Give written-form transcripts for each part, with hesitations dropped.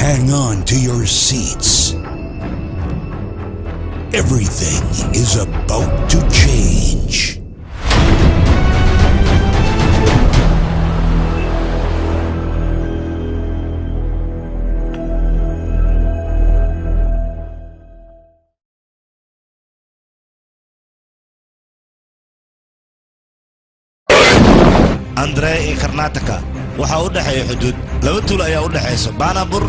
Hang on to your seats. Everything is about to change. Andre iyo Karnataka waxa u dhaxay xuduud laba tuulo ayaa u dhaxayso Banabur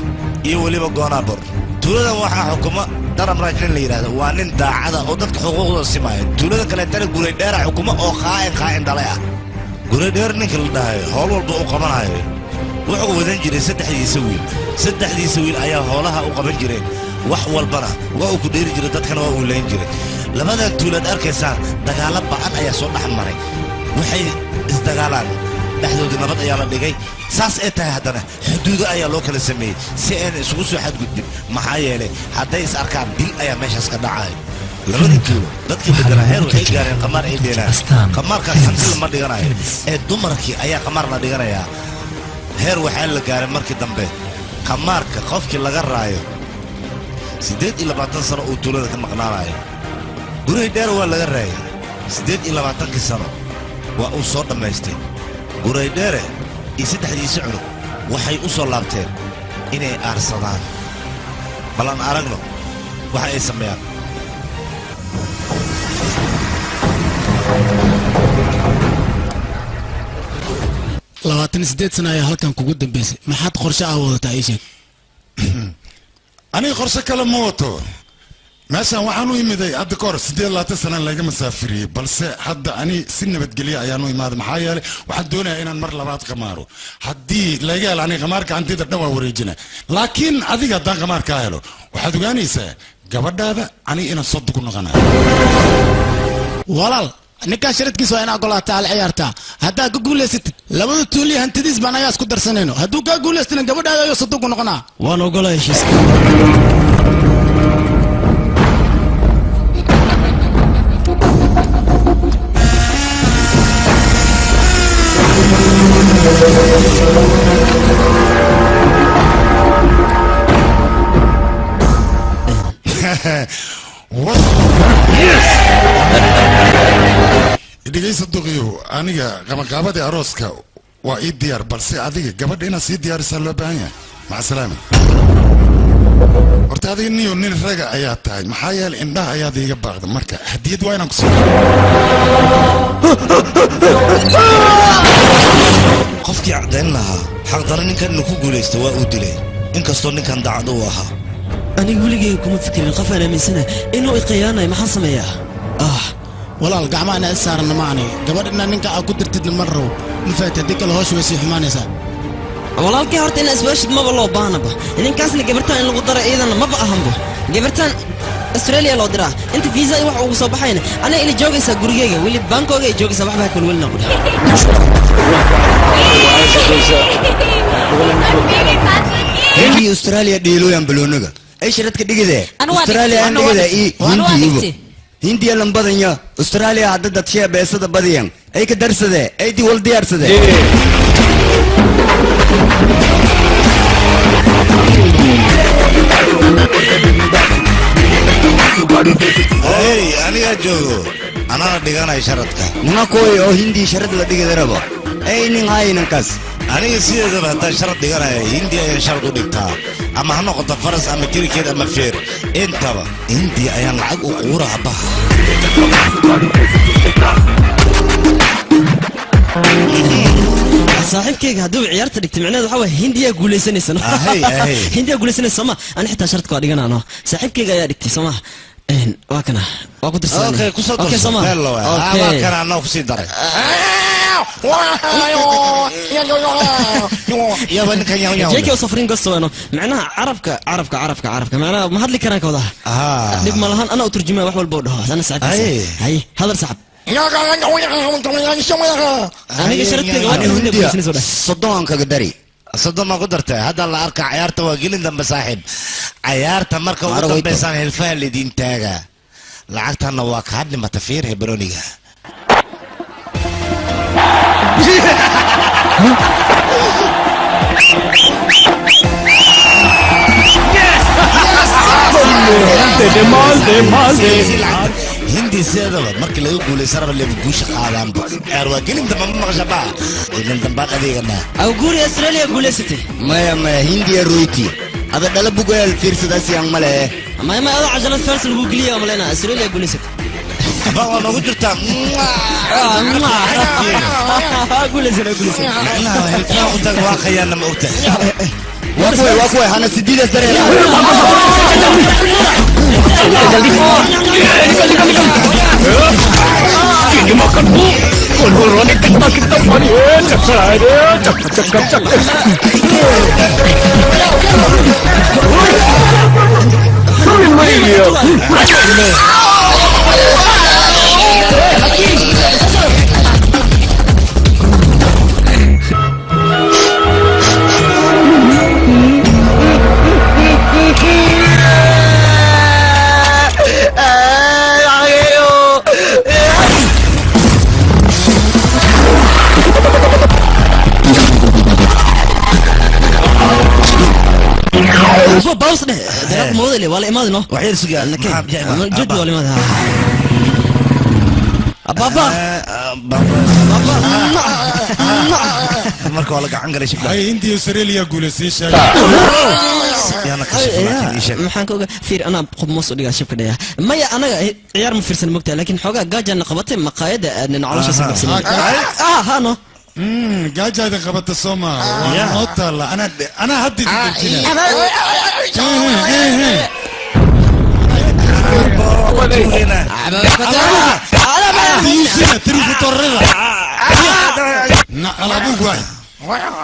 iyo waliba Gonabur tuulada waxa xukuma Daram Rajin la yiraahdo waa nin daacada oo dadka xuquuqdooda simaya tuulada kale tare guray dheer xukuma oo qaa'in dhalay ah guray dheer ninka la dhahay howl walba uu qabanayo wuxuu wadan jiray saddexdiisa wiil ayaa howlaha u qaban jireen wax walbana waa uu ku dheeri jiray dadkana waa uu leen jiray labada tuulad arkaysan dagaal ba'an ayaa soo dhaxmaray waxay isdagaalaan dhexdooda nabad ayaa la dhigay saas ay tahay haddana xuduudo ayaa loo kala sameeyay si aan isugu soo xadgudbin maxaa yeelay hadday is arkaan dil ayaa meeshaas ka dhacay labadii tuulo dadkii deganaa heer waxay gaareen qamaar ay dheeraan qamaarkaas hanti lama dhiganayo ee dumarkii ayaa qamaar la dhiganayaa heer waxaa la gaaray markii dambe qamaarka qofkii laga raayo 28 sano uu tuulada ka maqnaanayo guray dheer waa laga raayay 28 sano waa uu soo dhamaystay guray dheere iyo saddexdiisa cunug waxay u soo laabteen inay aarsadaan balan aragno waxa ay sameeyaan 28 sano ayaa halkan kugu dambeysay maxaad qorshe ah wadataa ii sheeg aniga qorshe kale ma wato meeshan waxaan u imiday hadda kahor 28 sano laga masaafiriyey balse hadda ani si nabadgelyo ayaan u imaaday maxaa yeelay waxaan doonayaa inaan mar labaad qamaaro haddii laga helo aniga qamaarka antida dhawaa wareejina laakiin adiga haddaan qamaarkaa helo waxaad ogaanaysaa gabadhaada aniga inaan soo dugu noqonayo walaal ninkaan sharadkiisa waa inaa golaataa hal ciyaartaa haddaa ka guulaysatid labada tuuliya hantidiis baan ayaa isku darsanayno hadduu kaa guulaystina gabadhaada ayuu sadugu noqonaa waan ogolaa heshiiska Yes! dhegaysa duqiyo aniga qabaqaabada arooska waa ii diyaar balse adiga gabadha inaad sii diyaarisaa loo baahan yahay maca salaama horta adiga niyo nin raga ayaa tahay maxaa yeelay indhaha ayaad iiga baaqda marka hadiyad waa inaan ku soo qofkii cadayn lahaa xaqdara ninkan inuu ku guulaysta waa uu dilay inkastoo ninkan daacad uu ahaa aniga weligeyga kuma fikirin qof aan aaminsana inuu iqiyaanayo maxaan sameeyaa walaal gacmaana is saaranna maani gabadhina ninka aad ku dirtidna ma rabo mafaati haddii kale hoosh way sii xumaanaysaa walaalkii horta ina isbaashid maba loo baahnaba ninkaasna gabartaan in lagu daro iyadana maba ahanba gabartaan Australia loo diraa inta visa wax ugu soo baxayna aniga ila joogaysaa gurigeyga weli baankooga ay joogaysaa waxba kale welna qudha Hindi Australia dhiilooyan baloonaga ay sharadka dhigide Australia aan dhigide Hindi lambadanya Australia hadda dadshee beesada badiyan ay ka darsade ay di wal diyaarsade hey aniga joogo anana dhiganay sharadka nina kooy oo Hindi sharad la dhigide rabo ay nin haynan kas aniga sideedaba haddaan sharad dhiganaya hindiya ayaan sharad u dhigtaa ama ha noqoto faras ama kirikeed ama feer intaba hindiya ayaan lacag u quuraha baha saaxiibkayga hadduu ciyaarta dhigtay micnaheedu waxa waa hindiya guulaysanaysa hindiya guulaysanaysa soma ani xitaa sharadka waa dhiganaano saaxiibkayga ayaa dhigtay soma waa kana waa ku dirsan okay ku soo dirsan hello waa kana anoo ku sii daray يا بني كان يا جيكي وصفرين قصوا أنا معناها عربك معناها ما هذلي كنا كوضح نب مالهان أنا أترجمها وحول بودها أنا سعد هاي هذا صعب أنا قشرت كذا هندي صدقان كقدري صدق ما قدرت هذا اللي أركع عيارته وقيل دم بصاحب عيارته مركب ودم بيسان هالفعل اللي دين تاجا لعقتها نواك هذا ما تفير هبرونيها hindi sideedaba markii laga guulaysaraba leeba guusha qaadaanba ceer waa gelin damba ma maqashabaa ilin dambaan adeeganaa aw guuri australia guulaysatay maya hindiya royti ada dhala bugeel fiirsadaas yaan male maya adoo cajalad fars lagu geliya malena australia guulaysatay baa waa noogu jirtaa guulaysana waa khayaana ma ogta waa kuwa hana sidiidaas dareera باوس ده ده موديل ولا ما ادنو وحير سجال جد ولا ما ده بابا marka wala gacan galay shibda ay India Australia guuleysay yana kashif laakiin isha maxaan ka ogaa fiir ana qubmoos u dhigaa shibka dhaya maya anaga ciyaar ma fiirsan mogtaa laakiin xogaa gaajana qabatay maqaayada aan nolosha sababsan hano gaajada qabata Soma notala ana haddi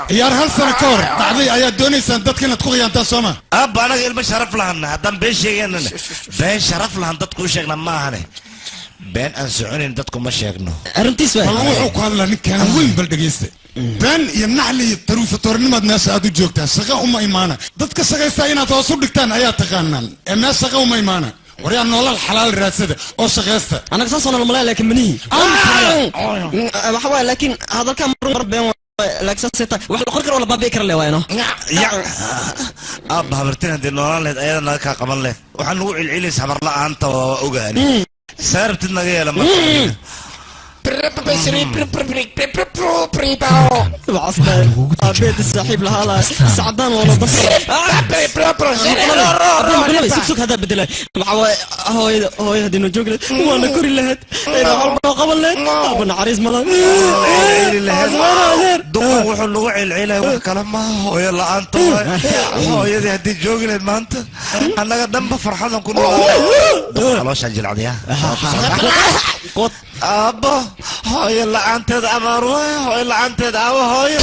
ciyaar hal sano ka hor dhacday ayaa doonaysaan dadka inaad ku qiyaantaan Soma abba anaga ilma sharaf lahanna haddaan been sheegaynana been sharaf lahan dadku u sheegna ma ahane been aan soconayn dadku ma sheegno arrintiis waa wuxuu ku hadlaa ninkan weyn bal dhageysta been iyo naxli iyo taruufatornimaad meesha aad u joogtaan shaqo uma imaana dadka shaqaysta inaad hoos u dhigtaan ayaa taqaanaan ee meesha shaqo uma imaana waryaa nolol xalaal raadsada oo shaqaysta anaga saas oo nolol laakiin manihi waxa waa laakiin hadalka mar been laksasita wax qor karo wala baabi kar leeyno abba habartina de nololeed ayadana ka qaban leh waxaan ugu cilcilis habar la'aanta oo ogaani saartid naga yeela marka بيت السحيب لها سعدان ولا بصر سكسك هذا بدله هو هذه نجوق وانا كوري لهد اذا قلبنا قبل له ابو عريس ملا دقوا وحو لو عيله wax kala ma hooyo la'aanta hooyadii hadii joogleed maanta anaga dhanba farxadan ku noolaa xaloosha jilcadiya qod abba hooyo la'aanteed amaar way hooyo la'aanteed aawa hooyo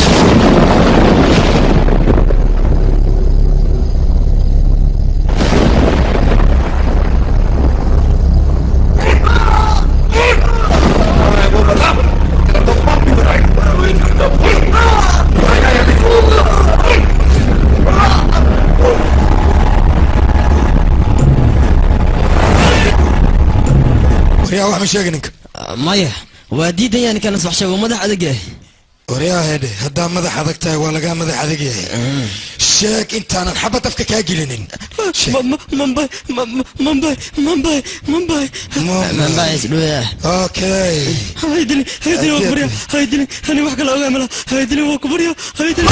وريا واحد مش يقنك مايا وديدا يعني كان اصبح شيء ومدح ادق وريا هذا هدا مدح ادقتها ولا قام مدح ادق شاك انت انا حبت افكك اجلنين ممباي اسلويا اوكي هيدلي وكبريا هيدلي انا واحد لا اعملها هيدلي وكبريا هيدلي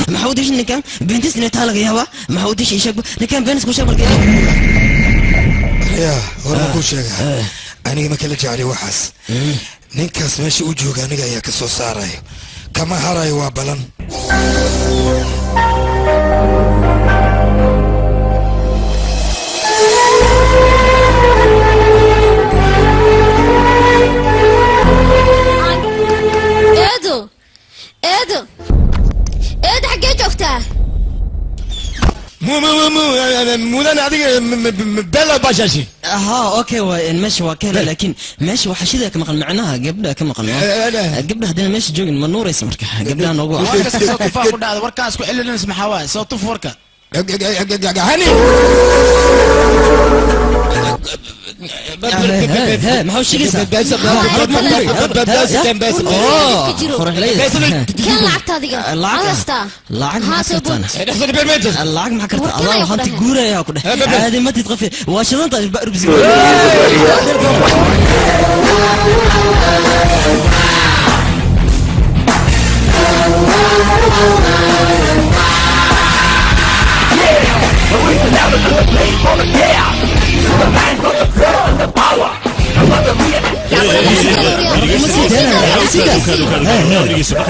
ما حوديش اني كان بنت سنه تالغ يابا ما حوديش يشق كان بينس كوشا بركه يا ورا كوشا أنا ما كلا جاري وحس نينكاس ماشي وجهك أنا جاي كسو ساراي كما هراي وابلن ايدو حقيت اختها مو انا هذيك بلا باشاشي ها اوكي ماشي وكيله لكن ماشي وحشيده كما قال معناها قبلها كما قال قبلها هدينا ماشي جوجن ما نور يسمرك قبلها نوقع صوت فاق وداد وركاس كو خلينا نسمع هواي صوت فوركا هاني ما هو شيء كان لعبت هذه lacag ma karta allah hanti guuraya ku dheh aadi ma tidqafi waa shidanta barbisi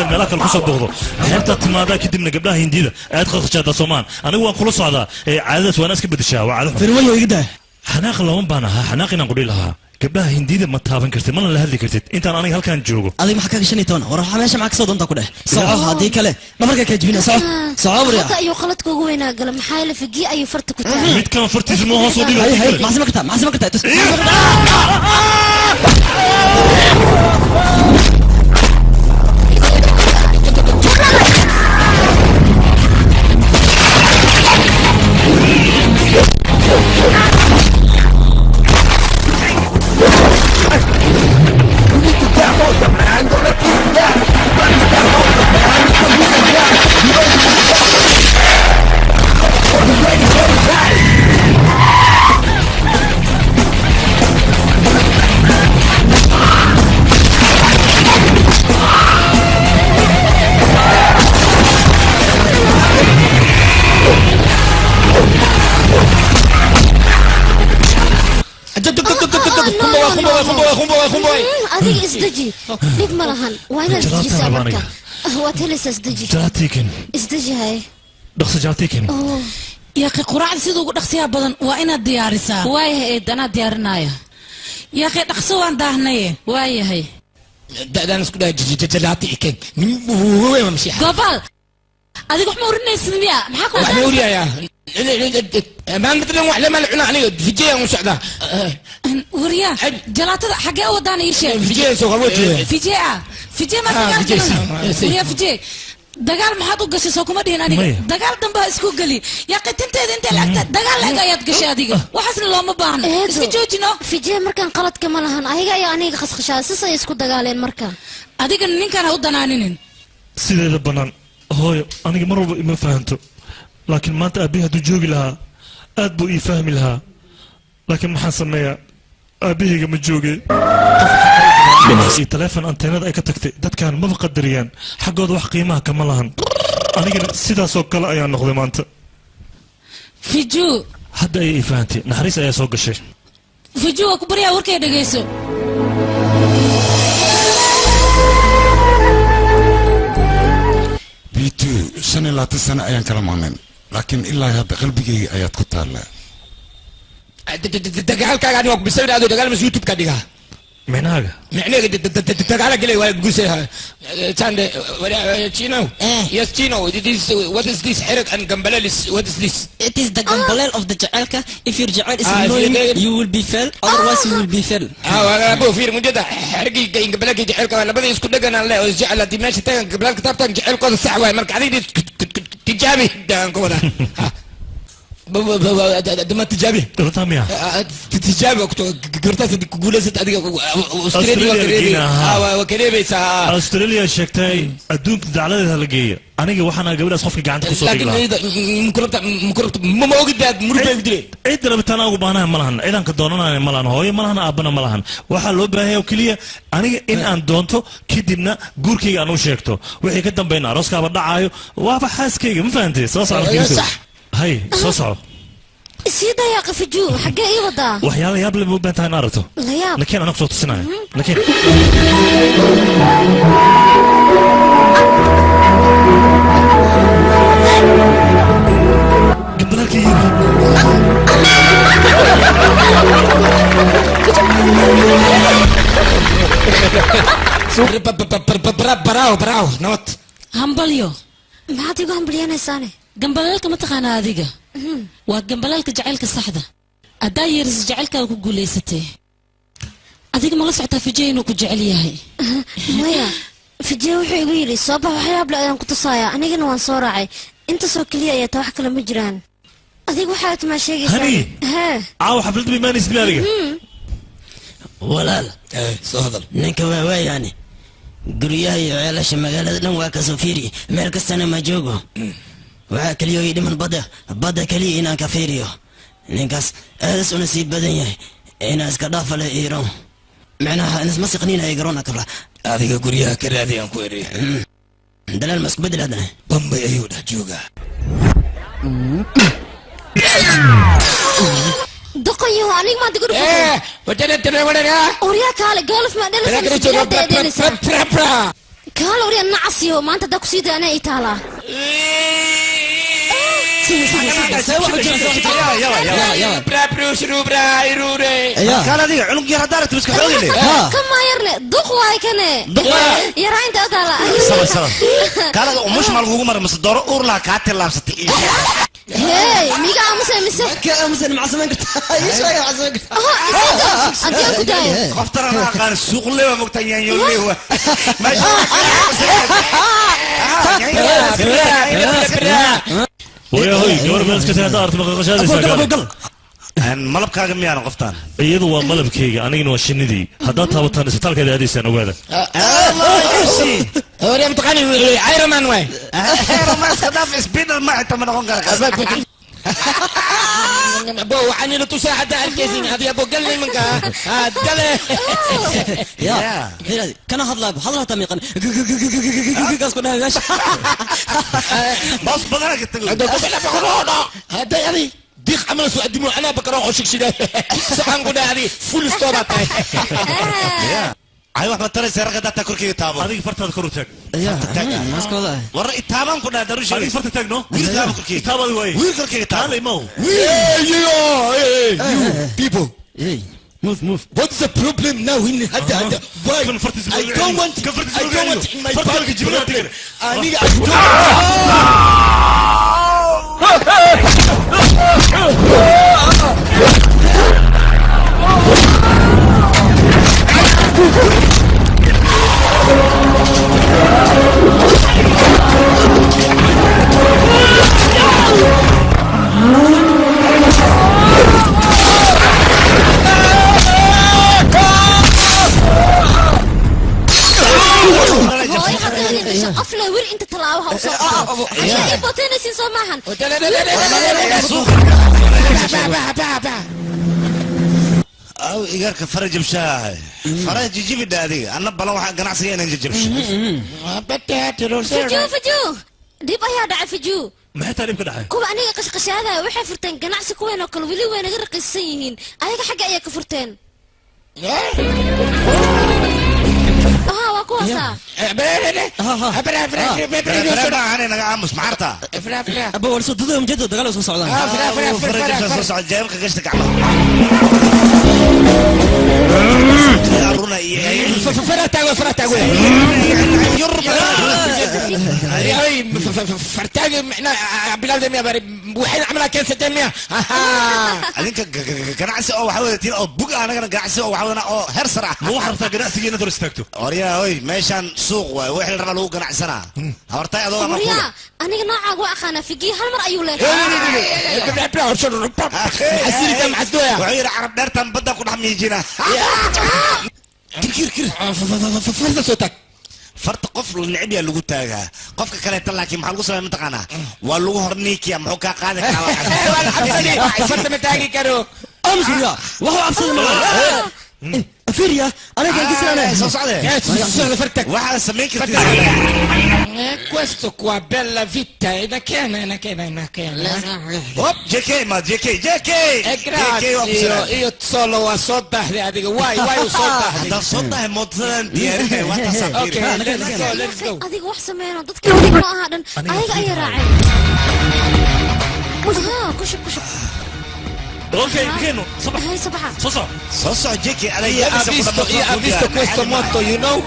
meelaka ku soo doqdo xeerta timaada kadibna gabdhaha hindida aad qaqshada Soomaan anigu waan kula socdaa caadadaas waan iska bedeshaa waa caado firwayo igda xanaaq lawan baan ahaa xanaaq inaan qudhi lahaa gabdhaha hindida ma taaban kartid mana la hadli kartid intaan aniga halkaan joogo adiga maxaa kaga shanay toona war waxa meesha maxaa ka soo doonta ku dheh soco hadii kale namarka ka jibina soco bariya hada ayuu qaladka ugu weynaa gala maxaa la figi ayuu farta ku taagay mid kan fartiisa ma hoos u dhigay maxsama kartaa adiga isdaji dhib ma lahan waa inaad isdajisaa marka waad helaysaa isdaji isdaji hay dhaqso jaatiken يا أخي قرعة سيدو دقسيها بدن وأنا ديارسا وايه دنا ديارنايا يا أخي دقسوان داهنية وايه هي ده أنا سكوت جلاتي كين من هو ممشي قبل أديك حمورنا السنبيا محاكم حموريا يا ما نتكلم وحلا ما لعنا عليه في جيه ومساعدة وريا جلاتة حاجة وداني يشيل في جيه سو غلوتي في جيه ما وريا في جيه dagaal maxaad u gashay soo kuma dhihin aniga dagaal dambe isku gali yaa qitinteeda inta lagta dagaal laga ayaad gashay adiga waxaasna looma baahna iska joojino fijee markaan qaladka ma lahan ayaga ayaa aniga khaskhashaa sisay isku dagaaleen marka adiga ninkan ha u danaaninin sideeda banaan hooyo aniga mar walba ima fahanto laakiin maanta aabihi hadduu joogi lahaa aad buu ii fahmi lahaa laakiin maxaan sameeyaa aabihayga ma jooge تلفون أنتينات أي كتكتي دت كان ما بقدريان حقود واحد قيمة كمان لهن أنا قلت سيدا سوق كلا أيان نخدم أنت في جو حد أي فهمتي نحريس أي سوق الشيء في جو أكبريا وركي دقيسو بيتو سنة لا تسنة أيان كلام عنن لكن إلا هذا قلبي آيات كتار لا دقال كان يوك بسبب هذا دقال مس يوتيوب كديها معناها معناها دقال كلي ولا جوسها تاند ولا تشينو yes تشينو what is this حرق and جنبلال what is this it is the جنبلال of the جعلك if your جعل is annoying you will be fell otherwise you will be fell أبو فير مجد حرقي جنبلال جعلك ولا بدي يسكت دقنا لا جعل دي ماشي تان جنبلال كتاب تان جعلك هذا الساعة مرك عليه تجابي ده كودا دم تجابي تاميا تجابي قرطاسة دي كقولة أديك أستراليا وكنيبة أستراليا شكتاي أدونك دعالة هالجية أنا جوحنا قبل أصحابي قاعد كوسو لكن مكربت ما موجود ده مربع بدري إيه ده بتنا وبانا ملهن إذا كدونا ملهن هوي ملهن أبنا ملهن وحلو بهاي وكلية أنا إن أندونتو كدينا جوركي أنا وشيكتو وحي كدم بين راسك بدأ عايو وافحاس كي ما فهمتي صح هاي صوصعو سيدا يا قف جو حقا ايه وضع وحيالا ياب اللي بنتها نارتو لا ياب لكن انا بصوت السناية لكن قبل لك براو نوت همبليو ما تيجو همبليانا ساني جنبلالك ما تقانا هذيك وجنبلالك جعلك الصحدة أدايرز جعلك وكجوليستي هذيك ما لسعتها في جين وكجعليها هي مايا في جي وحي ويلي صباح وحياب لا يوم كنت صايا أنا جن وان صورعي أنت سو كليا يا توحك لمجران adiga waxaad ma sheegaysaa Hani. ها caawa xaflad bay imaanaysid miyaadiga walaal soo hadal ninka waa waayaani guryaha iyo ceelasha magaalada dhan waa kasoo fiiriye meel kastana ma joogo waxaa keliya ii dhiman badda keliya inaan ka fiiriyo ninkaas aadaas una sii badan yahay inaa iska dhaafale iiron macnaha isma siqniina ay garoona kabla adiga guryaha ka raadiyaan ku eri dalaal ma isku bedel haddana bambay ayuu dhex joogaa دقيقة أنا ما تقول وجدت تناولنا أوريا كاله قالف ما دلس كاله أوريا نعصيه ما أنت داك سيد أنا إيطالا كان هذيك علوم جرى دارت بس كحولي كم ما يرني دق واي كني يرى أنت أدلا سوا كان مش مالغو مر مس دور أورلا كاتل لابستي هاي ميجا أمسى كأمسى مع زمان قلت إيش يا عزوج أنت أقول دايم أفترى أنا كان السوق اللي هو مقتنع يولي هو ماشي ويا هوي gabar meel iska taada arti maqashadaysa malabkaaga miyaan qoftaan iyadu waa malabkayga anigana waa shinnidii haddaad taabataan isbitaalkeeda aadaysaan ogaada هوري متقني ايرون مان واي ايرون مان صدف سبيدر ما انت من غنقر ابو وعني له تساعد اركيزين هذه ابو قال لي منك قال يا كان هضلا تميقا قاس كنا غاش بس بدك هذا يعني ديخ عمل سو قدموا انا بكره وشك شده سبحان قد هذه فول ستوب اي واحد ترى سرقه داتا كركي تابو adiga fartaada kor u taag ماسك والله war itaaban ku dhaadaro adiga sheegay farta taagno wiil taabo kurkii taabadi way wiil kurkii taabo taale imaw you people hey move what's the problem now in hada why kan farta I don't want in my problem I need أفلا وير أنت تلاوها وصوت عشان يبغى نسين سماحن أو إيجارك فرج بشاي فرج جيب دادي أنا بلو حق نعسي أنا جيب فجو دي بقى دع فجو maxay taariib ka dhacay kuwa aniga qashqashaada waxay furteen ganacsi kuween oo kale weli way naga raqiisan yihiin ayaga xagga ayaa ka furteen waa kuwaasa أنا نعمس معرتا ابو ورسو دودو مجدد دغال سو سocdaan فرج سو سعد جايبك قشتك عمل يارونا فرتاغو فرتاغو احنا بلال دميا باري وحين عملها كان 600 adinka ganacsi oo waxa weeye tiin oo bug anaga ganacsi oo waxa weeye oo heer sare ma waxa rabtaa ganacsigeena dor istaagto oriya hoy meeshan suuq waay wixii la rabo lagu ganacsanaa hortay adoo ma Maria aniga nooca waa aqaana figi hal mar ayuu leeyahay asiri kam xasdoya waxay arab dheertan badda ku dhaxmiijina kir farta soo tag farta qof lacib yaa lagu taagaa qofka kale tan laakiin maxaa lagu sameeyaa mataqaanaa waa lagu horniikiya muxuu ka qaadi karaa farta ma taagi karo amsuriya waxa absada ma Firia, أنا كان كسرنا. صعدة. فرتك. واحد سميك. Questo qua bella vita e da che ne che. Hop, JK ma JK. Grazie. Io solo a sotto dico why sotto. Da sotto è mozzarella di wata sapere. Okay, let's go. adiga wax sameeyna dadka adiga ma aha dhan ayaga ay raacay kushub Okay, كينو صباح. هاي صباحا. صوصو جيكي على ha visto questo motto, you know?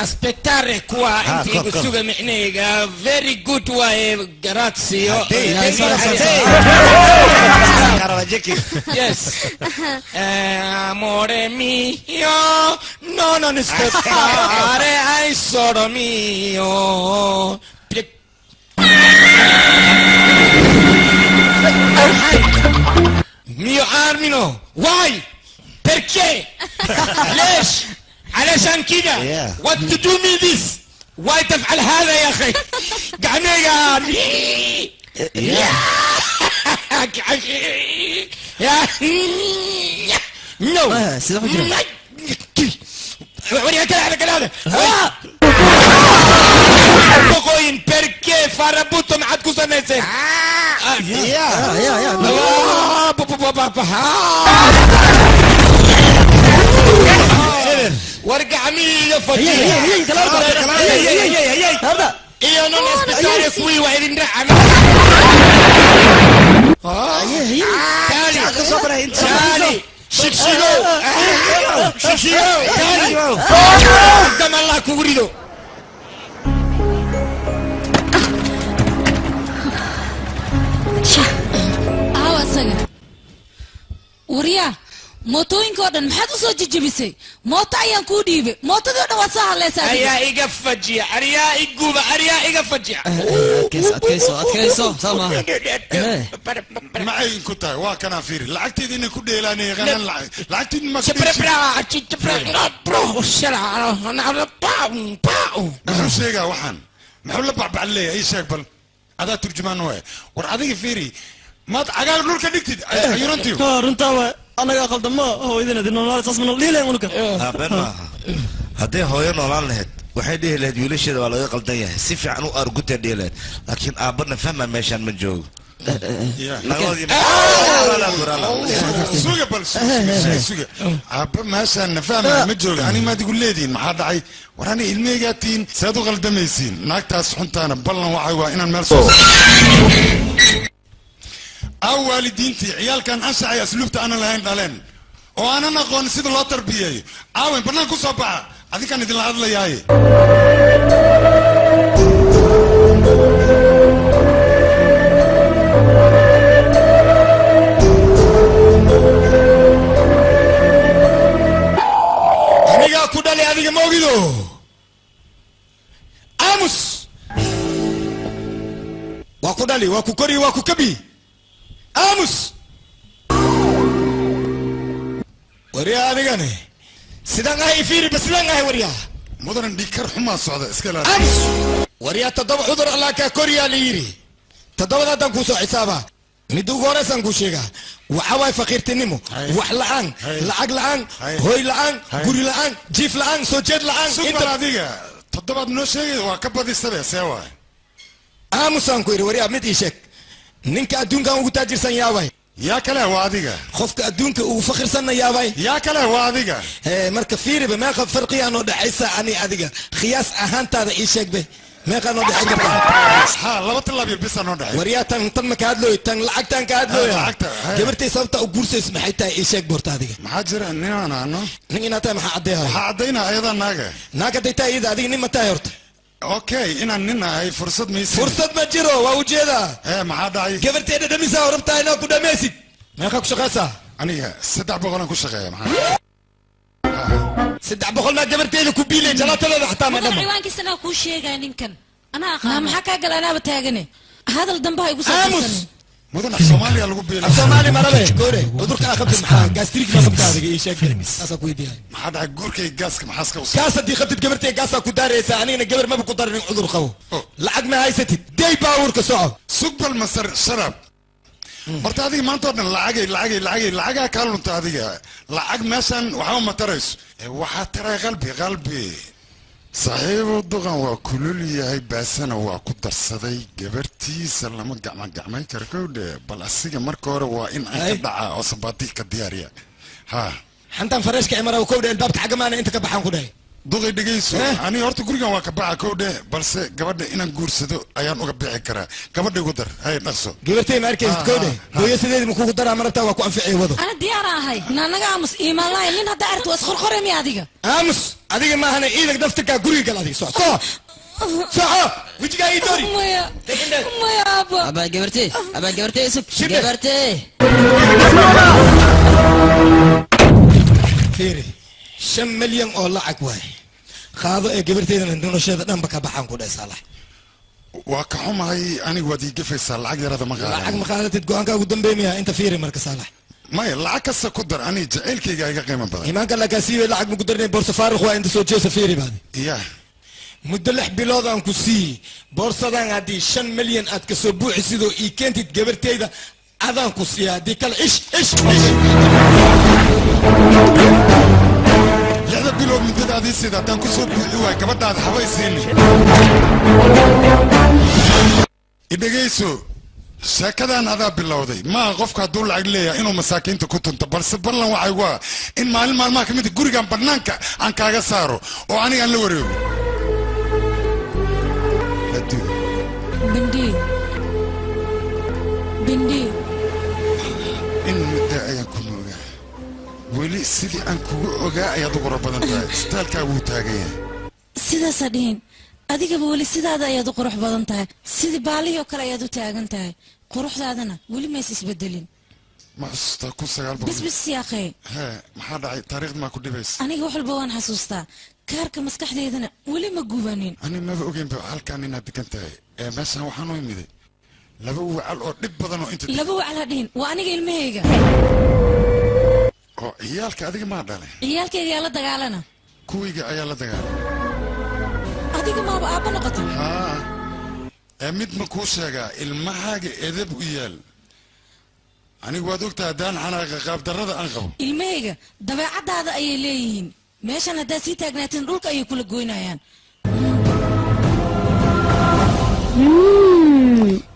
Aspettare qua in questo mecnega very good way grazie. Yes. Amore mio, no non aspettare ai solo mio. no why perché ليش علشان كده what to do me this why تفعل هذا يا اخي قعنيقا يا نو وريها كلام هذا Pogoin perché farabuto معادكو سنسين وارجع مين يا فضيل ايه انا اسبيتال كوي وعيدين نعم تالي شكشيرو قدام الله كوريدو وريا موتوينka oo dhan maxaad u soo jijibisay mooto ayaan ku dhiibay mootadii oo dhan waa soo hadlaysaa ayaa iga fajiya ariyaa iguba ariyaa iga fajiya adkayso sama maxay ku tahay waa kana fiiri lacagteedii inay ku dheelaanay qanan lacagteedii ma muxuu sheegaa waxaan muxuu la bacbacleeya ii sheeg bal adaa turjumaan waay war adiga fiiri maad cagaar dhulka dhigtid ayurantiyo runtaa waa anaga qaldamo hooyadina dinoolaal saas mana dhiileen unuka been maaha hadday hooyo noolaan lahayd waxay dhihi lahayd wiilasheeda waa laga qaldan yahay si fiican u argutay dhihi lahayd laakiin aabbana fahma meeshaan ma joogo suga bal suga aabba meeshaan na fahma ma joogo ani maad igu leediin maxaa dhacay war ani ilmeygaatihiin saad u qaldamaysiin naagtaas xuntaana ballan waxay waa inaan meel soo aw waalidiintii ciyaalkan anshaxay asluubta aanan lahayn dhaleen oo aanan aqoon sida loo tarbiyeeyo aawen bannaan ku soo baxa adinkaan idinla hadlayaaye anigaa ku dhali adiga ma ogido aamus waa ku dhali waa ku kori waa ku kabi aamus waryaa adigane sidaan ahay fiiri ba sidaan ahay waryaa mudaran dhikar xumaa socda iska ilaali aamus waryaa toddoba cudur allah kaa koriyaa la yidhi toddobada haddaan kuu soo xisaabaa midda ugu horeysaan kuu sheegaa waxaa waay faqiirtinimo wax la'aan lacag la'aan hooy la'aan guri la'aan jiif la'aan soo jeed la'aan sugbal adiga toddobaad noo sheegay waa ka badisabe see waay aamusaan ku yidhi waryaa mid ii sheeg ninka adduunkan ugu taajirsan yaabay yaa kale waa adiga qofka adduunka ugu fakhirsanna yaabay yaa kale waa adiga marka fiiriba meeqa farqiyaa noo dhexaysa ani adiga khiyaas ahaantaada ii sheegbe meeqaa noo dhexay kartaa ha laba talaab iyo bisa noo dhexay waryaa tan ma ka hadlooy tan lacagtan ka hadlooy gabartay sababta u guursays maxay tahay ii sheeg borta adiga maxaa jira ninaan ano nin inaad tahay maxaa caddeehay waxaa caddaynaa ayadaa naaga naaga day tahay iyada adiga nin ma tahay horta okay inaan nin ahay fursad maysi fursad ma jiro waa ujeedaa maxaa dhacay gabarteeda dhamisaa oo rabtaa inaad ku dhamaysid meeqa ku shaqaysaa aniga 300 aan ku shaqeeya maxaa 300 maa gabarteeda ku biilay jalaatadeeda xataa ma dhamo ciwaankiisana kuu sheegaya ninkan anaa aqaan maxaa kaa gala anaaba taagane hadal dambe ha igu soo mudan Soomaaliya lagu biilay Soomaali marabe goore cudurka qabtay maxaa gaastrik ma qabtaa adiga ii sheeg taasa ku weydiiyay maxaa dhacay guurkay gaaska maxaa ka gaas hadii qabtid gabartay gaasa ku daaraysa anina gabar ma ku darin cudur qabo lacag ma haysatid day baawurka soco sugbal masar sharab horta adiga maanta dhan lacagay ka lunta adiga lacag meeshan waxa ma tarayso waxa taray qalbi saaxiibo duqan waa kulul yahay baasana waa ku darsaday gabartiisa lama gacmay karkowde bal asiga marka hore waa in ay ka dhaca oo sabaati ka diyaariya ha xantan farashka imara ku dheen baabta xagamaana inta ka baxan ku dhahay duqay dhageyso ani horta gurigan waa ka baxa kowde balse gabadha inaan guursado ayaan uga bixi karaa gabadha ugu dar hay dhaqso gabartay ma arkaysid kowde hooyo sideedii ku daraa marabta waa ku anficay wado ana diyaar ahay naanaga aamus iimaan lahayn nin hadda arto was qorqore mi adiga aamus adiga ma ahana iidag daftarka guriga gal adiga soco wijiga ii doori maya aba gabartay isuk gabartay fiiri 5 milyan oo lacag waay qaado ee gabarteedana nolosheeda dhanba ka baxaan ku dhahay saalax waa ka xumahay aniga waad ii gafaysaa lacag yarada ma qaado lacag ma qaadatid go'aanka ugu dambeeyay inta fiiri marka saalax maya lacag kasta ku dar ani jaceylkayga iga qiimo badan imaanka lakaasiibay lacag ma ku darnay boorsa faaruq waa inta soo jeesa fiiri baadi ya muddo 6 bilood aan ku siiyey boorsadan haddii 5 milyan aad ka soo buuxi sidoo ii keentid gabartayda adaan ku siiya haddii kale ish 6 bilood muddadaadii sida haddaan ku soo buuxi waay gabadhaada habaysiini idhegayso sheekadan adaa bilowday maa qofka hadduu lacag leeyahay inuu masaakiinta ku tunto balse ballan waxay ugu ah in maalin maalmaha ka mid gurigan bannaanka aan kaaga saaro oo aniga aan la wareego bindi in muddo ayaan ku noogaa weli sidii aan kugu ogaa ayaad u qurux badan tahay istaalkaa wuu taagan yahay sidaasaa dhihin adigaba weli sidaada ayaad u qurux badan tahay sidii baalihii oo kale ayaad u taagan tahay quruxdaadana weli mays isbedelin ma xasuustaa 1900 bisbis yaaqee hee maxaa dhacay taariikhda maa ku dhibaysa aniga wax walba waan xasuustaa kaarka maskaxdeedana weli ma gubanin ani maba ogeynba halkaan inaad degan tahay meeshaan waxaan u imiday laba wacal oo dhib badan oo inta laba wacal ha dhihin waa aniga ilmahayga oo ciyaalka adiga maa dhalay ciyaalkayga yaa la dagaalana kuwayga ayaa la dagaalay adiga maaba aabba noqota haa mid ma kuu sheegaa ilmahaaga edab u yaal anigu waad ogtahay haddaan xanaaqa qaabdarrada aan qabo ilmahayga dabeecaddaada ayay leeyihiin meeshan haddaad sii taagnaatiin dhulka ayay kula goynayaan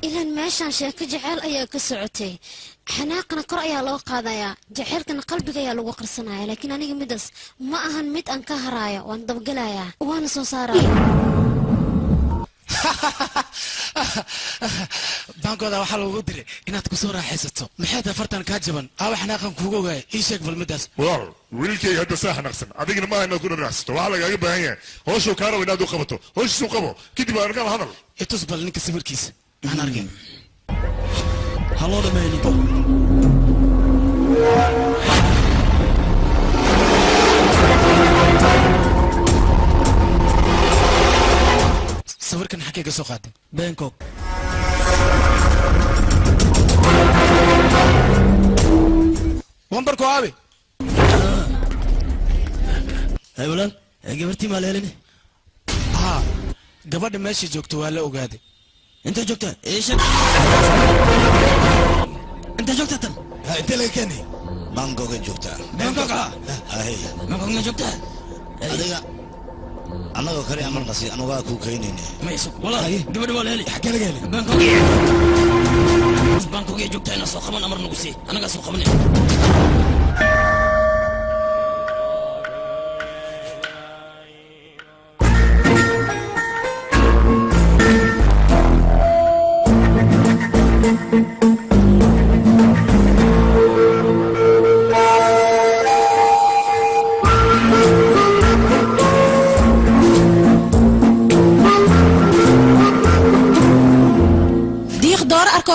ilan meeshaan sheeko jeceyl ayaa ka socotay xanaaqana kor ayaa loo qaadayaa jaceylkana qalbiga ayaa lagu qarsanaya laakiin aniga midaas ma ahan mid aan ka haraayo waan dabagelayaa waana soo saaraya baankooda waxaa lagu diray inaad ku soo raaxaysato maxay tahay fartan kaa jaban aawa xanaaqan kuuga ogaaya ii sheeg bal midaas walaal wiilkayga hadda saa xanaaqsan adigina maaha inaad ku dharaaxsato waxaa lagaaga baahan yahay hooshuu kaa rabo inaad u qabato hooshiisuu qabo kadib aan arkaan hadal itus bal ninka sawirkiisa aan arkay haloo dhameeyay sawirkan xagee ka soo qaaday Bangkok wambarku aabe hay walaal gabartii ma leelin gabadha meesha joogto waa la ogaaday inta joogta eesha inta joogta tan inta laga keenay Bangkok joogta Bangkok hay Bangkok joogta adiga anagoo kale amal qasi anugaa ku keenayne mayso walaal gabadha waa leeli xagee laga helay Bangkok joogta ina soo qaban amar nagu sii anaga soo qabanay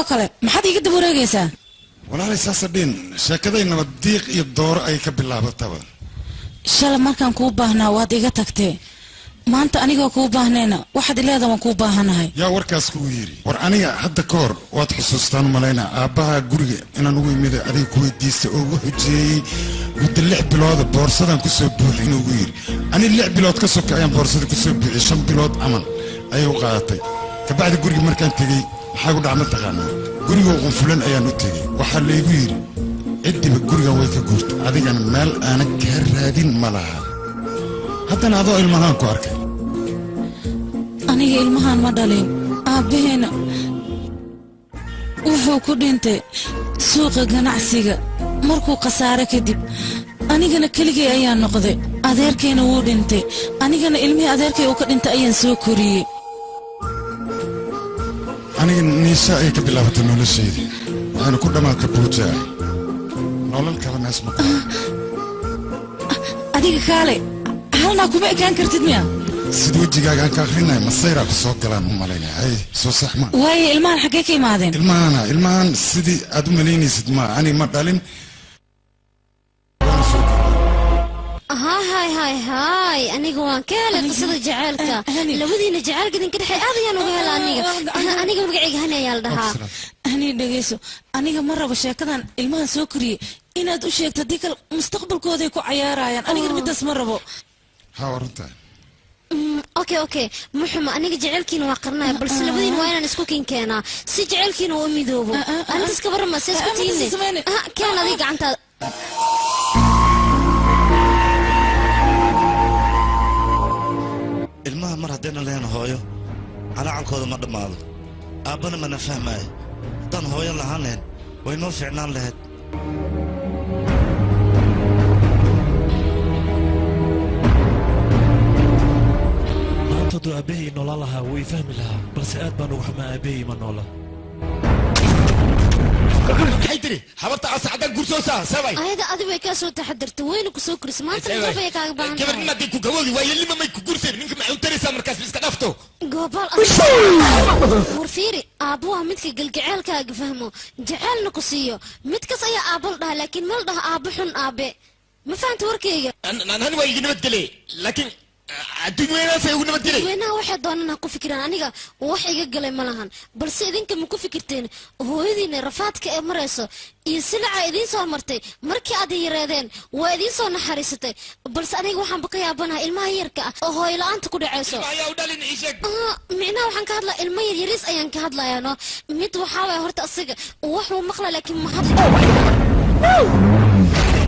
kale maxaad iga dab wareegaysaa walaalay saasadhin sheekadaynaba diiq iyo dooro ay ka bilaabataba shalay markaan kuu baahnaa waad iga tagtee maanta anigoo kuu baahnayna waxaad ileeda waan kuu baahanahay yaa warkaas kugu yidhi war aniga hadda ka hor waad xusuustaan malaynaa aabbaha guriga inaan ugu imida adiga ku weydiista oo ugu xujeeyey muddo 6 bilooda boorsadan ku soo buuxi inuu ugu yidhi ani 6 bilood ka soka ayaan boorsada ku soo buuxiyey 5 bilood aman ayay u qaadatay kabacdi guriga markaan tegey maxaa ku dhaca mataqaanaa gurigoo qunfulan ayaan u tegey waxaa laygu yidhi ciddiba gurigan way ka guurta adigana meel aanan kaa raadin ma laha haddana adoo ilmahaan ku arkay aniga ilmahaan ma dhalin aabbaheena wuxuu ku dhintay suuqa ganacsiga markuu khasaare kadib anigana keligay ayaan noqday adeerkayna wuu dhintay anigana ilmihii adeerkay uu ka dhintay ayaan soo koriyey aniga niisha ay ka bilaabatay noloshayda waxayna ku dhammaatay buujaa nolol kale mees ma adiga kaale halnaa kuma ekaan kartid miya sida wejigaagaan ka akrinaya masayraa ku soo galaan u malaynaya hay soo sax ma waaye ilmahan xaggee ka imaadeen ilmahan sidii aad u malaynaysid ma ani ma dhalin هاي aniga waan ka helay qisada jaceelka labadiina jaceelka idinka dhexay aad ayaan uga helay aniga magacayga hani ayaa la dhahaa hani dhageyso aniga ma rabo sheekadan ilmahan soo koriyey inaad u sheegto haddii kale mustaqbalkooday ku cayaarayaan aniga midaas ma rabo ha warantaa okay muxuma aniga jaceylkiina waa qarnaya balse labadiina waa inaan isku kinkeenaa si jaceylkiina u midoobo arintaas ka warama see isku tiine keen adiga gacantaada ilmaha mar haddayna lahayn hooyo calaacankooda ma dhammaado aabbana mana fahmaayo haddaan hooyo lahaan lahayn way noo fiicnaan lahayd maanta hadduu aabbahay noolaan lahaa wuu ii fahmi lahaa balse aad baan ugu xumaa aabbahay ma noola maxay tiri habarta asa xaggan gursoosaa sabay ayada adigu way kaa soo taxadirtay wayna ku soo korisay maanta gabadh ay kaaga baahan tahay gabadh madii ku gaboodi waa yelima may ku gurseen ninka maxay u taraysaa markaas iska dhafto goobal war fiiri aabbo waa midka galgaceelkaaga fahmo jaceelna ku siiyo midkas ayaa aabbo la dhaha laakiin ma la dhaha aabbo xun aabe ma fahanta warkayga anani waa igi nabadgelay laakiin adduunyadaasay ugu nabadgelay dadweynaha waxay doonaan ha ku fikiraan aniga wax iga galay ma lahan balse idinka ma ku fikirteen hooyadiina rafaadka ee marayso iyo silaca idiin soo martay markii aad yareedeen waa idiin soo naxariisatay balse aniga waxaanba ka yaabanaha ilmaha yarka ah oo hooyo la-aanta ku dhacayso micnaha waxaan ka hadlaa ilmo yaryariis ayaan ka hadlayaano mid waxaa waaya horta asaga waxuu maqla laakiin ma hadla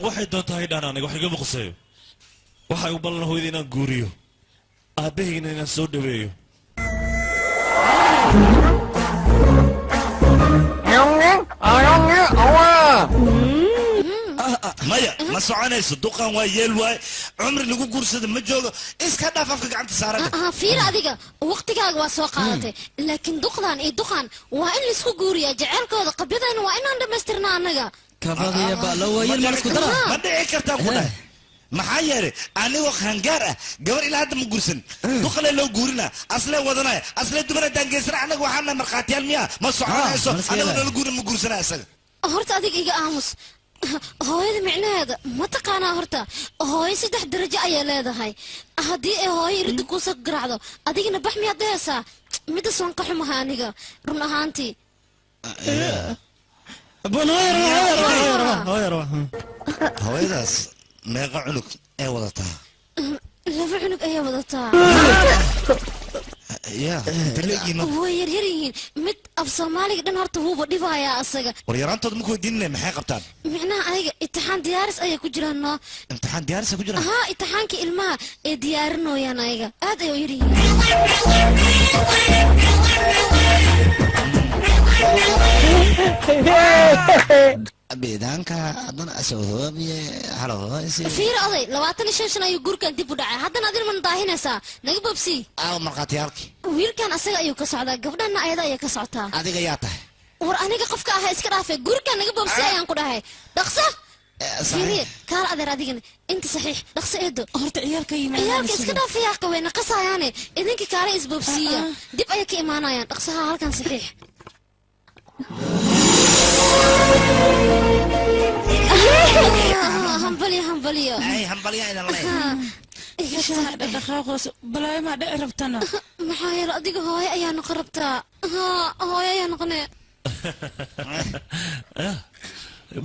waxay doontaa haydhaan aniga wax igama quseeyo waxay u ballan hooyada inaan guuriyo aabbahayna inaan soo dhaweeyo maya ma soconayso duqan waa yeel waay cumri lagu guursada ma joogo iska dhaaf afka gacanta saarada fiir adiga waqtigaaga waa soo qaadatay laakiin duqdan iyo duqan waa in laisku guuriyaa jaceylkooda qabyadayna waa inaan dhammaystirna annaga ma dhici kartaa ku dhahay maxaa yeelay anigoo qaangaar ah gabar ilaa hadda ma guursan duqale loo guurina aslee wadanaya aslee dumana daangeysana annaga waxaana markhaatiyaal miyaa ma soconayso annaga nala guurin ma guursanaa isaga horta adiga iga aamus hooyada micnaheeda ma taqaanaa horta hooyo 3 darajo ayay leedahay haddii ay hooyo iridda kuusoo garaacdo adigana bax miyaad dhehaysaa midas waan ka xumaha aniga run ahaantii hooyadaas meeqa cunug ee wadataa 2 cunug ayay wadataa way yaryar yihiin mid af soomaaliga dhan horta wuuba dhibayaa asaga war yaraantood ma ku weydiinina maxay qabtaan micnaha ayaga imtixaan diyaaris ayay ku jiraan noo imtixaan diyaaris ku jiraan haa imtixaankii ilmaha ee diyaarinooyaan ayaga aad ay u yar yihiin biidaanka haddana asoohoobiye halahooysi fiir oday 25 ayuu gurkan dib u dhacay haddana adin man daahinaysaa naga bobsi aaw markhaatiyaalkii wiilkan asaga ayuu ka socdaa gabdhana ayada ayay ka socotaa adiga yaa tahay war aniga qofka ahaa iska dhaafay gurkan naga bobsi ayaan ku dhahay dhaqso fiiriye kaal adeer adigana inta saxiix dhaqso eedo horta ciyaalka iska dhaafaya qaweyna qasayaane idinka kaale isbobsiya dib ayay ka imaanayaan dhaqsaha halkan saxiix hambalyo balaayo maa dhici rabtana maxaa yeele adiga hooyo ayaa noqon rabtaa hooyo ayaa noqone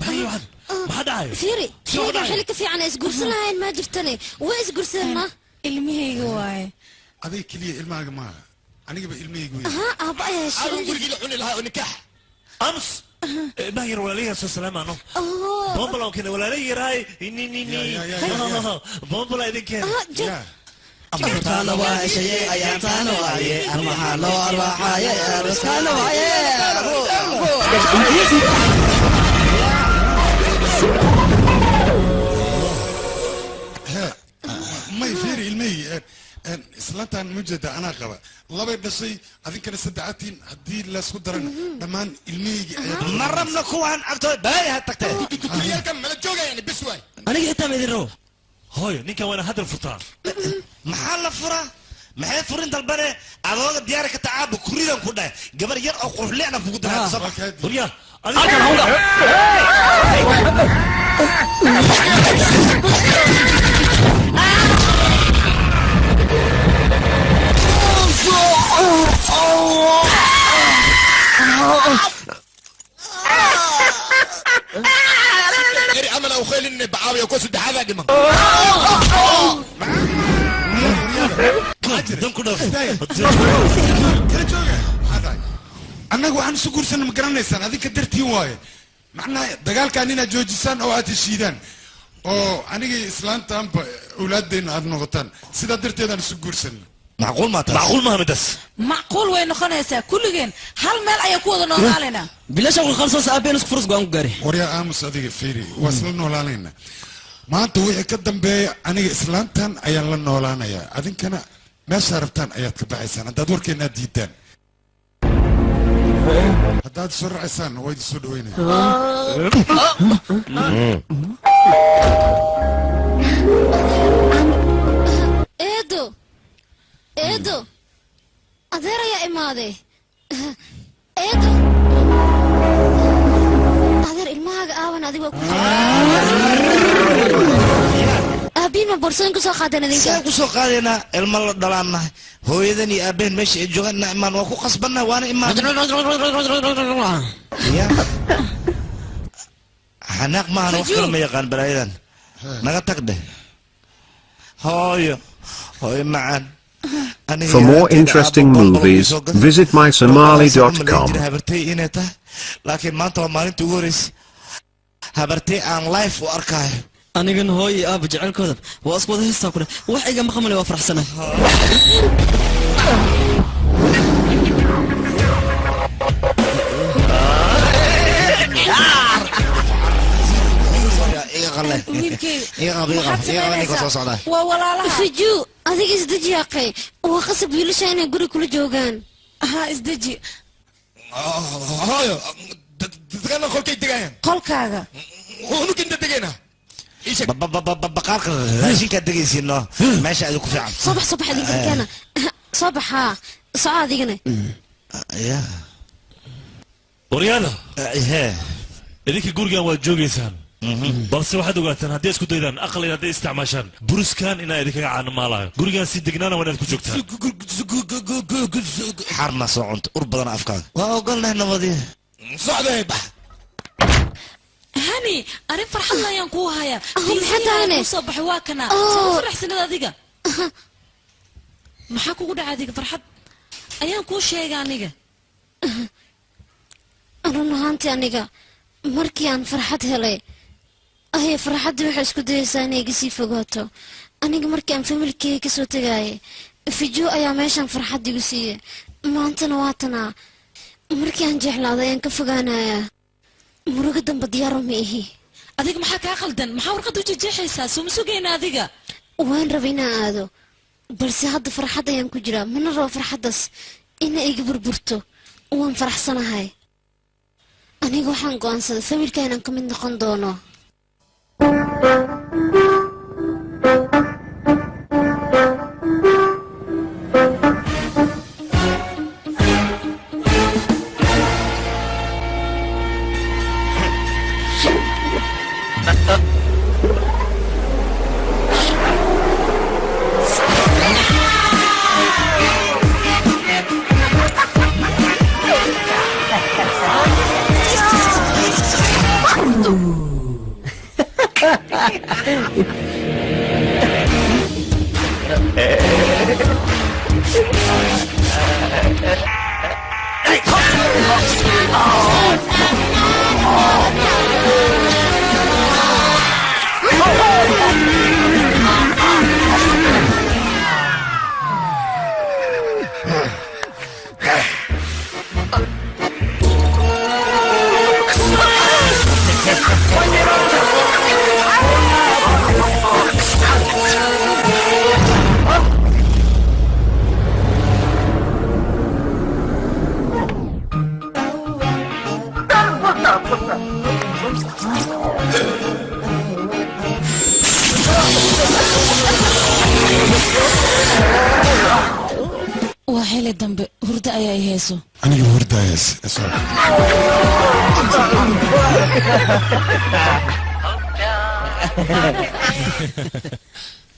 maxaa dhacayo fiiri shaygan xilli ka fiican isgursan lahayn maa jirtane waa isgursanna ilmahayga waaye aday keliya ilmahaaga maaha anigaba ilmahayga wey aabba ayaa heshay gurigiila cuni lahaa oo nikaax أمس باهر ولا ليه السلام عنه بومبلا كده ولا ليه راي بومبلا إذا كان أمرتانا وعيشي أيامتانا وعيه أرمحانا وأرواحايا أرسكانا وعيه ما يفيري المي islaantan mujada anaa qaba labay dhashay adinkana saddexaatiin haddii laysku daran dhammaan ilmihaygi ma rabna kuwaan agtooda balaayaha tagtee kuliyaalkan mala joogayaan bis waay aniga xitaa ma idin rabo hooyo ninkan waana hadal furtaa maxaa la furaa maxay furin dalbane adooga diyaari ka tacaaba kuridan ku dhahay gabar yar oo qurxleena kugu daraa بعاوي وكوس الدحابة دي annagu waxaan isu guursanna ma garanaysaan adinka dartiin waaye macnaha dagaalkaan inaad joojisaan oo aad heshiidaan oo anigii islaantaanba awlaadeenna aad noqotaan sidaa darteedaan isu guursanna macquul maaha midas macquul way noqonaysaa kulligeen hal meel ayaa ku wada noolaalaynaa bilasha ku khalsoos aabeen isku furus go'aan ku gaari waryaa aamus adiga fiiri waa isla noolaanaynaa maanta wixii ka dambeeya aniga islaantan ayaan la noolaanayaa adinkana meeshaa rabtaan ayaad ka baxaysaan haddaad warkeenna aad diidaan haddaad soo racaysaan waa idin soo dhaweynaya eedo adeer ayaa imaaday eedo adeer ilmahaaga aawan adiga ku aabiin ma borsooyin kusoo qaadeen idinka saan kusoo qaadaynaa ilmo la dhalaannahay hooyadan iyo aabeen meesha ay joogaan na imaan waa ku qasbannahay waana imaan xanaaq maahan wax kale ma yaqaan balaayadan naga tag dheh hooyo macaan For more interesting movies, visit mysomali.com. laakiin maanta waa maalinta ugu horeysa habartay aan life u arkaayo anigan hooy iyo aaba jecelkooda waa isku wada heestaa kule wax iga maqamale waa faraxsanay waa walaalaha fiju adiga isdeji yaqay waa qasab wiilasha inay guri kula joogaan ha isdeji hooyo dadkana qolkay degayaan qolkaaga unukinta degayna baqaarka raashinkaad degaysiino meesha adiga ku fiican soo bax idinka keena soo baxa soco adigana waryaada idinka gurigan waad joogaysaan balse waxaad ogaataan haddii isku daydaan aqal inaad isticmaashaan buriskan inaa idinkaga caanamaalayo gurigan si degnaana waa inaad ku joogtaan xarna soo cunta ur badan afkaaga waa ogolnahay nabadiya socday bax hani arrin farxad ayaan kuu hayaa maxaa tahayne soo baxay waa kana soo faraxsanad adiga maxaa kugu dhacay adiga farxad ayaan kuu sheegay aniga run ahaantii aniga markii aan farxad helay ayay farxaddii waxay isku dayaysaa inay iga sii fogaato aniga markii aan familkeyga kasoo tegayay fijo ayaa meeshaan farxad igu siiyey maantana waatanaa markii aan jeclaaday ayaan ka fogaanayaa muruga damba diyaaro ma ihi adiga maxaa kaa qaldan maxaa warqad u jejeexaysaa soo ma sugayna adiga waan raba inaan aado balse hadda farxad ayaan ku jiraa mana rabo farxaddaas ina iga burburto waan faraxsanahay aniga waxaan go'aansaday familka inaan ka mid noqon doono waa xili dambe hurdo ayaa i heeso aniga hurdaayas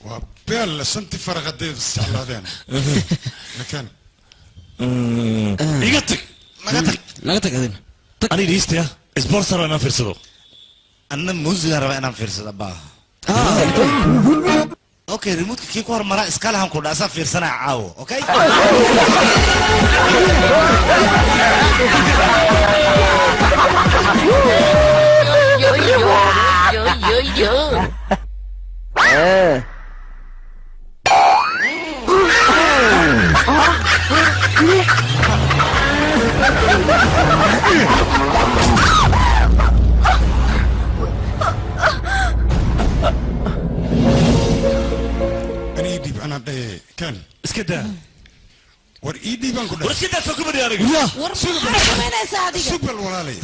waa beel shantii faraqadeedu isjeclaadeen lakin iga tag naga tag adin ani dhiistaya isborsar inaan fiirsado أنا موزي ربع أنا في رسالة با أوكي ريموت كيف كور مرة إسكالها كنا أسا في رسالة عاو أوكي أنا كان اسكت war ii dhiibaan ku war sidaas ku bari aniga war maxaa samaynaysaa adiga sugbal walaalay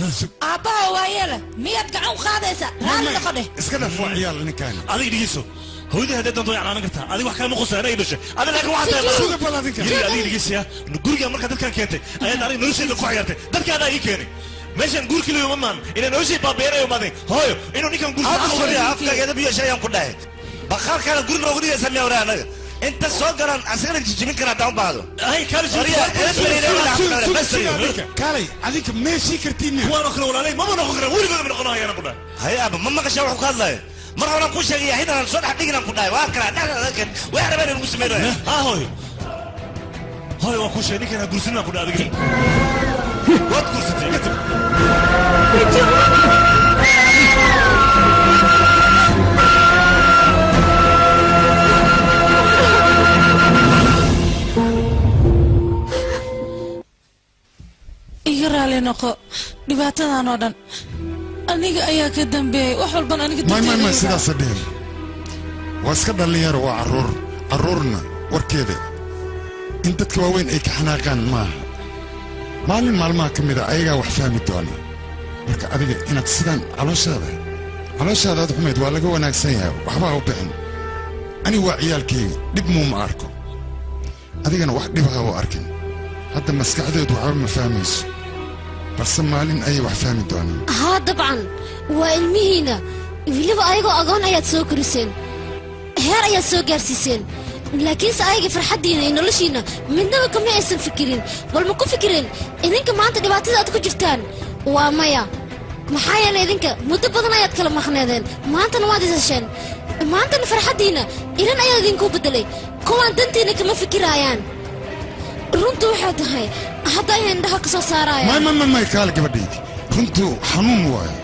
aabbaha waa yeela miyaad gacan u qaadaysaa raalli noqo dheh iska dhaf waa ciyaal ninkaan adiga dhigiso hooyadii hadday doonto way canaanan kartaa adiga wax kale ma qusayna ay dhashay adiga laakiin waxaad tahay suga bal adinka yiri adiga dhigisiya guriga marka dadkan keentay ayaad aniga nolosheeda ku ciyaartay dadkaada ii keenay meeshan guurkii leeyo maman inaan noloshii baabeerayo maadin hooyo inuu ninkan guurka afkageeda biyo shayaan ku dhahay bakhaar kale guri noogu dhigaysa miyaa waraa anaga انت سوغران اسغن جيجمين كرا داون باادو هاي كالي كالي عليك ماشي كرتيني وانا اخر ولا لي ما نخرج ولي ما نقناها يا نقنا هيا ابا ما مقشا وخو كادلاي مره انا كو شيغي هنا سو دخ دغنا كو داي واكرا دغنا وين ربنا المسلمين ها هوي هاي واكو شيغي كنا غرسنا كو دغنا وات غرستي iga raali noqo dhibaatadan oo dhan aniga ayaa ka dambeeyay wax walban aniga ma sidaas dheer waa iska dhalinyaro waa caruurna warkeeda in dadka waaweyn ay ka xanaaqaan maaha maalin maalmaha ka mida ayagaa wax fahmi doona marka adiga inaad sidaan calooshaada aad xumayd waa laga wanaagsan yahay waxbaa u bixin ani waa ciyaalkayga dhib muuma arko adigana wax dhibaha u arkin hadda maskaxdeedu waxba ma fahmayso balse maalin ayay wax fahmi doonaan haa dabcan waa ilmihiina weliba ayagoo agoon ayaad soo koriseen heer ayaad soo gaarsiiseen laakiinse ayaga farxaddiina iyo noloshiina midnaba kama aysan fikirin bal ma ku fikireen idinka maanta dhibaatada aad ku jirtaan waa maya maxaa yeelay idinka muddo badan ayaad kala maqneedeen maantana waad ishesheen maantana farxaddiina inan ayaa idinku beddelay kuwaan dantiina kama fikiraayaan runtu waxay tahay hadda ayaan indhaha ka soo saaraya may kaal gabadhaydi runtu xanuun waayo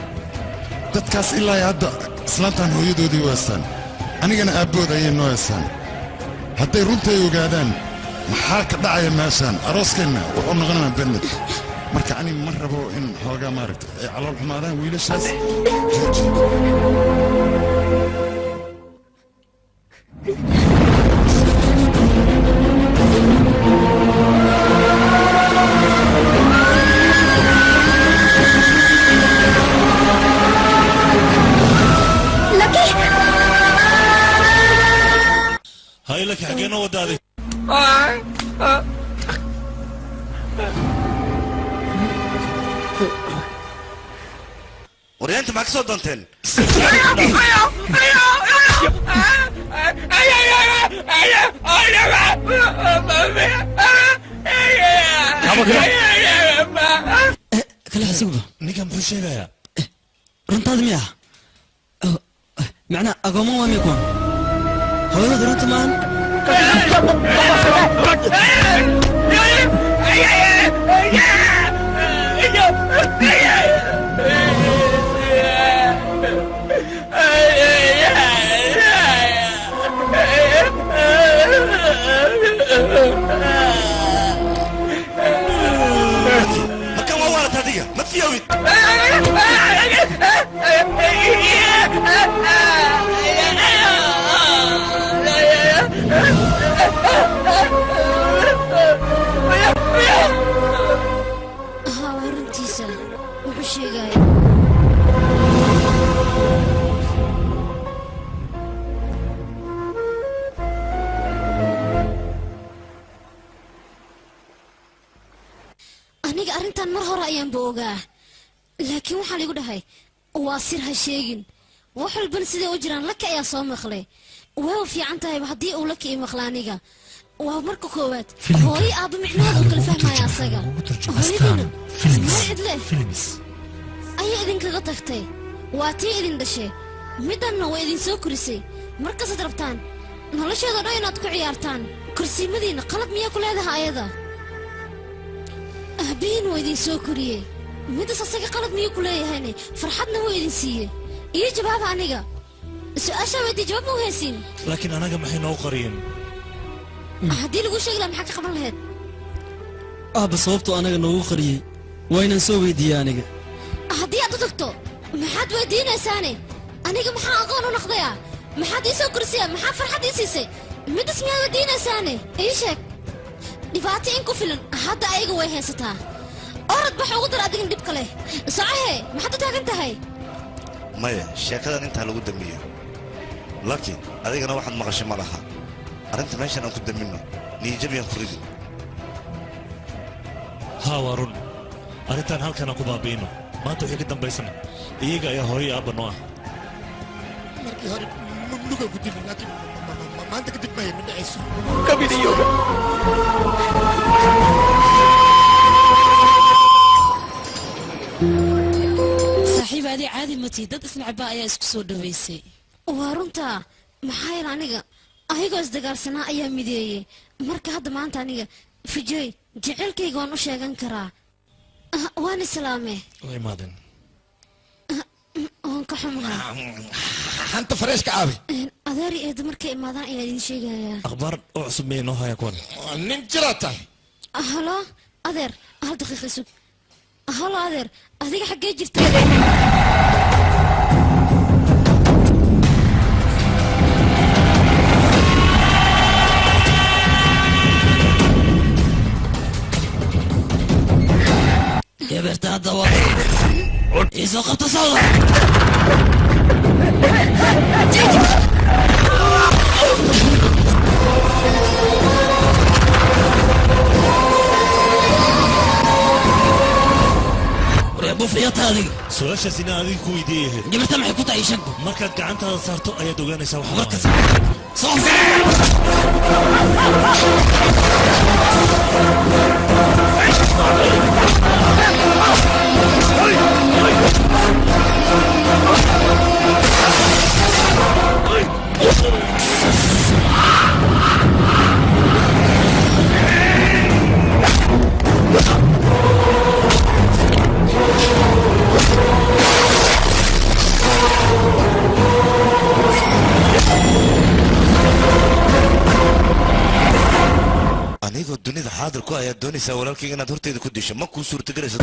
dadkaas ilaa hadda islaantaan hooyadoodii u heestaan anigana aabbood ayay noo heestaan hadday runtay ogaadaan maxaa ka dhacaya meeshaan arooskeenna wuxuu noqonayaa benned marka ani ma rabo in xoogaa maaragta ay calool xumaadaan wiilashaas هاي لك حقنا ودادي وريان انت معك صوت دانتين kala xasuuba ninkan muxuu sheegayaa runtaada miya macnaa agoomo waa miya kuwan hooyada runta maahan مكان ووالد هذه ما تسيوي ها runtiisa wuxuu sheegaya aniga arrintan mar hore ayaanba ogaa laakiin waxaa ligu dhahay waa sir ha sheegin wax walbana siday u jiraan laka ayaa soo maqlay way u fiican tahayba haddii uu laka ii maqla aniga waa marka koowaad hooyo aabba micnaheeda u kala fahmaya asaga hooyadiina meel cidle ayay idinkaga tagtay waa tii idin dhashay middanna waa idin soo korisay markasaad rabtaan nolosheeda dhan inaad ku ciyaartaan korsiimadiinna qalad miyaa ku leedahay ayada aabbihiin waa idin soo koriyey middas asaga qalad miyuu ku leeyahayne farxadna waa idin siiyey iyo jawaaba aniga su-aashaa weydii jawaab ma u haysiin laakiin anaga maxay noo qariyeen haddii lagu sheegi lahaa maxaa ka qaban lahayd aabba sababtuu anaga noogu qariyey waa inaan soo weydiiyey aniga haddii aad u tagto maxaad weydiinaysaane aniga maxaa aqoon u noqdaya maxaad ii soo korisaya maxaa farxad ii siisay middas miyaad weydiinaysaane ii sheeg dhibaato in ku filan hadda ayaga way haysataa orad bax ugu dar adigan dhibka leh socohe maxaad u taagan tahay maya sheekadan intaa lagu dambeeyo laakiin adigana waxaad maqashay ma laha arrinta meeshan aan ku daminno niyijabiyaan ku ridi haa waa run arrintan halkan aan ku baabi'ino maanta wixii ka dambaysana iyaga ayaa hooyo aabba noo ah markii hore nuga ku dili laakiin maanta kadib maya ma dhacayso kabiniyoga saaxiibaadii caadi matii dad isnacbaa ayaa isku soo dhawaysay waa runtaa maxaa yeele aniga ayagoo isdagaalsanaa ayaa mideeyey marka hadda maanta aniga fijoy jeceylkayga waan u sheegan karaa waan islaame way imaadeen waan ka xumahay hanta fareeshka aabe adeeri eedo markay imaadaan ayaa idin sheegayaa akhbaar oo cusub miyay noo haya kuwan nin jiraa tahay halo adeer hal daqiiqa sug halo adeer adiga xaggee jirta gabarta hadda waa iisoo qabta sawda bufiyata adiga su-aashaas inaan adiga ku weydiiyahay gabarta maxay ku tahay shanku markaad gacantaada saarto ayaad ogaanaysaa wax markas soo anigoo dunida xaadir ku ayaad doonaysaa walaalkayga inaad horteyda ku disho ma kuu suurtagelayso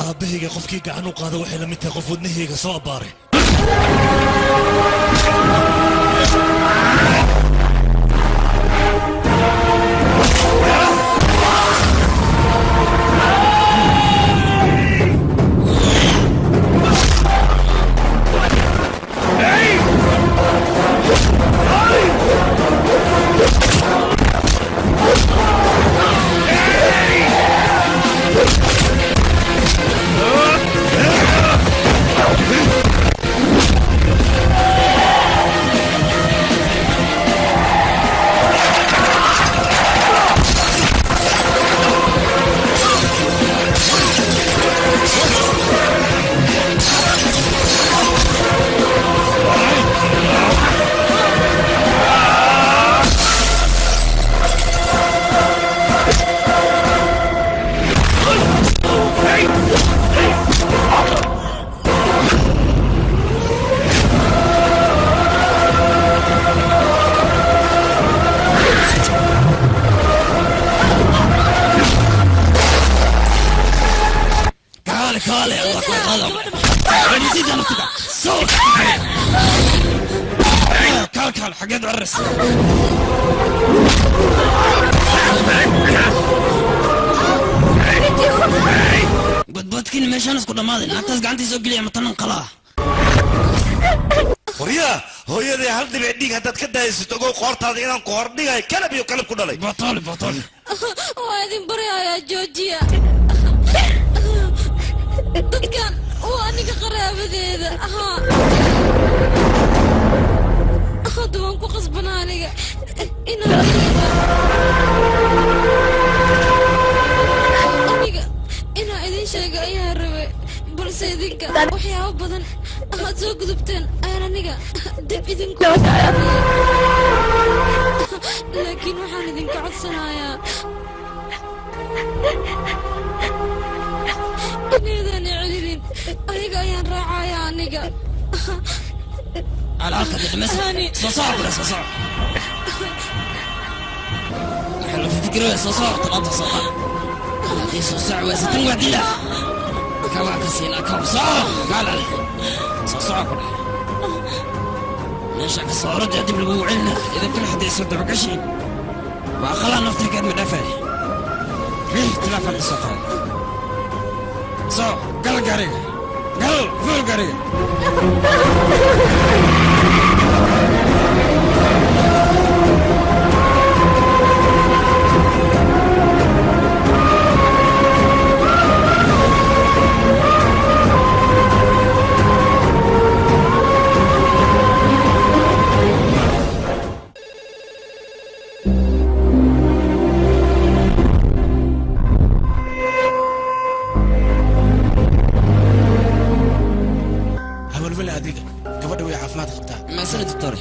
aabahayga qofkii gacan u qaada waxay la mid tahay qof wadnahayga soo abbaaray كالي الله كالي أنا نسيت أنا تبع صوت كال حقيت عرس بدبطكين ماشان اسكو دمادي ناكتاس قعنتي سوق لي متنن قلاه وريا هويدي هل دبعديك هداد كدايسي تقو قورتاد إنان قورديغاي كلب يو كلب كدالي بطل وادين بريا يا جوجيا dadkan waa aniga qaraabadeeda hadda waan ku qasbanaa aniga inaa idin sheega ayaa rabe balse idinka waxyaabo badan aad soo gudubteen ayaan aniga dib idinku laakiin waxaan idinka codsanayaa إني عليلين أيقا يان راعايا أنيقا على الأرض تتمسك صصاع ولا صصاع حلو في فكرة صصاع طلعت صصاع هذه صصاع وستن وعديلة كوا كسينا كوا صاع قال علي صصاع كله ليش أكسر رجع دبل وعلنا إذا كل حد يصدق عشرين وأخلى نفتك قد مدافع ليه تلعب على الصصاع So, gal gari. Gal, full gari. ما سنة دكتوري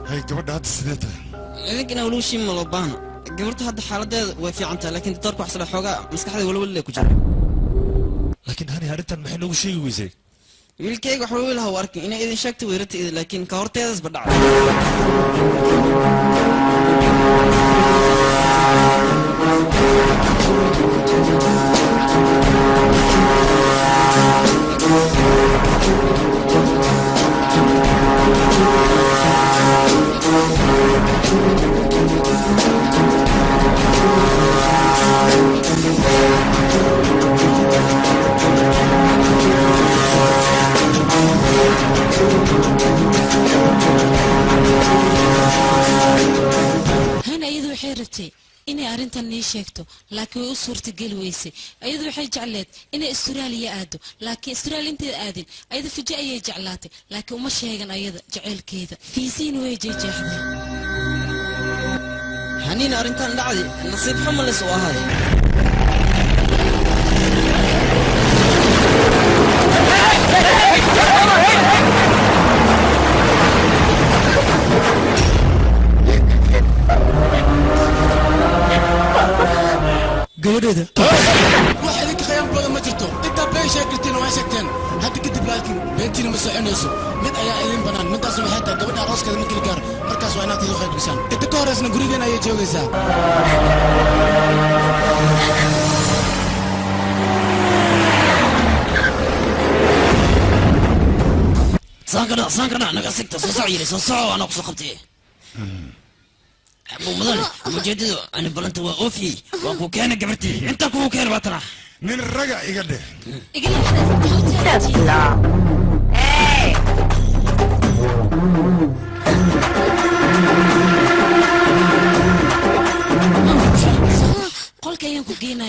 هاي قبل هذا السنة إذا كنا أولو شيء ملبانا قبلت هذا حالة وفي عنتها لكن دكتورك وحصل حوجة مسك هذا ولا كجرا لكن هني هرتن محل وشيء ويزي ملكي وحول لها وارك إن إذا شكت ويرت لكن كهرت هذا بدع هنا أيضا حيرتي إني أرنتن لي شيكتو لكن وصورت قل ويسي أيضا حي جعلت إني استراليا آدو لكن استراليا انت آدين أيضا في جاية جعلاتي لكن وما شيغن أيضا جعل كذا في سين ويجي جحدي هنين أرنتن دعدي نصيب حمل سواهاي gabadheeda wax idinka khayaan badan ma jirto intaa been sheegteen waa sheegteen hadda kadib laakiin beentina ma soconayso mid ayaa idin banaan midaas waxay tahay gabadha arooskeeda ma keli gaaro markaas waa inaad idin qayb gashaan inta ka horeysna gurigeena ayay joogaysaa سانكرنا أنا قصدت صصعيري صصعوا أنا قصة خبتي أبو مدن مجدد أنا بلنت وقفي وأبو كان قبرتي أنت أبو كان بطرح من الرجع يقدر قول كيان كوكينا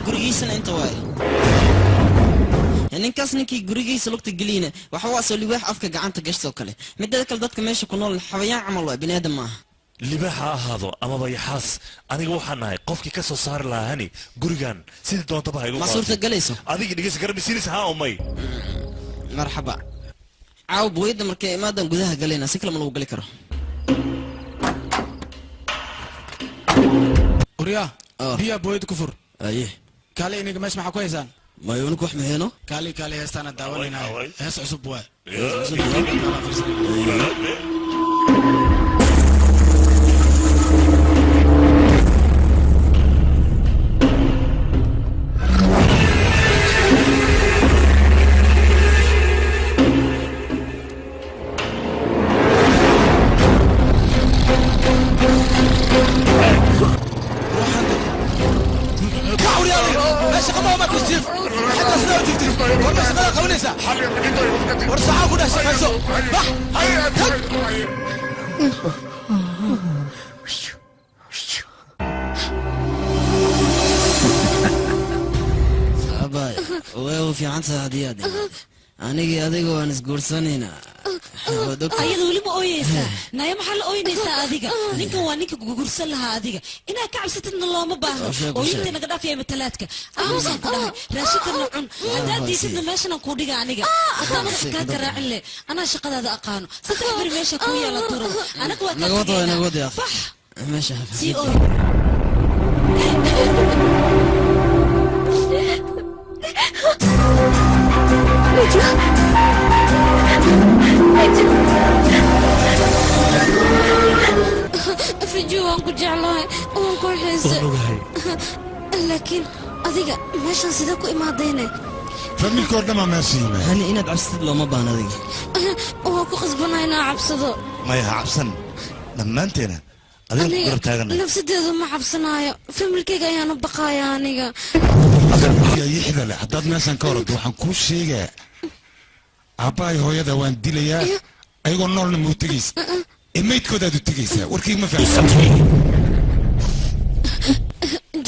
gurigiisana inta waay ninkaas ninkii gurigiisa lugta geliyna waxa waa soo liwaax afka gacanta gashto kale midda kale dadka meesha ku nool xawayaan camal waa bini'aadam maaha libaaxa ahaado amaba yaxaas aniga waxaan nahay qofkii ka soo saari lahaa hani gurigan sidii doontaba ha igu ma suurta galayso adiga dhegeysa garabisiinis haa umay marxaba caaw buwayda markay imaadan gudaha galayna si kale ma lagu gali karo waryaa biyaa booyada ku fur aye kaale iniga meesha maxaa ku haysaan mayuunku wax maxeeno kaale heestaana daawanaynaay hees cusub waay way u fiican tahay haddii aad anigii adiga waan isguursanayna ayada weli ma ooyeysaa naya maxaa la ooynaysaa adiga ninkan waa ninka gugursan lahaa adiga inaad ka cabsatidna looma baahno ooyinta naga dhaafaya matalaadka aamusaan ku dhahay raashinkana cun haddaad diisidna meeshanan kuu dhiga aniga hadaa madaxa kaa garaacin leh anaa shaqadaada aqaano saddex beri meesha kuu yaala durada anaga waa nagawad meesha sii ooy فيديو وانكو جعلها وانكو حيزة لكن أذيك ماشان سيداكو إماديني فمي كوردا ما ماشيين هني إنا بعبسد لو ما بان أذيك وانكو خصبنا هنا عبسدو ما يها عبسن لما انتنا أذيك قرب تاغنا نفس ديدو ما عبسنايا فيلم الكيكا يانا بقايا انيقا يا يحدى لي حداد ماشان كورد وحن كل شيء أباي هو يدا وان ديليا أيقو نورنا موتيجيس إميت كودا دو تيجيسا وركي ما فهم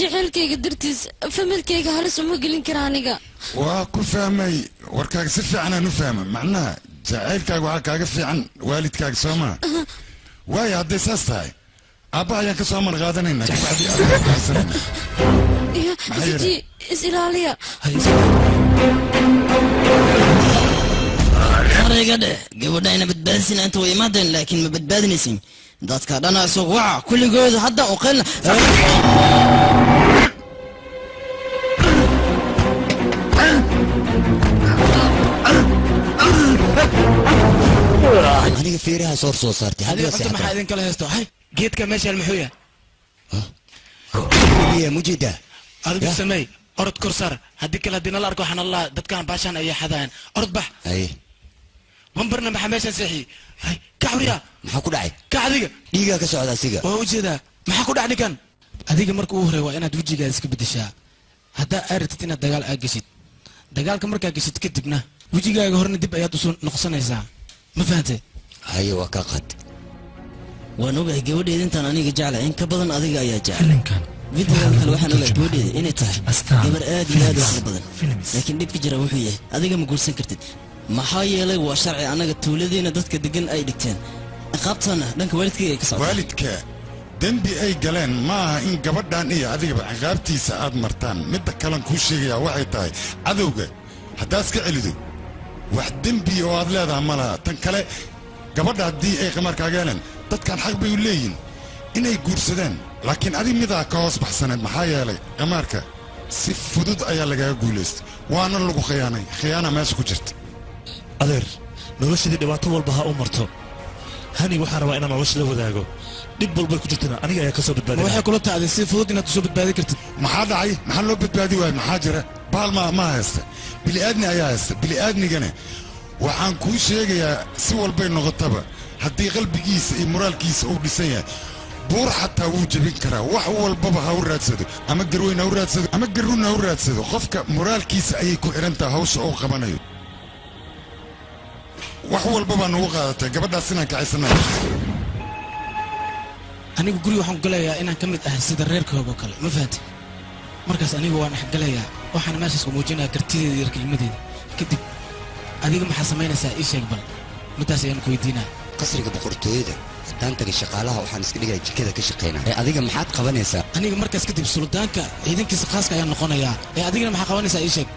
جعلكيga dartiis familkayga halis uma gelin karaaniga waa ku fahmay warkaaga si fiican aan u fahmay macnaha jacaylkaaga waxaa kaaga fiican waalidkaaga soo maa waayo hadday saas tahay aabba ayaan ka soo amar qaadanaynaa kabacdi asanayna fiji is ilaaliya harayga dheh gabadhayna badbaadisina inta way imaadeen laakiin ma badbaadinaysin dadka dhana isugu waca kulligooda hadda u qilna aniga fiiraha soo saartay adiga cunto maxaa idin kala haysto hay geedka meesha muxuu yahay mujida adigu samey orod kor sar haddii kale haddii nala arko waxaan allah dadkaan baashaan ayay xadayaan orod bax wambarna maxaa meeshaan seexiyey kacuriya maxaa ku dhacay kac adiga dhiigaa ka socda asiga waa ujeedaa maxaa ku dhac ninkan adiga marka ugu horey waa inaad wejigaada iska bedeshaa haddaa aad rabtid inaad dagaal aa geshid dagaalka markaa geshid kadibna wejigaaga horena dib ayaad usoo noqsanaysaa ma fahantay haye waa ka qad waan ogahay gabadheeda intaan aniga jecla in ka badan adiga ayaa jecel videogan kale waxaan ogahay gabadheeda inay tahay gabar aad iyo aad u caqli badan laakiin dhibka jira wuxuu yahay adiga ma guursan kartid maxaa yeelay waa sharci annaga tuuladiina dadka degan ay dhigteen ciqaabtana dhanka waalidkayga ay ka socdaan waalidka dembi ay galeen ma aha in gabadhan iyo adigaba ciqaabtiisa aad martaan midda kalen kuu sheegayaa waxay tahay cadowga haddaad iska celido wax dembi oo aad leedaha ma laha tan kale gabadha haddii ay qamarkaaga heleen dadkan xaq bay u leeyihin inay guursadaan laakiin adig midaa ka hoos baxsaneed maxaa yeelay qamaarka si fudud ayaa lagaga guulaystay waana lagu khiyaanay khiyaana meesha ku jirta adeer noloshadii dhibaato walba ha u marto hani waxaan rabaa inaan nolosha la wadaago dhib walbay ku jirtana aniga ayaa ka soo badbaadin waxay kula tacday si fudud inaad usoo badbaadi kartid maxaa dhacay maxaa loo badbaadi waaya maxaa jira baal ma haysta bili'aadni ayaa haysta bili'aadnigana waxaan kuu sheegayaa si walbay noqotaba haddii qalbigiisa iyo moraalkiisa uu dhisan yahay buur xataa wuu jebin karaa wax walbaba ha u raadsado ama garweyn ha u raadsado ama garrun ha u raadsado qofka moraalkiisa ayay ku xihantaha hawsha uu qabanayo wax walbabaa nagu qaadatay gabadhaas inaan kacaysanayo anigu guri waxaan galayaa inaan ka mid ahay sida reerkooga kale ma fahanti markaas anigu waan dhexgalayaa waxaana meeshaas ku muujinayaa kartideeda iyo kelmadeeda kadib adiga maxaa samaynaysaa ii sheeg bal middaas ayaan ku weydiinaa qasriga boqortooyada haddaan tagay shaqaalaha waxaan iska dhigaya jikada ka shaqaynaa ee adiga maxaad qabanaysaa aniga markaas kadib suldaanka ciidankiisa khaaska ayaan noqonayaa ee adigana maxaa qabanaysaa ii sheeg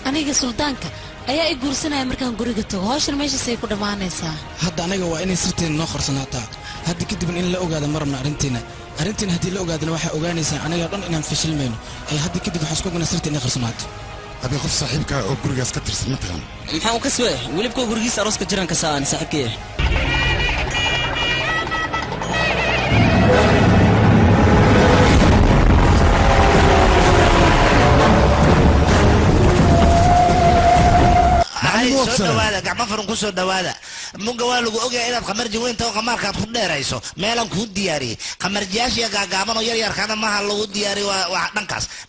aniga suldaanka ayaa i guursanaya markaan guriga tago hawshan meeshaas ay ku dhammaanaysaa hadda anaga waa inay sirteena noo qarsanaataa hadda kadibna in la ogaada ma rabna arrinteena arrintan haddii la ogaadana waxaa ogaanaysaa aniga dhan inaan fashilmayno ee hadda kadib waxaa isku ognaa sirta inay qarsamaato adii qof saaxiibkaa oo gurigaas ka tirsan ma taqaan maxaan u kasbe welibkoo gurigiisa arooska jiraan ka saa'an saaxiibkii soo dhawaada gacmo furan ku soo dhawaada muga waa lagu ogyahay inaad qamarji weynta oo qamaarkaad ku dheerayso meelaan kuu diyaariyey qamarjiyaashiya gaagaaban oo yaryarkaana maaha lagu diyaariyo waa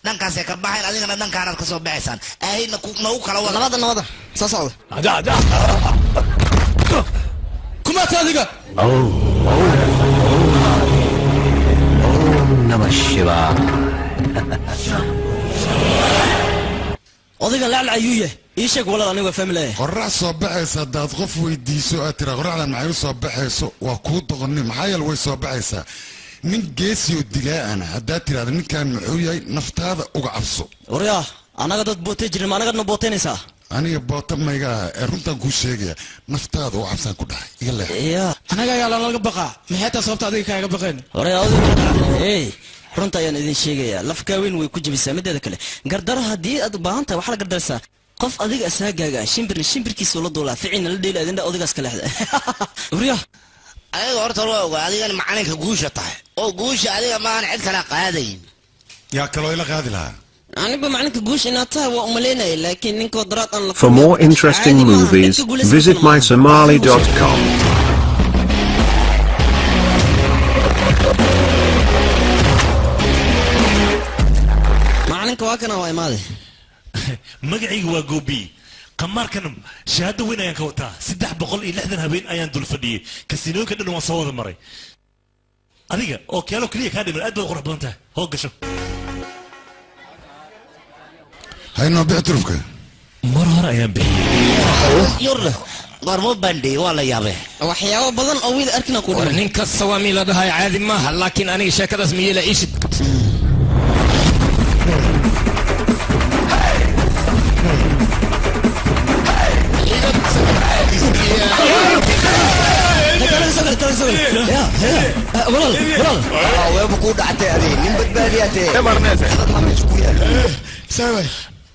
dhankaasay ka baxayn adigana dhankaanaad ka soo baxaysaan aahayna nagu kala wada nabada soo socda kumaata adiga Namashivaa odayga lacla ayuu yahay ii sheeg walad aniga family qorrax soo baxaysa hadaad qof weydiiso aad tira qorraxdan maxay u soo baxayso waa kuu doqonni maxaa yeele way soo baxaysaa nin geesiyo dilaa'ana haddaad tiraahda ninkan muxuu yahay naftaada uga cabso waryaa anaga dad bootay jirin anagadna bootaynaysaa aniga boota mayga ah ee runtaan kuu sheegaya naftaada uga cabsaan ku dhahay iga leex anaga ayaa lalaga baqaa maxay taa sababta adiga kaaga baqeen waryaa odayga runta ayaan idin sheegayaa lafkaa weyn way ku jabisaa mideeda kale gardaro haddii aad u baahan tahay waxaa la gardaraysaa qof adiga asaagaaga shimbirkiisa la duulaa ficina la dheeli adindha odaygaas ka leexda wariya ayaga horta waa ogaa adigana macalinka guusha tahay oo guusha adiga maahan cid kala qaadayn yaa kaloo ila qaadi lahaa aniba macalinka guusha inaad tahay waa umalaynaya laakiin ninka daraad aan For more interesting movies, visit mysomali.com. macalinka waa kana waa imaade magacayga waa goobi qamaarkan shahaado weyn ayaan ka wataa 360 habeen ayaan dul fadhiyey kasinooyinka dhan waan soo wada maray adiga oo keelo kaliya kaa dhiman aad baad qurux badan tahay hoo gasho haynoo bixi turufka mar hore ayaan bixiyey yurda qarmo bandhi waa la yaabay waxyaabo badan oo wiil arkina ku war ninka sawaami la dhahay caadi maaha laakiin aniga sheekadaas miyela ishid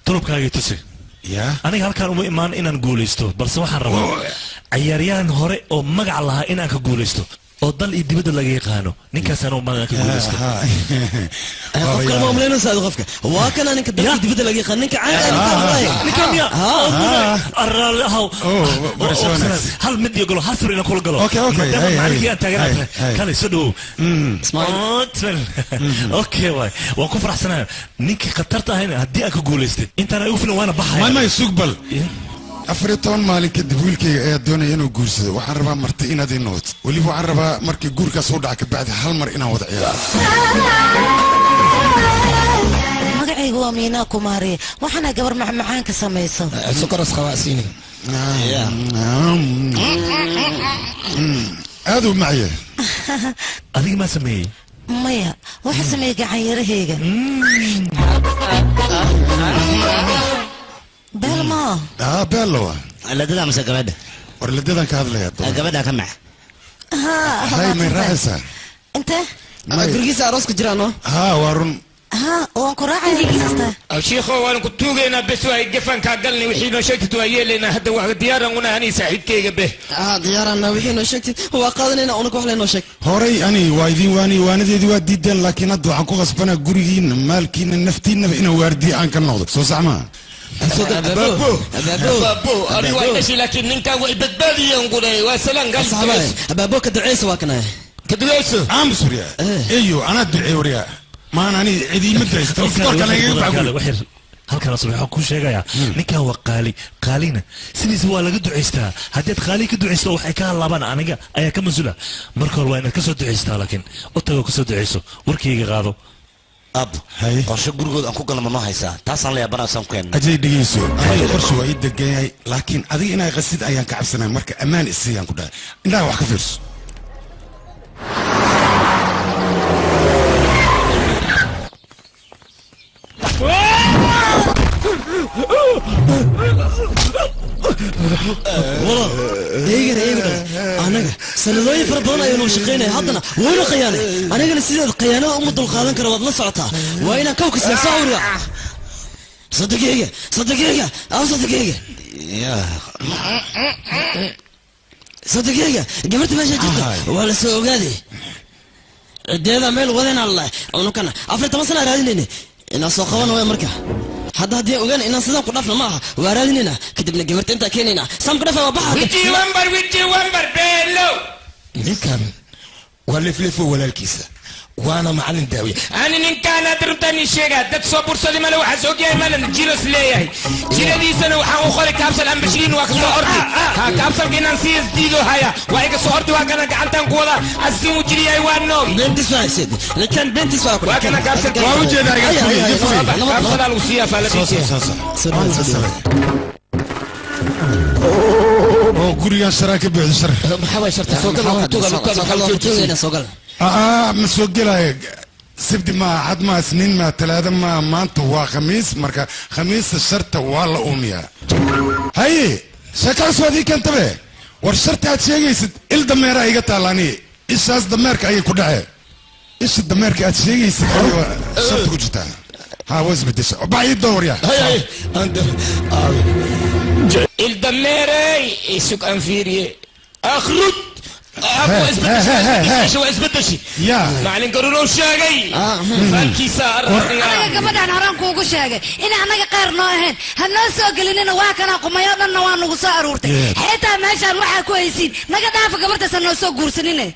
turubkaagii tusi aniga halkaan uma imaan inaan guulaysto balse waxaan rabaa cayaaryahan hore oo magac lahaa inaan ka guulaysto oo dal iyo dibadda laga yaqaano ninkaasaan u madan ka guulaysto qofka ma umleynaysaa qofka waa kana ninka dal iyo dibadda laga yaqaan ninka ninka miya arraali ahaw hal mid iyo galo hal fir inaan kula galo macalikii aan taaganahay kale soo dhawow okay waay waan ku faraxsanahay ninkii khatarta ahayna haddii aan ka guulaystay intaan ay u filan waana baxaya may sugbal 14 maalin kadib wiilkayga ayaa doonaya inuu guursado waxaan rabaa marti inaad ii noqotid weliba waxaan rabaa markii guurkaas u dhaca kabacdi hal mar inaan wada ciyaaro magacaygu waa miinaa kumaariye waxaana gabar macmacaan ka samayso sukaras khawaasiini aad u macye adiga maa sameeyey maya waxa sameeyey gacanyarahayga beelmo beello ladada mase gabadha war ladadan ka hadlaya gabadha ka mac hay may raacaysaa intee gurigiisa arooska jiraano waa run waan ku raacaya sheekho waan ku tuugaynaa bes waa gafanka galnay wixii noo sheegtid waa yeelaynaa hadda waa diyaaran una ani saaxiibkayga be diyaaran wixii noo sheegtid waa qaadanayna una wax leeno sheeg horay ani waa idin waanadeedii waa diideen laakiin hadda waxaan ku qasbanaa gurigiina maalkiina naftiinaba inaan waardiye aan ka noqdo soo saxmaa أبابو أبي وإيشي لكن نينكا وإبدبالي ينقول وسلام قال أبابو كدعيس واكنا كدعيس عم سوريا أيوه أنا أدعي وريا ما أنا عدي مدرس تفكر كلا يبغى halkan asoo waxaan kuu sheegayaa ninkan waa qaalina sidiisa waa laga ducaystaa haddaad qaali ka ducaysto waxay ka halaabaan aniga ayaa ka mas-uula marka hore waa inaad ka soo ducaystaa laakiin u tago ka soo ducayso warkayga qaado ab qorshe gurigood aan ku galma noo haysaa taasaan la yaabanaasaan ku keenay ajay dhegeyso aniga qorshe waa ii degan yahay laakiin adiga inaa qasid ayaan ka cabsanay marka ammaan isiyaan ku dhahay indhaha wax ka fiirso anaga sanadooyin fara badan ayuu noo shaqaynaya haddana wayna khiyaanay anigana sideed khiyaanada uma dulqaadan kara waad la socotaa waa inaan kawka siyaa sawriga صدقيقة صدقيقة أو صدقيقة يا صدقيقة قبلت ما جدت ولا سوق هذه الديدا ميل وذين الله أو نكنا أفلت مثلا راديني إن سوقنا ويا مركه حد هدي وقال إن صدق قرفنا معها وراديننا كتبنا قبلت أنت كيننا سام قرفة وبحر ويجي ومبر بيلو مين كان ولا فلفو ولا الكيسة وانا معلم داوي انا ان كان ادرمتني شيغا دد سو برصدي ما لو حسوقي مالن جيلس ليهي جيل دي سنه waxaan u qoray kaabsal aan bashiriin waa ka soo ordi ha kaabsal inaan si isdiido haya waa iga soo ordi waa kana gacantan ku wada asin u jiriyay waa noog بنتي سايسد لكن بنتي ساكو waa kana kaabsal waa u jeedaa kaabsal aan u siiya falabiti oo guriga sharaaka bixi shar maxaa sharta soo gal soo gal ما سوقلها سبدي ما حد ما سنين ما ثلاثة ما أنت خميس مركا خميس الشرطة والله أمية هاي شكل سودي كنت به والشرطة هتشيء يسد الدمير أي قتالاني إيش هذا الدمير كأي كده إيش الدمير كأشيء يسد شرطة كجتا ها وز بديش بعيد دور يا هاي أنت الدمير يسوق أنفيري أخرج شو اثبت شيء يا معلن قرروا شاقي فالكي صار انا قبدان هران كوغو شاقي ان انا قير نوهن هنو سو غليننا waa kana qumayadana waa nagu soo aruurtay xitaa meeshan waxa ku haysiin naga dhaaf gabarta sanoo soo guursanine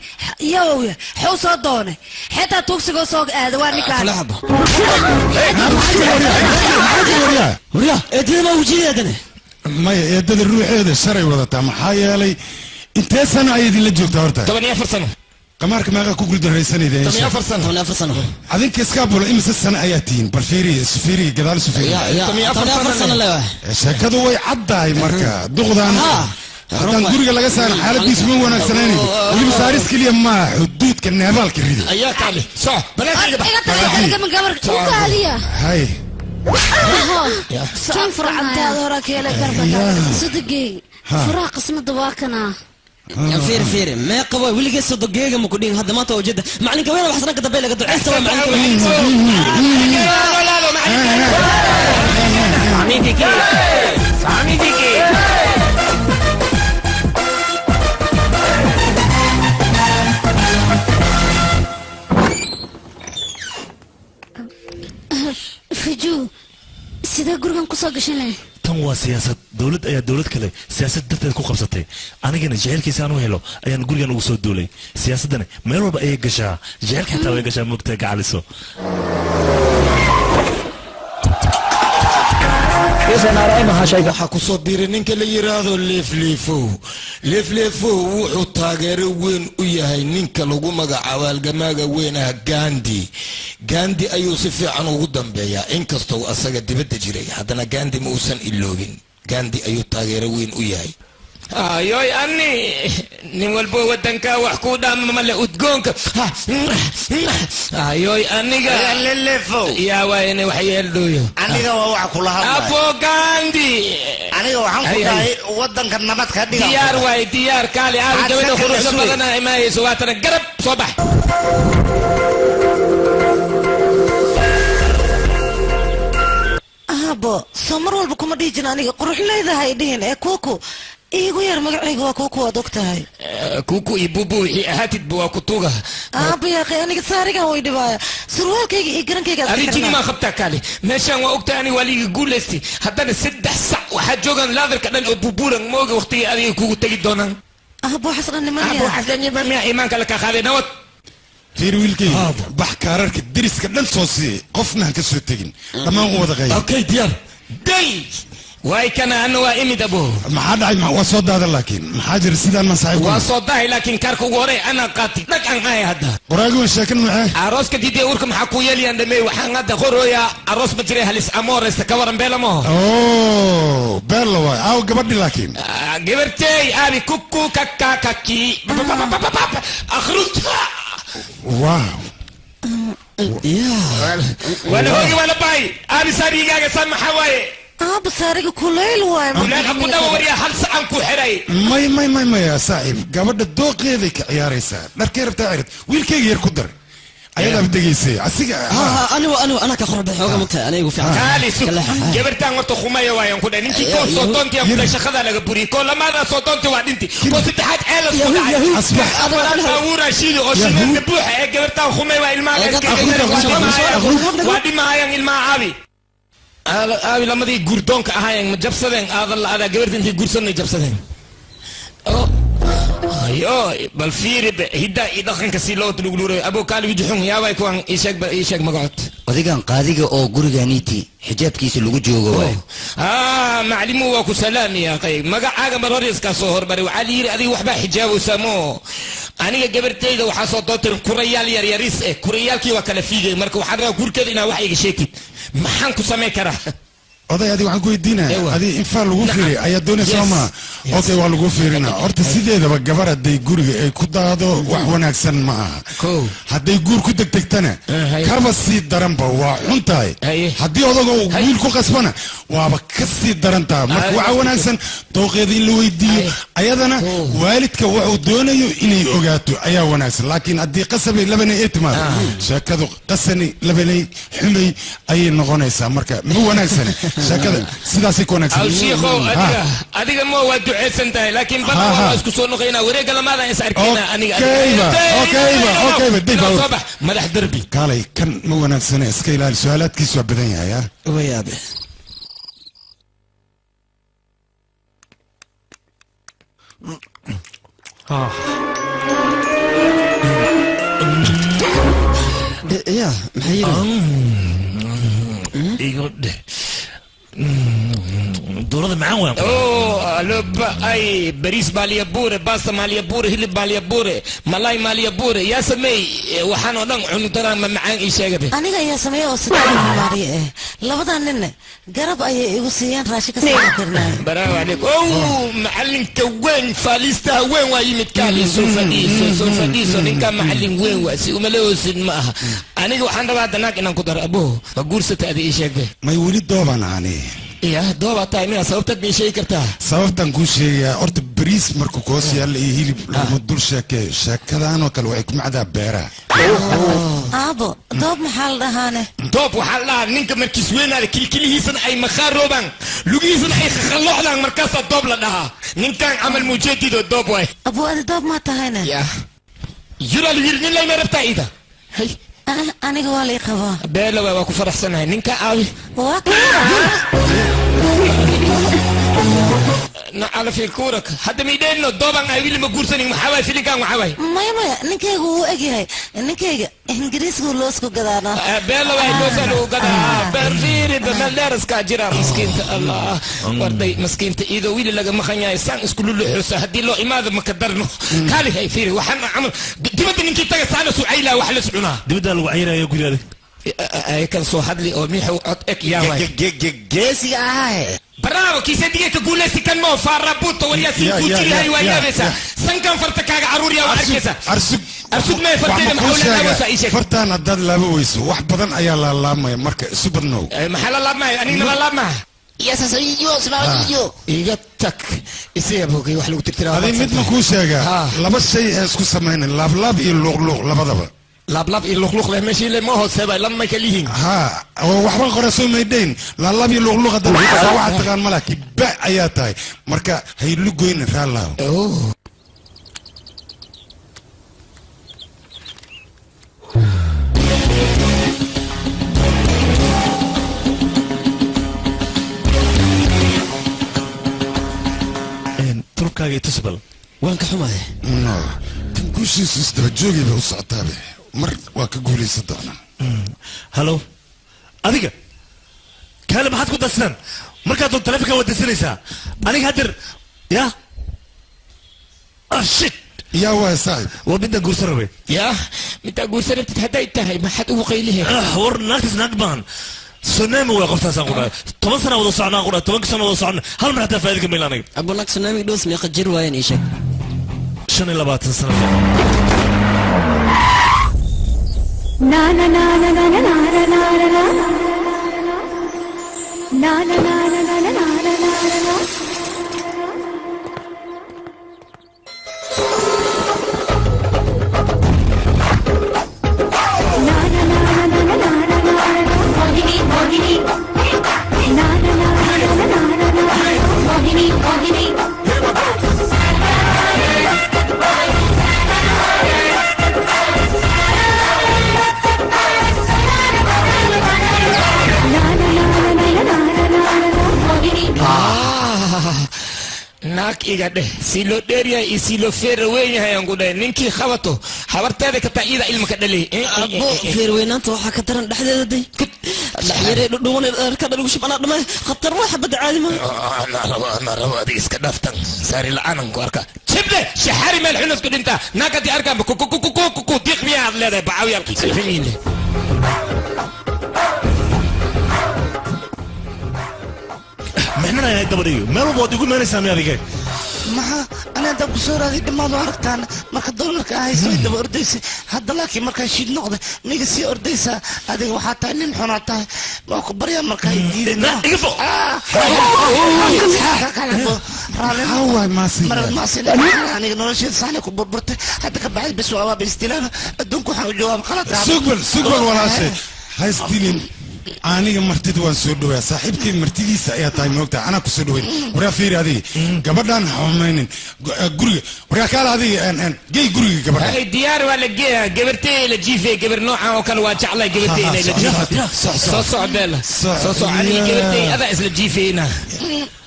yow xoo soo doonay xitaa tuugsigo soo aad waa nikaan وريا ادي ما وجيدنا ما يدد الروح هذا الشرعي وضعتها محايا انت سنة ايدي اللي جوك دورتها 8 سنة قمارك ما كوكل دريساني ده 8 سنة عادين كيسكابول امس السنة اياتين بالفيري سفيري قدال سفيري 8 سنة لا شكدو وي عداي مركا دغدان هدان غوريغا laga saaran xaaladiis ma wanaagsaneen wali saaris kaliya ma xuduud ka neebaalka rido ayaa taali soo banaanka من قبل وكالية هاي كيف فرعت هذا وراك يا لك صدقي فراق اسم دواكنا يا فير ما قوي ولي قصه دقيقه مكودين هذا ما توجد معني كوين وحسنا قد بالك قد عيسى معني كوين لا معني ديكي سامي ديكي فجو سيدا غورغان كسو غشنه tan waa siyaasad dawlad ayaa dawlad kale siyaasad darteed ku qabsatay anigana jecelkiisa aan u helo ayaan gurigan ugu soo duulay siyaasadana meel walba ayay gashaa jecelka xitaa way gashaa mugta gacaliso waxaa ku soo biiray ninka la yiraahdo leefleefo wuxuu taageero weyn u yahay ninka lagu magacaabo halgamaaga weyn ah gandi ayuu si fiican ugu dambeeyaa inkastoo asaga dibadda jiray haddana gandi ma uusan iloobin gandi ayuu taageero weyn u yahay ayoy ani nin walbo wadanka wax ku dhaamamale udgoonka ayoy aniga lelefo yaa waayne wax yeeldooyo aniga waa wax kula hadlay abo gandi aniga waxaan ku dhahay wadanka nabad ka dhiga diyaar waay diyaar kaali aad gabadha quruxda badan ay maayso waa tan garab soo bax abo samar walba kuma dhijin aniga qurux leedahay dhihin ee kuku iigu yar magacayga waa kuku waad og tahay kuku iyo bubu wixii ahaatidba waa kutuga aaba yaaqay aniga saarigan way dhibaaya surwaalkayga iyo garankayga arrintiini maa qabtaa kaali meeshaan waa ogtahay aniga waa liiga guulaystay haddana 3 sac waxaa joogaan laadarka dhan oo bubuuran mooga waqtigii adiga kugu tegi doonaan abo xasan nimanaya abo xasan nimanaya iimaanka la ka qaaday nabad fiir wiilkay bax kaararka deriska dhan soo sii qofna ka soo tagin dhammaan u wada qeey okay diyaar day واي كان انا وامد ابوه ما حد ما وصل هذا لكن ما حاجر سيدان ما صاحب وصل لكن كاركو غوري انا قاتي لك ان هاي هذا قراغو شاكن معاه عروس كديدي اوركم حكوا يلي اندمي وحان هذا غورويا عروس بجري هلس امور استكبر بلا ما اوه بلا واي او قبل لكن قبرتي ابي كوكو كاكا كاكي اخرج واو يا ولا هوي ولا باي ابي ساري قاعد سمح حواي basaariga kuleyl waay kuleyl aku dhawariya hal sacan ku xiray may ya saaxiib gabadha dooqeeday ka ciyaaraysaa dharkay rabtaa cirid wiilkayga yar ku dar ayadaa degaysay asiga أنا كخرب حوجة متى أنا يقول في كالي سو جبرتان ورت خماية ويان كده نيجي كو صوتونتي أقول لك شخذ على جبوري كل ما هذا صوتونتي وعدنتي كو ستحات ألف أصبح أنا أورا شيل أشيل نبوح جبرتان خماية وإلما وادي ما هيان إلما عابي أبي لما دي جوردونك هيان مجبسدين هذا جبرتين في جورسون جبسدين ايوه بالفير هدا يدخن كسيلو تلوغلور ابو كالو يجحون يا باي كوان ايشك مقعد odigan qaadiga oo gurigaaniiti xijaabkiisa lagu joogo way maclimu waa ku salaam ya qay magacaaga maroris ka soo horbari waxa liiri adiga waxba xijaabo samo aniga gabartayda waxa soo dootirin kurayaal yar yaris kurayaalkii waa kala fiigay marka waxaan rabaa gurkeeda inaa wax iga sheegtid maxaan ku sameyn karaa oday adiga waxaan ku weydiinaa adi infaal lagu fiiriy ayaa doonaysaa ma okay waa lagu fiirina horta sideedaba gabar hadday guriga ay ku daado wax wanaagsan ma aha hadday guur ku degdegtana kaba sii daranba waa xun tahay haddii odaga wiil ku qasbana waaba ka sii daran tahay marka waxa wanaagsan dooqeeda in la weydiiyo ayadana waalidka wuxuu doonayo inay ogaato ayaa wanaagsan laakiin haddii qasabay labanay ay timaado sheekadu qasani labanay xumay ayay noqonaysaa marka ma wanaagsan شكرا سيداسي كونكس او شيخو اديك مو ودو عيسنتاي لكن بقى اسكو سو نقينا وريق لما هذا يساركينا اني اوكي ديبا صباح مدح دربي قالي كان مو انا سنه اسكيلا السؤالات كيسو بدن يا ويا ابي يا محيي يقول دورة معاه وين؟ اوه لب اي بريس بالي بوري باستا مالي بوري هلي بالي بوري ملاي مالي بوري يا سمي وحنا دن عنو ترى معان اي شيء قبل انا يا سمي او سدان ماري لبدان نن قرب اي igu siiyaan raashika saarnaa برافو عليك اوه معلم كوين فاليستا وين وايمت كالي سوفاديسو نينكا معلم وين واسي وملوسن maaha aniga waxaan rabaa danaag inaan ku daro abo ba guursata adii ii sheegay may wali dooban ani يا دوبا تايمين sababtad bi sheegi kartaa sababtan ku sheegaya horta bariis markuu koos yaal iyo hilib lagu dul sheekay sheekadan oo kale way ku macdaa beera abo doob maxal dhahaane doob waxa la ninka markiis weenaada kilkilihiisan ay makharooban lugihiisan ay khallooxdan markaas doob la dhahaa ninkan amal mujadido doob way abo adi doob ma tahayna ya yura liirnin lay marabta ida hay aniga waa lay qabaa beela waa ku faraxsanahay ninka aawi على في كورك هذا ميدانو دوبان اي ويلي ما غورسنين maxaa filigan waxa way maya ninkaygu uu egyahay ninkayga ingiriisku loosku gadaana beela way loosku gadaa berfiri bamalaras ka jira miskiinta allah warday miskiinta ido wiili laga maqanyahay san isku luluxusa hadii loo imaado ma ka darno kali hay fiiri waxaan amal dibada ninkii taga saana su'ayla wax la socuna dibada lagu ciyaarayo guriga ay kan soo hadli oo miixu cod ek yaa way geesi ahay bravo كيسة ديك تقول لي كان مو فاربوتو ولا سيكوتي هاي ويا بيسا سنكن فرتكاغ عروريا واركيسا ارسد ما فرتين محاولة لا وسا ايشك فرتان الداد لا بويس wax badan ayaa la laamay marka subadno maxaa la laamay anina la laamay يا سيديو سمعوا iga tag isaga bogay wax lagu tirtiraa adii mid ma ku sheega laba shay isku sameeyeen laab iyo luqluq labadaba laab iyo luqluq la meeshii le ma hooseba lama kalihin ha waxba qorasoo meedeyn laab iyo luqluq hadda waxa taqaan malaki ba ayaa tahay marka hay lugoyn raalaw turkaaga tusbal waan ka xumahay tan kushiisu isdaba joogayba u socotaabe mar waa ka guulaysan doonaa halo adiga kaale maxaad ku darsan markaad doon taleefanka wadaysanaysaa aniga hadeer ya shit yaa waa saaxib waa midaan guursan rabay ya midaan guursan rabtid hadday tahay maxaad ugu qaylihe war naagtis naag baan سنامي وقفتها قرا 10 سنه ولا صعنا قرا 10 سنه ولا صعنا هل من حتى فايدك من لانك ابو لك سنامي دوس مي قجر وين ايشك شنو لا 20 سنه نا نا نا نا نا نا نا نا naag iga dheh si loo dheeryahay iyo si loo feera weyn yahay aan ku dhahay ninkii qabato habarteeda ka taa iyada ilma ka dhalay feerweynaanta waxaa ka daran dhexdeeda day dhaxyaree dhudhuwan ka dhalugu shibana dhamay khatar waa xabada caadi ma ana rabo adiga iska dhaaftan saari la'aanan ku arka jibde shaxari meel xun isku dhinta naagati arkaan ku diiq miyaad leedahay bacaawiyaalkiisa fahmiile محنا يا دبريو ما هو بودي يقول ما نسمع بيجي ما أنا دب صورة دي ما ضو عرفتان ما كدول لك هاي سوي دب أرديس هذا لكن ما كان شيء نقطة نيجي أرديسة هذه وحتى إن حناته ما كبريا ما كان يدير لا يقفوا هو ما سي ما سي يعني نرشيد صحني كبرت حتى كبعد بس وأبى باستلام الدنكو حاول جواب خلاص سقبل ولا شيء هاي ستيلين aniga martida waan soo dhawaa saaxiibkay martidiisa ayaa tahay moogta ana ku soo dhaweyn waraa fiiri adiga gabadhan xumaynin guriga waraa kaala adiga gey guriga gabadha ay diyaar wala geeya gabartay la jiifay gabar noocan oo kale waa jeclay gabartay inay la jiifay soo socdela soo socdii gabartay ada isla jiifayna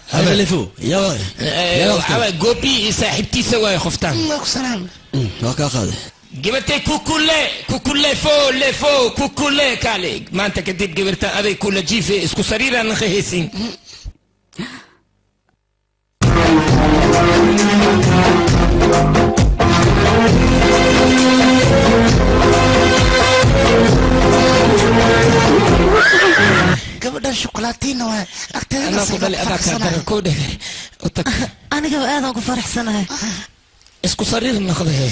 هذا اللي فوق يا جوبي صاحبتي سواي خفتان سلام وكا قاده جبرتي كوكولي فو كوكولي كالي ما انت كديت جبرتا ابي كل جيفي اسكو سريرا نخيسين gabadha shukulaatiin waa agteeda aniga aad ku faraxsanahay isku sariir noqday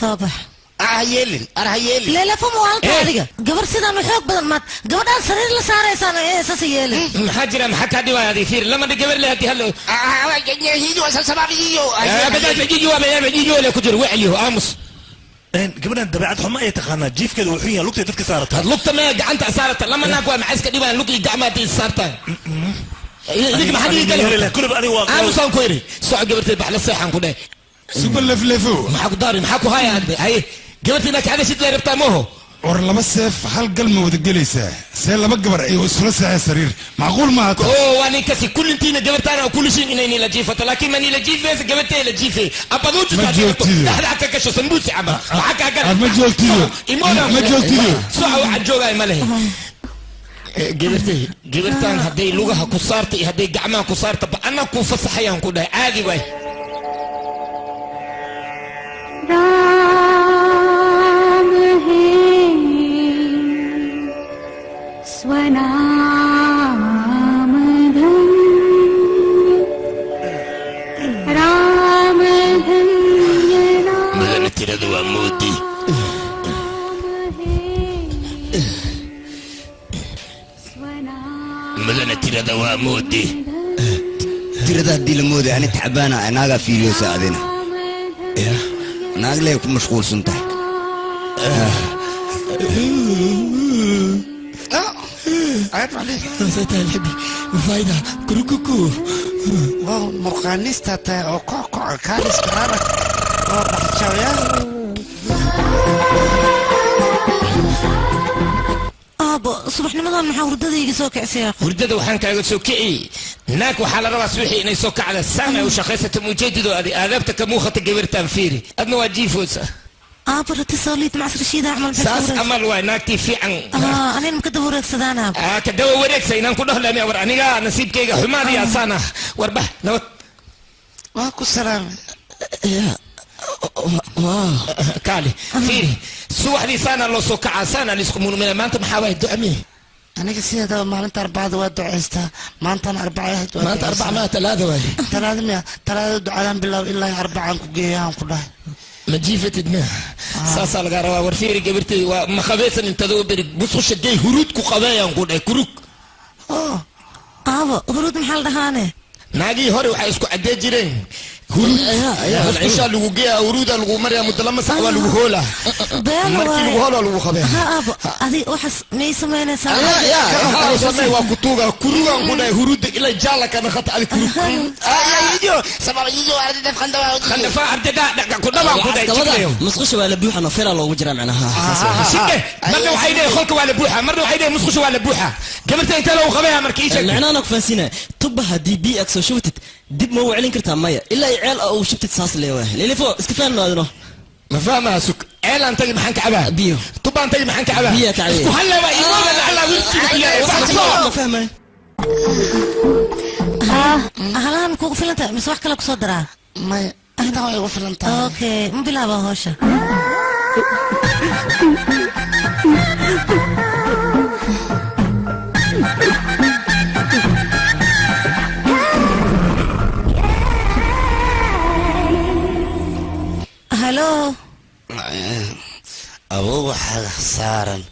صباح عيالين عيالين لا لا فمو هالك عليك قبر سيدان وحوق بدل مات قبر دان سرير لسارة يسان ايه اساس يالي محاجرة محاك هادي وهذه فير لما دي قبر لها دي هلو يجيو اساس سباب يجيو بدأت يجيو ولا كجر وعليه امس قبل ان دبعت حما يتخانى جيف كده وحيه لقطه تدك صارت لقطه ما قعنت صارت لما ناقوا معسكر دي بان لقي قعماتي صارت ليك ما حد يقول كل بقى واقع امس ان كويري سوق قبرت البحر الصيحه كده سوبر لفلفو محاكو داري محاكو هاي قبرت انك هذا شيء اللي ربطه موهو war laba seef hal galma wada gelaysaa see laba gabar ay isla saacay sariir macquul ma aha oo ani kasi kulintiina gabartaana kulli shay inay la jiifato laakiin mani la jiifay gabartay la jiifay abaduutu saadto dhaxda ka gasho sanbuusi aba waxa ka gal ma joogtiyo ma joogtiyo soo waxa joogay ma lehe gabartaan haday lugaha ku saartay haday gacmaha ku saartay ba ana ku fasaxayaan ku dhahay caadi way tirada waa moodi tirada hadii la mooday ani taxbaana anaaga fiiriyo saacadina naag lee ku mashquulsan tahay عارف عليك نسيت الهدي فايدة كروكوكو واو مرقانيستا تا او كوكو كاريس كرارك او بحشاويا ابا صبح نمضان محا وردada iga soo kacsiya wurdada waxaan kaaga soo kiciyay naag waxa la rabaa suuxi inay soo kacda saama oo shaqaysata mujeedido aadaabta ka muuqata gabartan fiiri adna waa jiifoosa ابا اتصاليت مع رشيد اعمل ساس عمل واي في عن انا مكدب ورك سدانا كدب ورك سينان كده لا مي ور انيغا نصيبكيغا حمادي يا سانا وربح نوت واكو سلام يا كالي فيري سوحدي سانا لو سو كعا سانا لسكمون من ما انت محاوي دعمي أنا قصيدة ما أنت أربعة دوات دعيستا ما أنت أربعة ما أنت أربعة ما ثلاثة واي ثلاثة دعاء بالله إلا أربعة كجيهم كلها ما جيفت دماغ ساسا الغروا ورفيري قبرتي وما خبيثا انت ذو بريك بصوا شدي هرود كو خبايا نقول كروك aabo huruud maxaa la dhahaane naagii hore waxay isku cadee jireen musqushaa lagu geeya huruuda lagu maryaa muddo lama sac waa lagu hoolaa markii lagu hoolaa lagu qabee ha aabo adi waxaas may samaynaysaa samey waa kutuuga kurugan ku dhahay huruuda ilaa jaala kana khata adi kurug khandafaa ardada ku dhabaan ku dhahay musqusha waa la buuxa nofela loogu jiraa macnaha shike marna waxay leeyahay qolka waa la buuxa marna waxay leeyahay musqusha waa la buuxa gabarta inta lagu qabeeya markii sheeg macnaha ku faasina tuba hadii bi ak soo shubtid dib ma waclin kartaa maya ilaa ceel oo shubtid saas leeyahay lilifo iska faanaadno ما فاهمها سك عيل انت محنك عبها بيو طبعا انت محنك عبها بيو تعالي وهلا بقى يقول لعل ويرسي ما فاهمه هلا كوكو فيلنتا مسواح كلا كصدرا ما اهدا ويغو فيلنتا اوكي مو بلعبها هوشة هلو أبوه حاجة صارن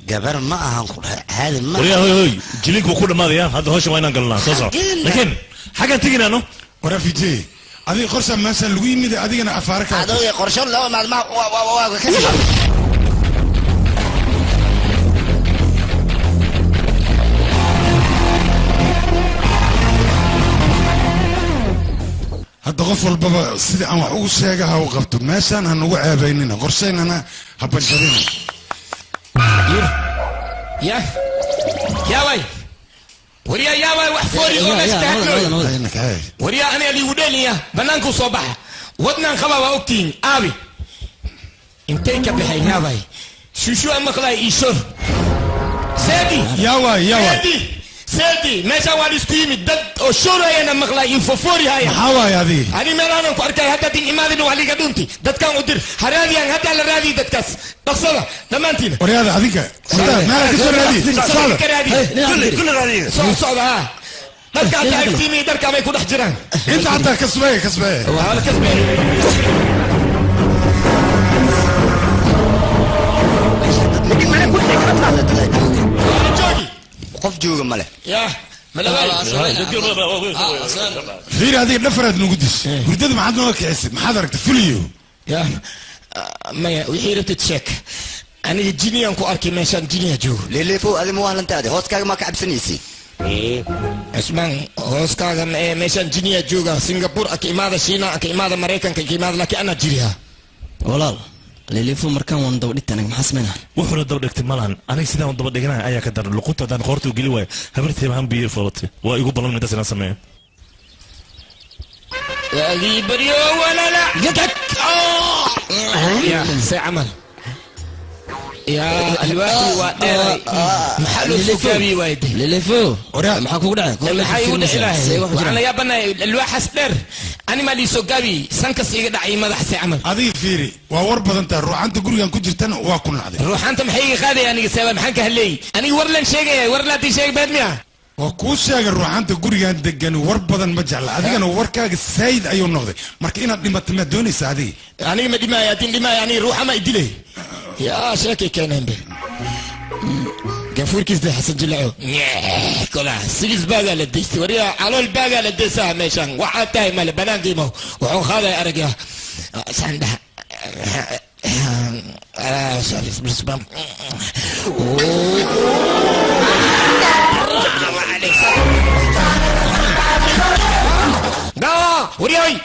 جبر ما هنقول هذا ما وريا هوي جليك بكل ما ذي هذا هوش وين قلنا صح لكن حاجة تيجي أنو ورافيجي هذه قرصة مثلا لوي ميد هذه أنا أفارك هذا قرشون لا ما hadda qof walbaba sidii aan wax ugu sheegaha u qabto meeshaan aan ugu ceebaynina qorshaynana ha banjadina يا واي وريا يا واي وحفوري ومشتاكل وريا انا اللي ودنيا بنانكو صباح ودنا خبا واوكتين ابي انتيك بحي يا واي شو امك لا يشور سيدي يا واي سيدي ماشا وادي سكيمي دد وشورا انا مغلا ينففوري هاي حواي هذه اني مرانا كاركاي هدا دين ايمادي وعلي قدونتي دد كان ودير هرادي ان هدا الرادي دد كاس تقصلا دمانتينا وريا هذيك مالك اسمه رادي كل رادي صعب ها دد كان تاكتيمي دد كان ما يكون حجران انت حتى كسبه وهذا كسبه قف جوجا ماله يا غير هذه نفرت نقدس وردد ما عندنا كاسب ما حضرك تفليو يا ما وحيرة تتشك أنا الجيني أنكو أركي ماشان جيني جو للي فوق هذه مو هلنت هذه هوس كاغ ما كعب سنيسي اسمع هوس كاغ ماشان جيني جوجا سنغافور أكي ماذا شينا أكي ماذا مريكان أكي ماذا لكي أنا جيريها والله لليفو مركان وان دو ديتانك محسمنا وحنا دو دغت مالان انا سيدا وان دو دغنا ايا كدر لقطه دان قورتو غلي واي هبرتي ما بير فلوتي وا ايغو بلن مدس انا سمي يا بريو ولا لا جدك يا سعمل يا الواحد وادير محل سوفي وايد لليفو ما حكو دحا maxay u dhixilaahay waxaan la yaabanahay alwaaxas dheer ani ma liiso gabi sankas iga dhacay madaxsi amal adii fiiri waa war badan taa ruuxanta gurigan ku jirtana waa ku nacday ruuxanta maxay iga qaaday aniga sabab maxaan ka hadlay aniga war lan sheegay war la tii sheeg baad miya waa kuu sheegay ruuxanta gurigan degan war badan ma jecla adigana warkaaga sayd ayuu noqday marka inaad dhimato ma doonaysa adiga aniga ma dhimaaya adin dhimaaya aniga ruuxa ma idilay يا شاكي كان به قفور كيس ده حسن جلعو كلا سيجز باقا لديست وريا على الباقا لديسها ميشان وحا تاي مال بنان ديمو وحو خاذا ارقا سان ده سوري بسبام وريا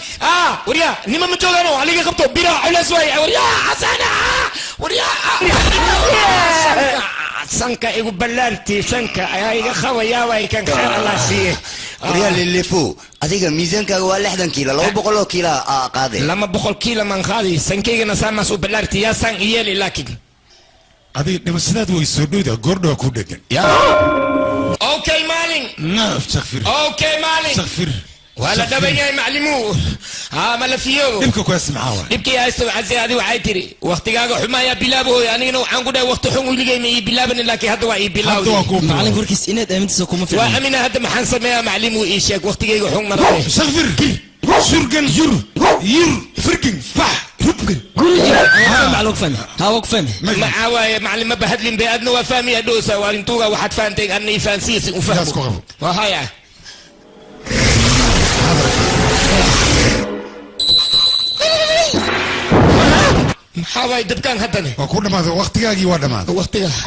وريا نيما مجوغانو عليك خبطو بيرا على سوي وريا حسنا وريا سانكا ايغو بلارتي سانكا ايغا خويا واي كان خير الله سيه وريا اللي فوق adiga miisaankaga waa 60 kiilo 200 kiilo qaaday 200 kiilo man qaadi sankeyga nasama soo balaarti ya san iyeli laakiin adiga dhimashadaad way soo dhowda goordhow ku dhagan okay maalin naaf takhfir okay maalin takhfir ولا دبيا معلمو ها ما لفيو دبك كويس معاوا دبك يا استاذ عزيز هذه وعي تري وقتيغا حمايا بلابو يعني انه عن قدا وقت حم ولغي بلابن لكن هذا واي بلاو معلم وركيس اناد امنتسو كوما في وامنا هذا ما حنسميها معلمو ايشك وقتيغا حم مرة شغفر شرقن ير فرقن فح معاوية معلم ما بهدلين بأدنى وفامي أدوسا وانتوغا واحد فانتين أني فانسيس وفهموا وهايا maxaa dabkaan haddana waa ku dhamaada waqtigaagii waa dhamaada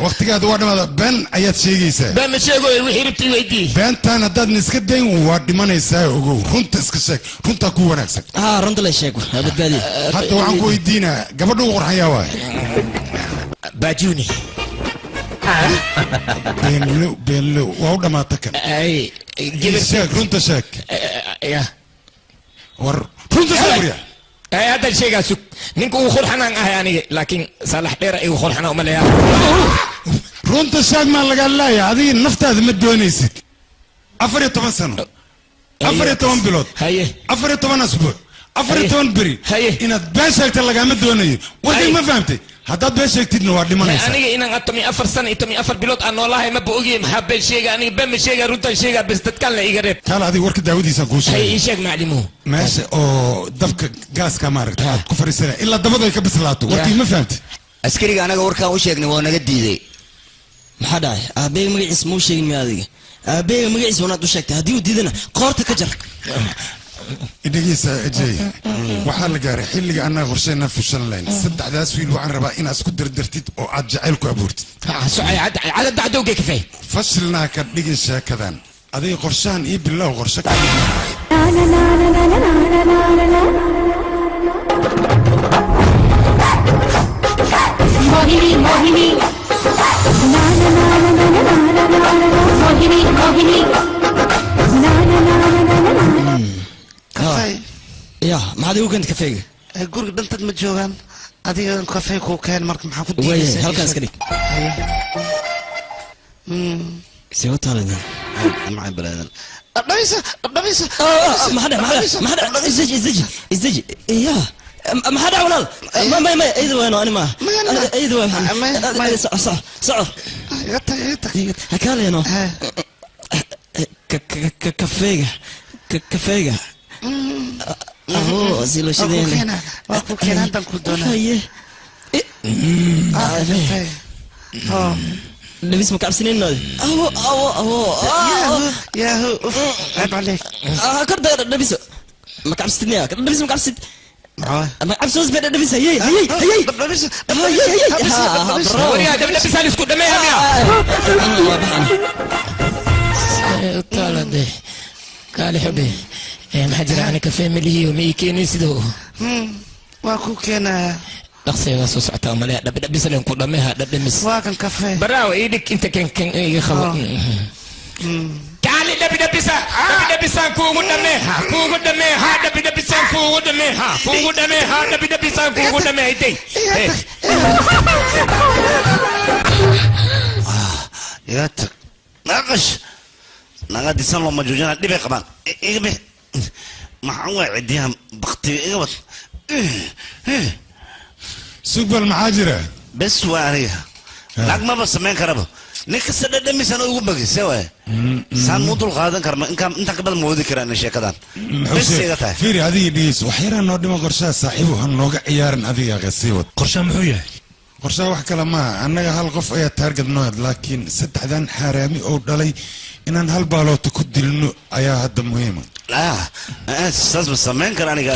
waqtigaada waa dhamaada been ayaad sheegaysaa been ma sheegoy wixii rabtay weydii beentaan haddaad iska dayn waa dhimanaysaa ogow runta iska sheeg runtaa ku wanaagsan runta la sheego badbaadi hadda waxaan ku weydiinaa gabadha ugu qorxayaa waay baajuni beenlow waa u dhamaata kan sheeg runta sheeg war runta sheeg waryaa هذا الشيء قاسوك نينكو وخور حنان يعني لكن صالح دير اي وخور حنان ومليا رونت الشاق ما لقى لا يا هذه النفط هذا مدونيسك افري 8 سنه افري 8 بلوت هي افري 8 اسبوع افري 8 بري هي ان باشك تلقى مدوني ودي ما فهمتي هذا باشك تدنا وادي ما انا ان اتمي افر سنه اتمي افر بلوت انا والله ما بوغي محب الشيء انا بم الشيء رونت الشيء بس تتكلم ايغرب قال هذه ورك داودي ساكوش هي شيء معلمو ماشي او دبك غاز كامارك كفر سنه الا دبدا كبسلاتو وركي ما فهمتي askariga anaga warkaan u sheegnay waa naga diiday maxaa dhacay aabeega magaciisa ma u sheegin miya adiga aabeega magaciisa wanaad u sheegtay haddii uu diidana qoorta ka jar idhigiisa ajay waxaa la gaaray xilliga annaga qorsheynaa fushan layn saddexdaas wiil waxaan rabaa inaad isku dardartid oo aad jacayl ku abuurtid cadada cadowga kafay fashilnaa ka dhigin sheekadan adiga qorshahan iyo bilow qorshe ka Mohini, Mohini, na na na na na na na na na na, Mohini, Mohini, na na na na na na na. Kafay. Ya, maxaad ugu keentay kafeega? Guriga dhantad ma joogaan. Adiga kafay ku keen marka maxaa ku diiday? Halkaas ka dhig. Soo taalada. Maxay balaadan. Abdabisa. maxaad isdaji. Ya. ما حدا ولال ما ايد وين انا ما ايد وين صعب هكال هنا كفيجا اهو زي لو شدينا واكو كان انت كدونا هي لبس مكعبسين النادي يا هو عيب عليك كرد لبس مكعبسين لبس مكعبسين عبسوس بين النبي هي وريها دم لبس هالي سكوت دمي هم يا طالع ده قال حبي محجر عنك كفي ملي ومي كيني سدو واكو كان دقسي واسوس عطا مليا دبس لهم كل دميها دبس واكن كفي براو ايدك انت كان يخلق كالي دبسان كوغو دميها دبسان كوغو دميها دبسان كوغو دميها دي ياتك ناقش ناقا ديسان لو مجوجانا دي بي قبان ايغبي maxaan waa cidiyaha baktiga iga wad sugbal maxaa jira bes waa aniga lacag maba samayn karaba nin kasta dhadhamisana ugu bagise waay saan muu dul qaadan karma intaan ka badan moodi karaan sheekadan bes iga tahay fiiri adiga dhiis waxyaraa noo dhimo qorshaha saaxiibu ha nooga ciyaarin adiga qasii wad qorshaha muxuu yahay qorshaha wax kale maaha annaga hal qof ayaa taarget noo had laakiin saddexdan xaaraami oo dhalay inaan hal baaloota ku dilno ayaa hadda muhiima saas ma samayn kara aniga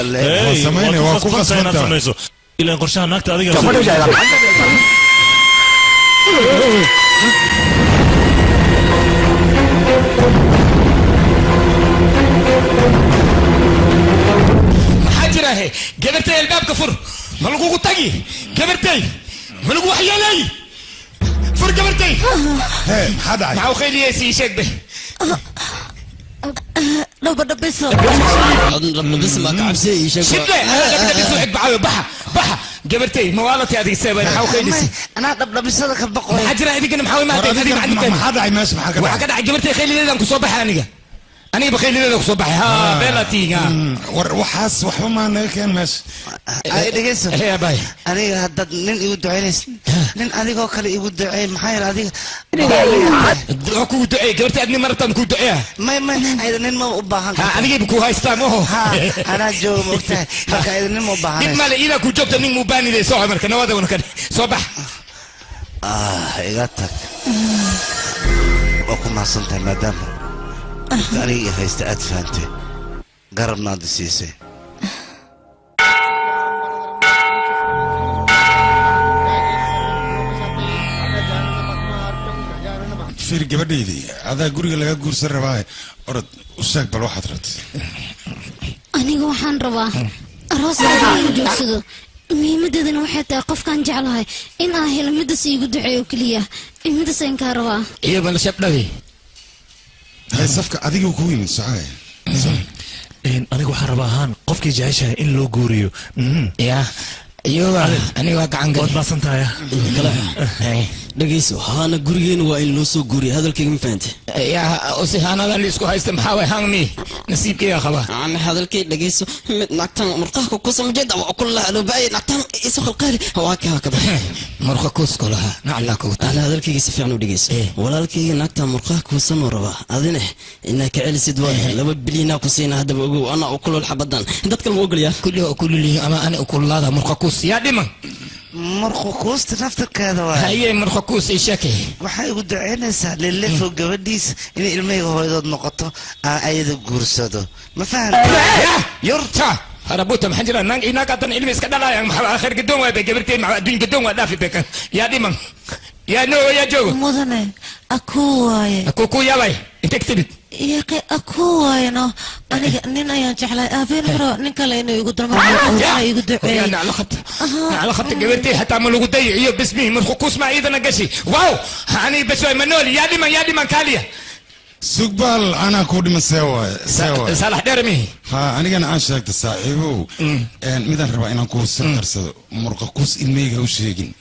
samayn waa ku qasbantaa ilaan qorshaha naagta adiga maxaa jira he gabartay albaabka fur ma lagugu tagi gabartay ma lagu waxyeelay fur gabartay maxaa dhacay maxaa u qayliyeysi ii sheeg be دبسه ما كعبسي شبه انا دبسه حق بعاوي بحا جبرتي موالتي هذه السبب انا حاوخينسي انا دبسه كبقو حجر هذيك انا محاوي ما هذيك ما حدا ماشي معك وحكى دع جبرتي خيلي ليدان كصبح انا بخيلي ليدان كصبح ها بلاتي وحاس وحما انا كان ماشي اي دغيس يا باي انا هدد نين يو دعينيس nin adigoo kale igu duceey maxaa yeele adiga duco kugu duceey gabarta adni maratan ku duceeya may ayda nin ma u baahan ha aniga ku haystaa maho anaa jooga mogtahay marka ayda nin ma u baahan dib male ila ku joogta nin mu baanide soo marka nawada wana kan soo bax iga tag waa ku mahadsantahay maadaama aniga i haysta aad fahantay garabnaad siisay fiir gabadhaydii adaa guriga laga guursan rabaa orod u sheeg bal waxaad rabtay aniga waxaan rabaa arooska inuu joogsado muhiimadeedana waxay tahay qofkaan jeclahay in aan helo midas iigu duceeyo keliya midas ayaan kaa rabaa iyo bal shabdhawi hay safka adiga ku yimid socay aniga waxaan rabaa ahaan qofkii jeceshahay in loo guuriyo ya iyoba aniga waa gacan waad maasantahay dhageyso haana gurigeena waa in loo soo guuriya hadalkayga ma fahante ya si haanadan laisku haysta maxaa way hangmi nasiibkayga qaba ana hadalkay dhageyso mid nagtan murqaha ku samjeeda waa kullu albaay nagtan isu khalqali waa ka baxay murqa kuskolaha nacla ku ana hadalkayga si fiican u dhageyso walaalkayga nagtan murqaha ku samo raba adina inaa ka celisid waa 2 bilyan ku siina hadaba ogow ana u kulul xabadan dadka ma ogolya kulli ama ana u kullada murqa kus ya dhiman markhukuusta naftarkeeda waa haye markhukuus ay sheekay waxay ugu duceynaysaa lelefo gabadhiisa inay ilmahayga hooyadood noqoto ayada guursado ma fahamta yurta harabuta maxaa jira nang inagatan ilmi iska dhalaya maxaa akhir gadoon waa bay gabartay maxaa adduun gadoon waa dhaafi bekan yaa dhiman yaa no yaa joogo mudane aku waaye aku ku yabay inta ktibid yaqi aku waaye no aniga nin ayaan jeclay aabeen maro nin kale inuu igu darmo igu duceeyo على خط قبلتي حتى ما لو ضيع يو باسمي من خكوس ما ايضا قشي واو اني بس منولي يا دي من كاليا سقبال انا كودي مساوي صالح درمي ها انا كان عاشق صاحبه ميدان ربا انا كو سكرسد مرقكوس الميغا وشيغين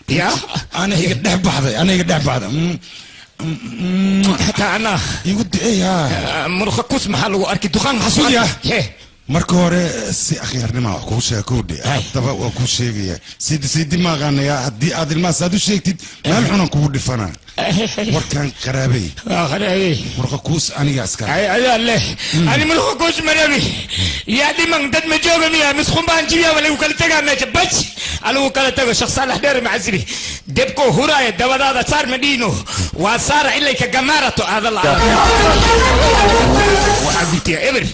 يا انا هيك دحب بعض حتى انا يقول ايه مرقكوس محل واركي دخان حسود يا marka hore si akhiirnimo wax kuu sheekoodhe haddaba waa kuu sheegaya sidi maaqaanaya haddii aad ilmahaas aad u sheegtid meel xunan kugu dhifana warkaan qaraabey marka kuus aniga askar ayaa leh ani mulka kuus marabi yaa dhiman dad ma jooga miya misqun baan jibiya wala u kala tagaa meesha baj alagu kala tago shakhs alax dheer macasiri debko huraaya dabadaada saar madhiino waa saara ilay ka gamaarato aadal waxaa gutiya eber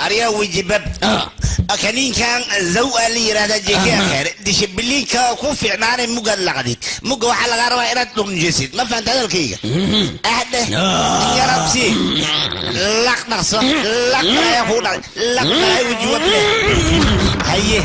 أريا وجبب أكنين كان زوء لي هذا جيكي أخير ديش بلين كوفي عناني مقال لغديد مقال وحال غاروا إراد لهم جسد ما فهمت هذا الكيكة أحد يا ربسي لك نقصة لك يا أخونا لك يا وجوب هيه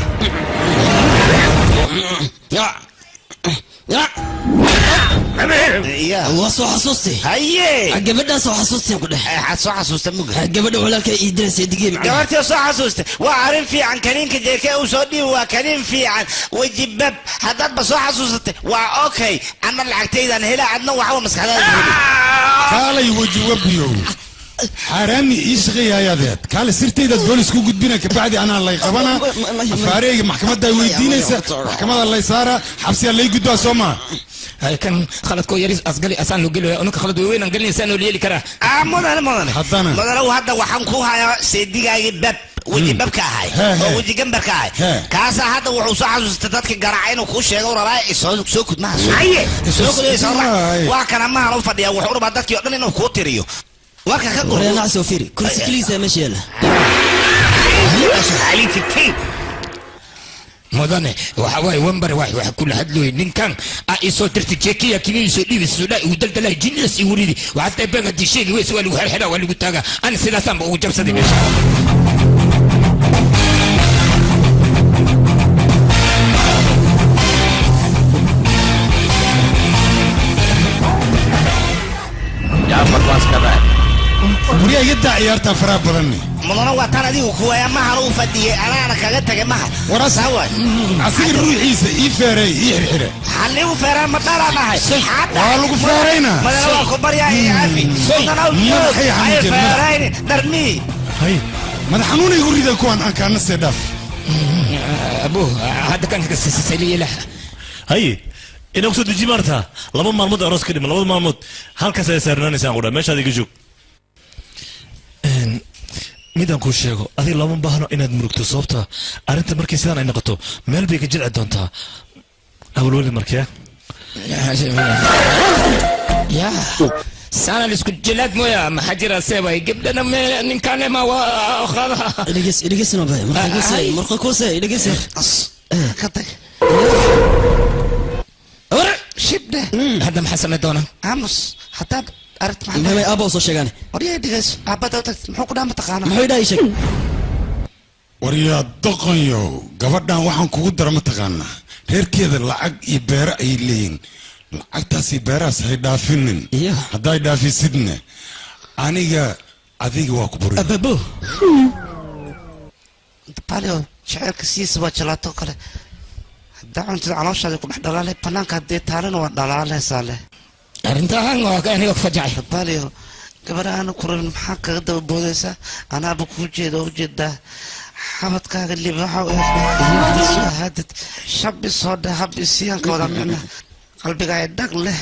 يا وصو حسوستي هيه قبلنا سو حسوستي كده سو حسوستي مقال قبلنا ولا كي يدرس يدقي معي قبلت سو حسوستي وعارف في عن كريم كجيكي وصدي وكريم في عن وجبب هدات بسو حسوستي اوكي انا العقتين انا هلا عندنا وحاول مسخلات قال يوجب يو حرامي يشغي يا ذات قال سرتي ذات بوليس كو قدبنا كبعدي انا الله يقبنا فارق محكمه دا ويدينيسا محكمه الله يسارا حبسي الله يقدوا سوما هاي كان خلد كو يريس اسقلي اسان لو قلو انك خلد وين انقلني سانو ليلي كرا مدن وهذا وحن كو هيا سيديغاي باب وجي بابكا هاي وجي جنبكا هاي كاسا هذا وحو سو حسوستا ددك غراعين كو شيغو ربا سو كود ما سو waa kana ma hal fadhiya wuxuu rabaa dadkii oo dhan inuu ku tiriyo warka ka qorey ana soo fiiri kursi kaliisa ma sheela مدني وحواي ومبر واحد كل حد له إن كان أيسو ترتجيكيا كنيسو دي بسودا ودلت له جنس يوريدي وحتى بقى دي شيء ويسوى له هالحلا ولا قلتها أنا سلاسة وجب صدق يا فرواز كمان مريا يدعي عيارتها فراب برني مدن واتانا دي وكويا ما هلو فدي انا كاغا تاغي ما ورا سوا عصير روحيسا يفيري يحرحره حلي وفيرا ما طلع معي والو فيرينا مدن واكو بريا عافي سلطان او فيرين درمي هاي مدحنوني يريد كون ان كان سدف ابوه هذا كان سلي له هاي inaa kusoo deji maartaa 2 maalmood aroos ka dhiman 2 maalmood halkaas ay saarnaanaysaan qudha meesha adiga joog midaan kuu sheego adiga lama baahno inaad murugto sababta arrinta markii sidaan ay noqoto meel bay ka jilci doontaa awalwali markee يا سانا لسكو جلاد مويا ما حجر سيبا يجيب لنا من كان ما واخذها إليجس نبأ مرخى كوسة إليجس كتك ورا شبده هذا محسن دونا امس حتى أردت معنا ما أبا وصل شجاني وريا دقيس أبا دوتك محوك دام تقانا محوي دا يشك waryaa doqonyow gabadhan waxaan kugu dara ma taqaanaa reerkeeda lacag iyo beero ay leeyihin lacagtaas iyo beerahaas hay dhaafinin hadday dhaafisidna aniga adiga waa ku buri ababo balio shaceerka siisa waa jalaato kale haddaa cuntida calooshaada ku dhex dhalaalay banaanka haddee taalana waa dhalaaleysaa leh arrintahan waa aniga ku fajacay balio gabadha aanu kuran maxaa kaga daba boodaysaa anaaba kuu jeeda oo ujeedaa xabadkaaga libaxa hadad shabi soo dheh habi siyaanka wada micna qalbiga ay dhag leh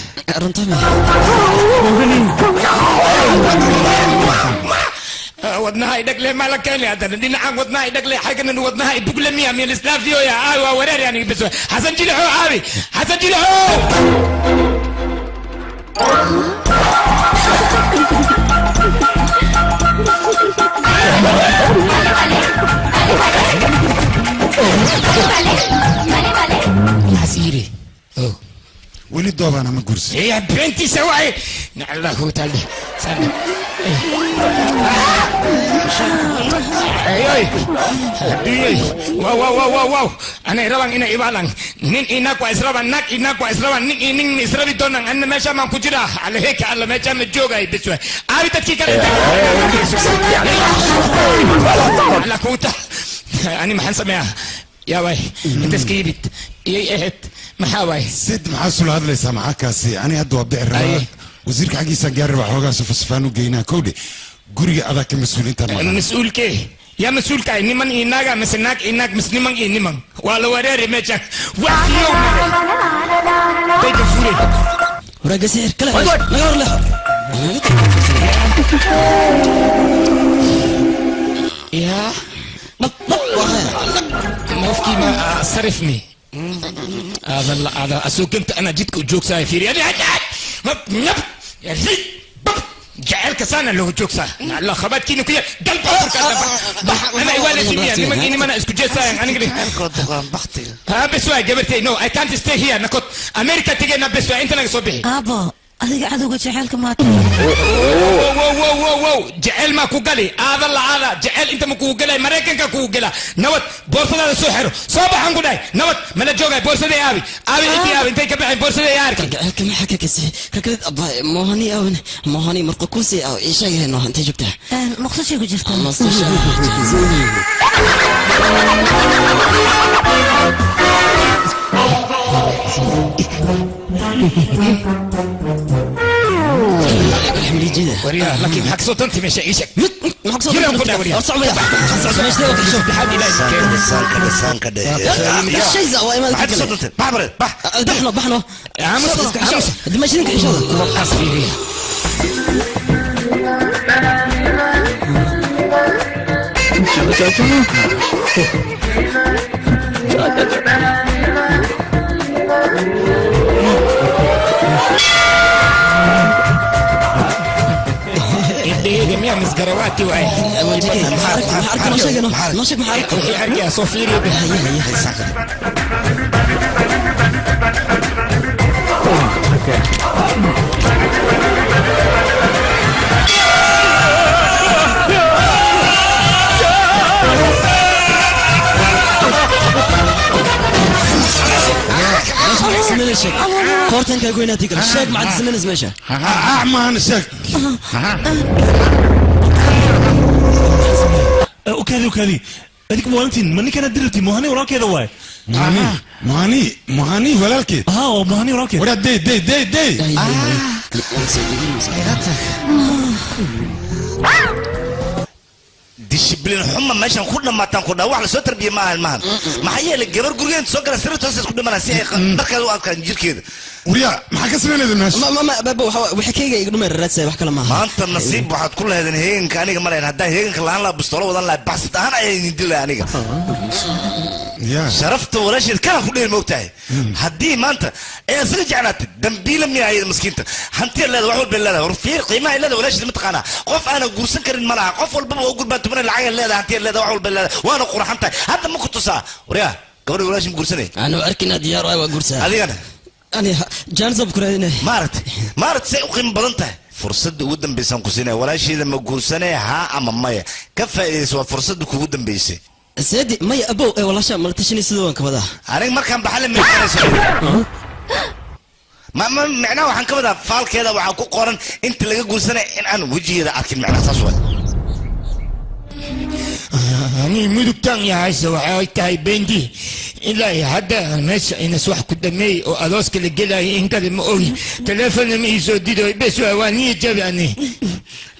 wadnaha idhag leh maa la keenay haddana dhinacan wadnaha idhag leh xaggana wadnaha ibugle miya miya lislaafiyo ya aawi waa wareer yani bas xasan jilixo aawi xasan jilixo عسيري ولي دوبا انا ما قرص يا بنتي سواي الله تعالى سلام اي واو واو واو واو انا روان انا ايبالان نين انا كويس روان نك انا كويس روان نين نين اسربي دونان انا ماشي ما كجرا على هيك على ما كان جوغاي بسوي ابي تكيك على كوتا انا ما حنسمعها يا واي انت سكيبت اي اهت محاوي سيد محاسل هذا ليس معاكاسي انا هدو ابيع الرواق وزيرك حقيسا قارب حوغا سفسفانو جينا كودي قري اذاك مسؤول انت مسؤول كي يا مسؤول كاي نيمان إناغا مسناك إناك مسنيمان إنيمان ولا وريري ميجاك وفيو تيجي فوري ورقة سير كلا نغير له يا مفكي ما صرفني هذا اسوق انت انا جيتك وجوك ساي فيري يا زيد جعلك سنه لو جوك ساي الله خبات كينو كي قلب انا يوالي سيميا نمني انا اسكو جي ساي انا قلت بختي ها بسوا جبرتي نو اي كانت ستي هير نكوت امريكا تيجي نبسوا انت نك صبحي ابا adiga cadowga jaceelka maata wow jaceyl maa ku gali aada lacaada jaceyl inta ma kugu galay maraykanka kugu gala nabad boorsadaada soo xiro soo baxan ku dhahay nabad mala joogay boorsadii aabi intii aabi intay ka baxeen boorsadii aarka jaceelka maxaa ka kasi kakaleed abba mohani marqa kusi aw ishagayno intay joogtaa muqdishay ku jirta وريا لكن حق صوت انت مش ايشك حق صوت انت وريا صعب يا مش ده لحد لا سان كده شيء زوا ما حق صوت انت بحبر بحنا عمس دمشق ان شاء الله اصلي جميع مسجرواتي وعي محارك نشك محارك محارك يا صوفيري سمين الشك كورتن كاقوينا تيكر الشك مع سمين زميشة أعمى أنا شك وكالي هذيك موانتين ماني كانت درتي مهاني وراك هذا واي مهاني ولا الكيد مهاني وراك ولا دي dishibliin xuma meeshan ku dhamaataan ku dhaa wax la soo tarbiye maahan maxaa yeelay gabar gurigeed soo gala sariirta hoos isku dhimanaa si ay markaad u adkaan jirkeeda wariya maxaa ka sameynayda meesha baba waxa kayga igu dhumay raadsay wax kala maaha maanta nasiib waxaad ku leedahay heeganka aniga ma leeyahay haddaan heeganka laan la bistoolo wadan lahay baxsad ahaan ayay idin dilay aniga sharafta walaasheed kana ku dheer moogtahay haddii maanta ee asaga jeclaatay dambiila miyaa ayada maskiinta hantiya leeda wax walba leeda fiir qiimaha ay leeda walaasheed ma taqaanaa qof aanan guursan karin ma laha qof walbaba oo gurbaan tuman lacag leeda hantiya leeda wax walba leeda waana qurxan tahay hadda ma ku tusaa wariyaa gabadha walaasheed ma guursanay aanu arkina diyaar waa guursaa adigana ani jaansab kureedine maaragtay say u qiimo badan tahay fursadda ugu dambaysan ku siinaya walaasheeda ma guursanay haa ama maya ka faa'iidayso waa fursadda kugu dambaysay سيدي ماي أبو والله شام ملتشني سدوان كبدا أنا مركان بحلم من ما معناه وحن كبدا فال كذا وحكو قرن أنت اللي تقول سنة إن أنا وجهي ذا أكل معناه تصوير أنا مدكتان يا عيسى وحايتها بندي إلا هذا مش إن سوح قدامي وألوسك اللي جلا إنك المؤوي تلفون ميزو ديدو بس واني جابني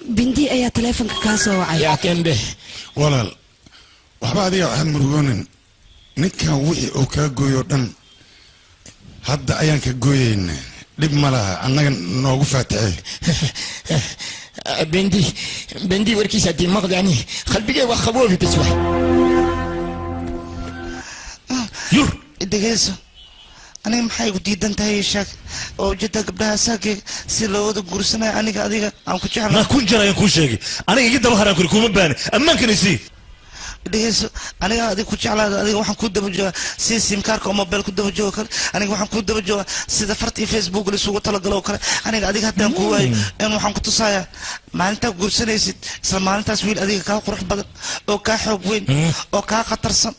بندي أي تلفون كاسو وعي يا كم به ولا waxba adiga waxaan murugoonin ninkan wixii uu kaa gooyo dhan hadda ayaan ka gooyeyna dhib ma laha annaga noogu faataxay بندي وركيسة دي مغلاني خلبي وخبوبي بسوي يور دقيسو أنا محاي وديد أنت هاي شاك أو جدا قبلها ساكي سيلو ودو قرسنا أنا قاعدة أنا كنت ما كون جرى يكون شاكي أنا جدا بحر أكل كوم باني أما كان يسي dhegeyso aniga adiga ku jeclaada adiga waxaan ku daba joogaa sida simkaarka oo mobile ku daba jooga kale aniga waxaan ku daba joogaa sida farta iyo facebook la isugu talagalo kale aniga adiga haddaan ku waayo in waxaan ku tusayaa maalintaa guursanaysid isla maalintaas wiil adiga kaa qurux badan oo kaa xoog weyn oo kaa khatarsan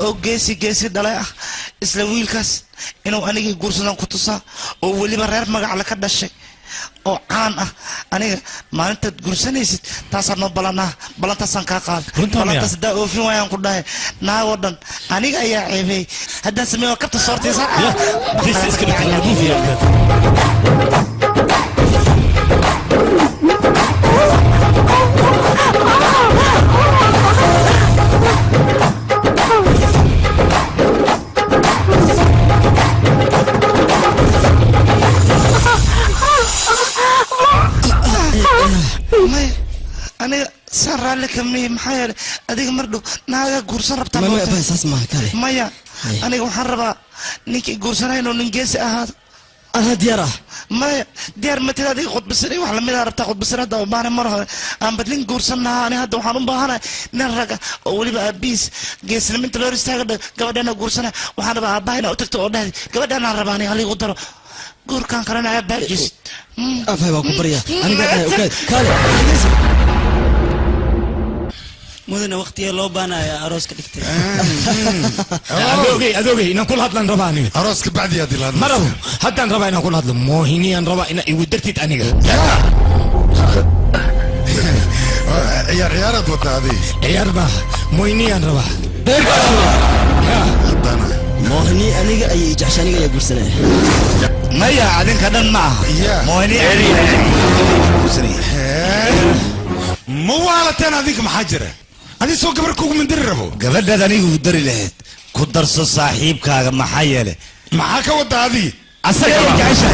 oo geesi dhalay ah isla wiilkaas inuu anigii guursadaan ku tusaa oo weliba reer magac la ka dhashay oo caan ah aniga maalintaad guursanaysid taasaan noo balantaasaan kaa qaaday balantaas daa oofin waayaan ku dhahay naagoo dhan aniga ayaa ceebey haddaan sameeyo kabta soortaysa أنا صار لك مني محايل أديك مردو ناقة قرصان ربطان ما بس ما كاري مايا أنا محربة نيكي قرصان هاي نون نجيس أهاد أنا ديارة مايا ديار متى هذه خد بسري وحلا ميدا ربطا خد بسري هذا وبانا مرة أنا بدلين قرصان أنا هذا وحنون بهانا نرجع أولي بقى بيس جيس لمن تلوري استاجد قبل أنا قرصان وحنا بقى باينا وتكتو أوداه قبل أنا رباني علي قدرة قور كان كرنا يا باجس أفهم أكو بريا أنا قاعد أوكي كاري مدن وقتي لو بانا يا أروس كدكتي أدوغي نقول هذا رباني أروس بعد يا دلال مرة هذا رباني نقول هذا موهيني أن ربا إن يودرتي أنيق عيار وطا هذه عيار ما موهيني أن ربا موهني أنيق أي جعشاني يا قرسنا ما يا عدين كذا معه موهني مو على تنا ذيك محجرة هذه سو قبركم من دربه قبل ده أنا يقدر لهت كدرس صاحب كاغ محيله معك ودا هذه أسرع جايشة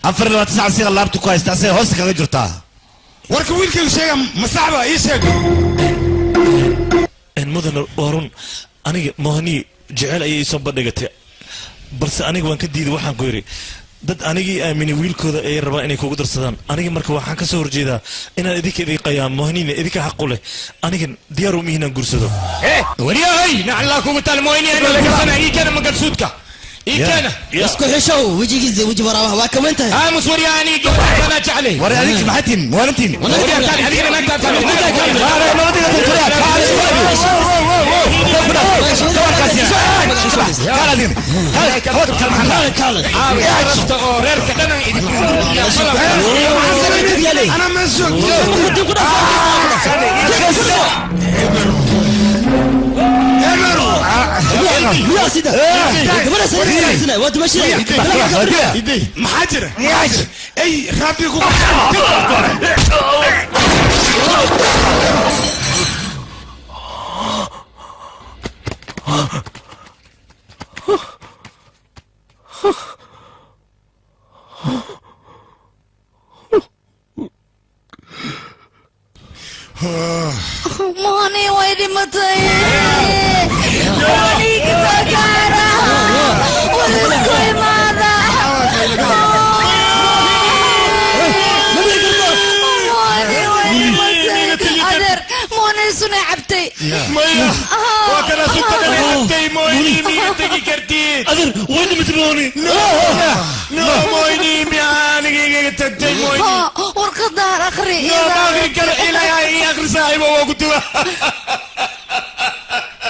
أفر لو تسعة سير الله بتكويس تأسي هوسك كذا جرتها ورك ويل كل شيء مساعبة إيش هيك المدن وارون أنا مهني جعل أي صبر دقتي بس أنا وان كديد وحن كوري dad anigii aamini wiilkooda ay rabaan inay kugu darsadaan aniga marka waxaan ka soo horjeedaa inaan idinka idin qayaam mohnina idinka xaq u leh aniga diyaar u mihinan guursado wariyahay nacallaakum tal moyni ana laga sanay kana magarsuudka إيكنا اسكو حشو وجي جزي وجي وراها واكم انت مش ورياني انا جعلي وري عليك محتين وانتين وانا وريا ثاني هذيك ما تقدر انا مسوق يا سيدي كمان سيدي وانت ماشي محجرة اي ربي Mohani way dhimatay Mohani kasoo gaara walisku imaada adeer Mohani suna cabtay maya waa kana suntada cabtay Mohani miya tegi kartid adeer way dhimatay Mohani no Mohani miya aniga tagtay Mohani warqadaan akhri akhri karo ilaahay akhri saaxiibo waa ku tuba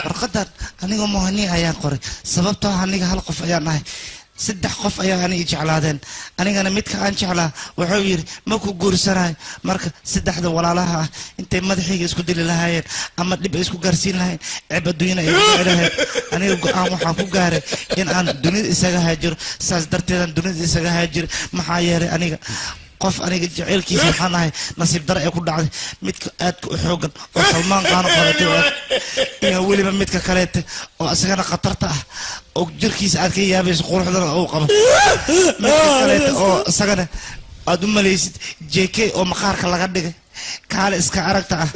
warqadan aniga Mohani ayaan qoray sababtoo aniga hal qof ayaan nahay saddex qof ayaa aniga jeclaadeen anigana midka aan jeclaa wuxuu yiri ma ku guursanahay marka saddexda walaalaha ah intay madaxiga isku dili lahaayeen ama dib isku gaarsiin lahayn cibaadooyin ay leedahay aniga go'aan waxaan ku gaaray in aan dunida isaga haajiro saas darteed dunida isaga haajir maxaa yeelay aniga qof aniga jaceelkiisa waxaan ahay nasiib dar ee ku dhacday midka aad u xoogan oo Salmaan qaano qabatay iyo weliba midka kaleete oo asagana khatarta ah oo jirkiisa aad ka yaabayso quruxdana oo qabo midka kaleete oo asagana aad u malaysid JK oo maqaarka laga dhigay kaale iska aragta ah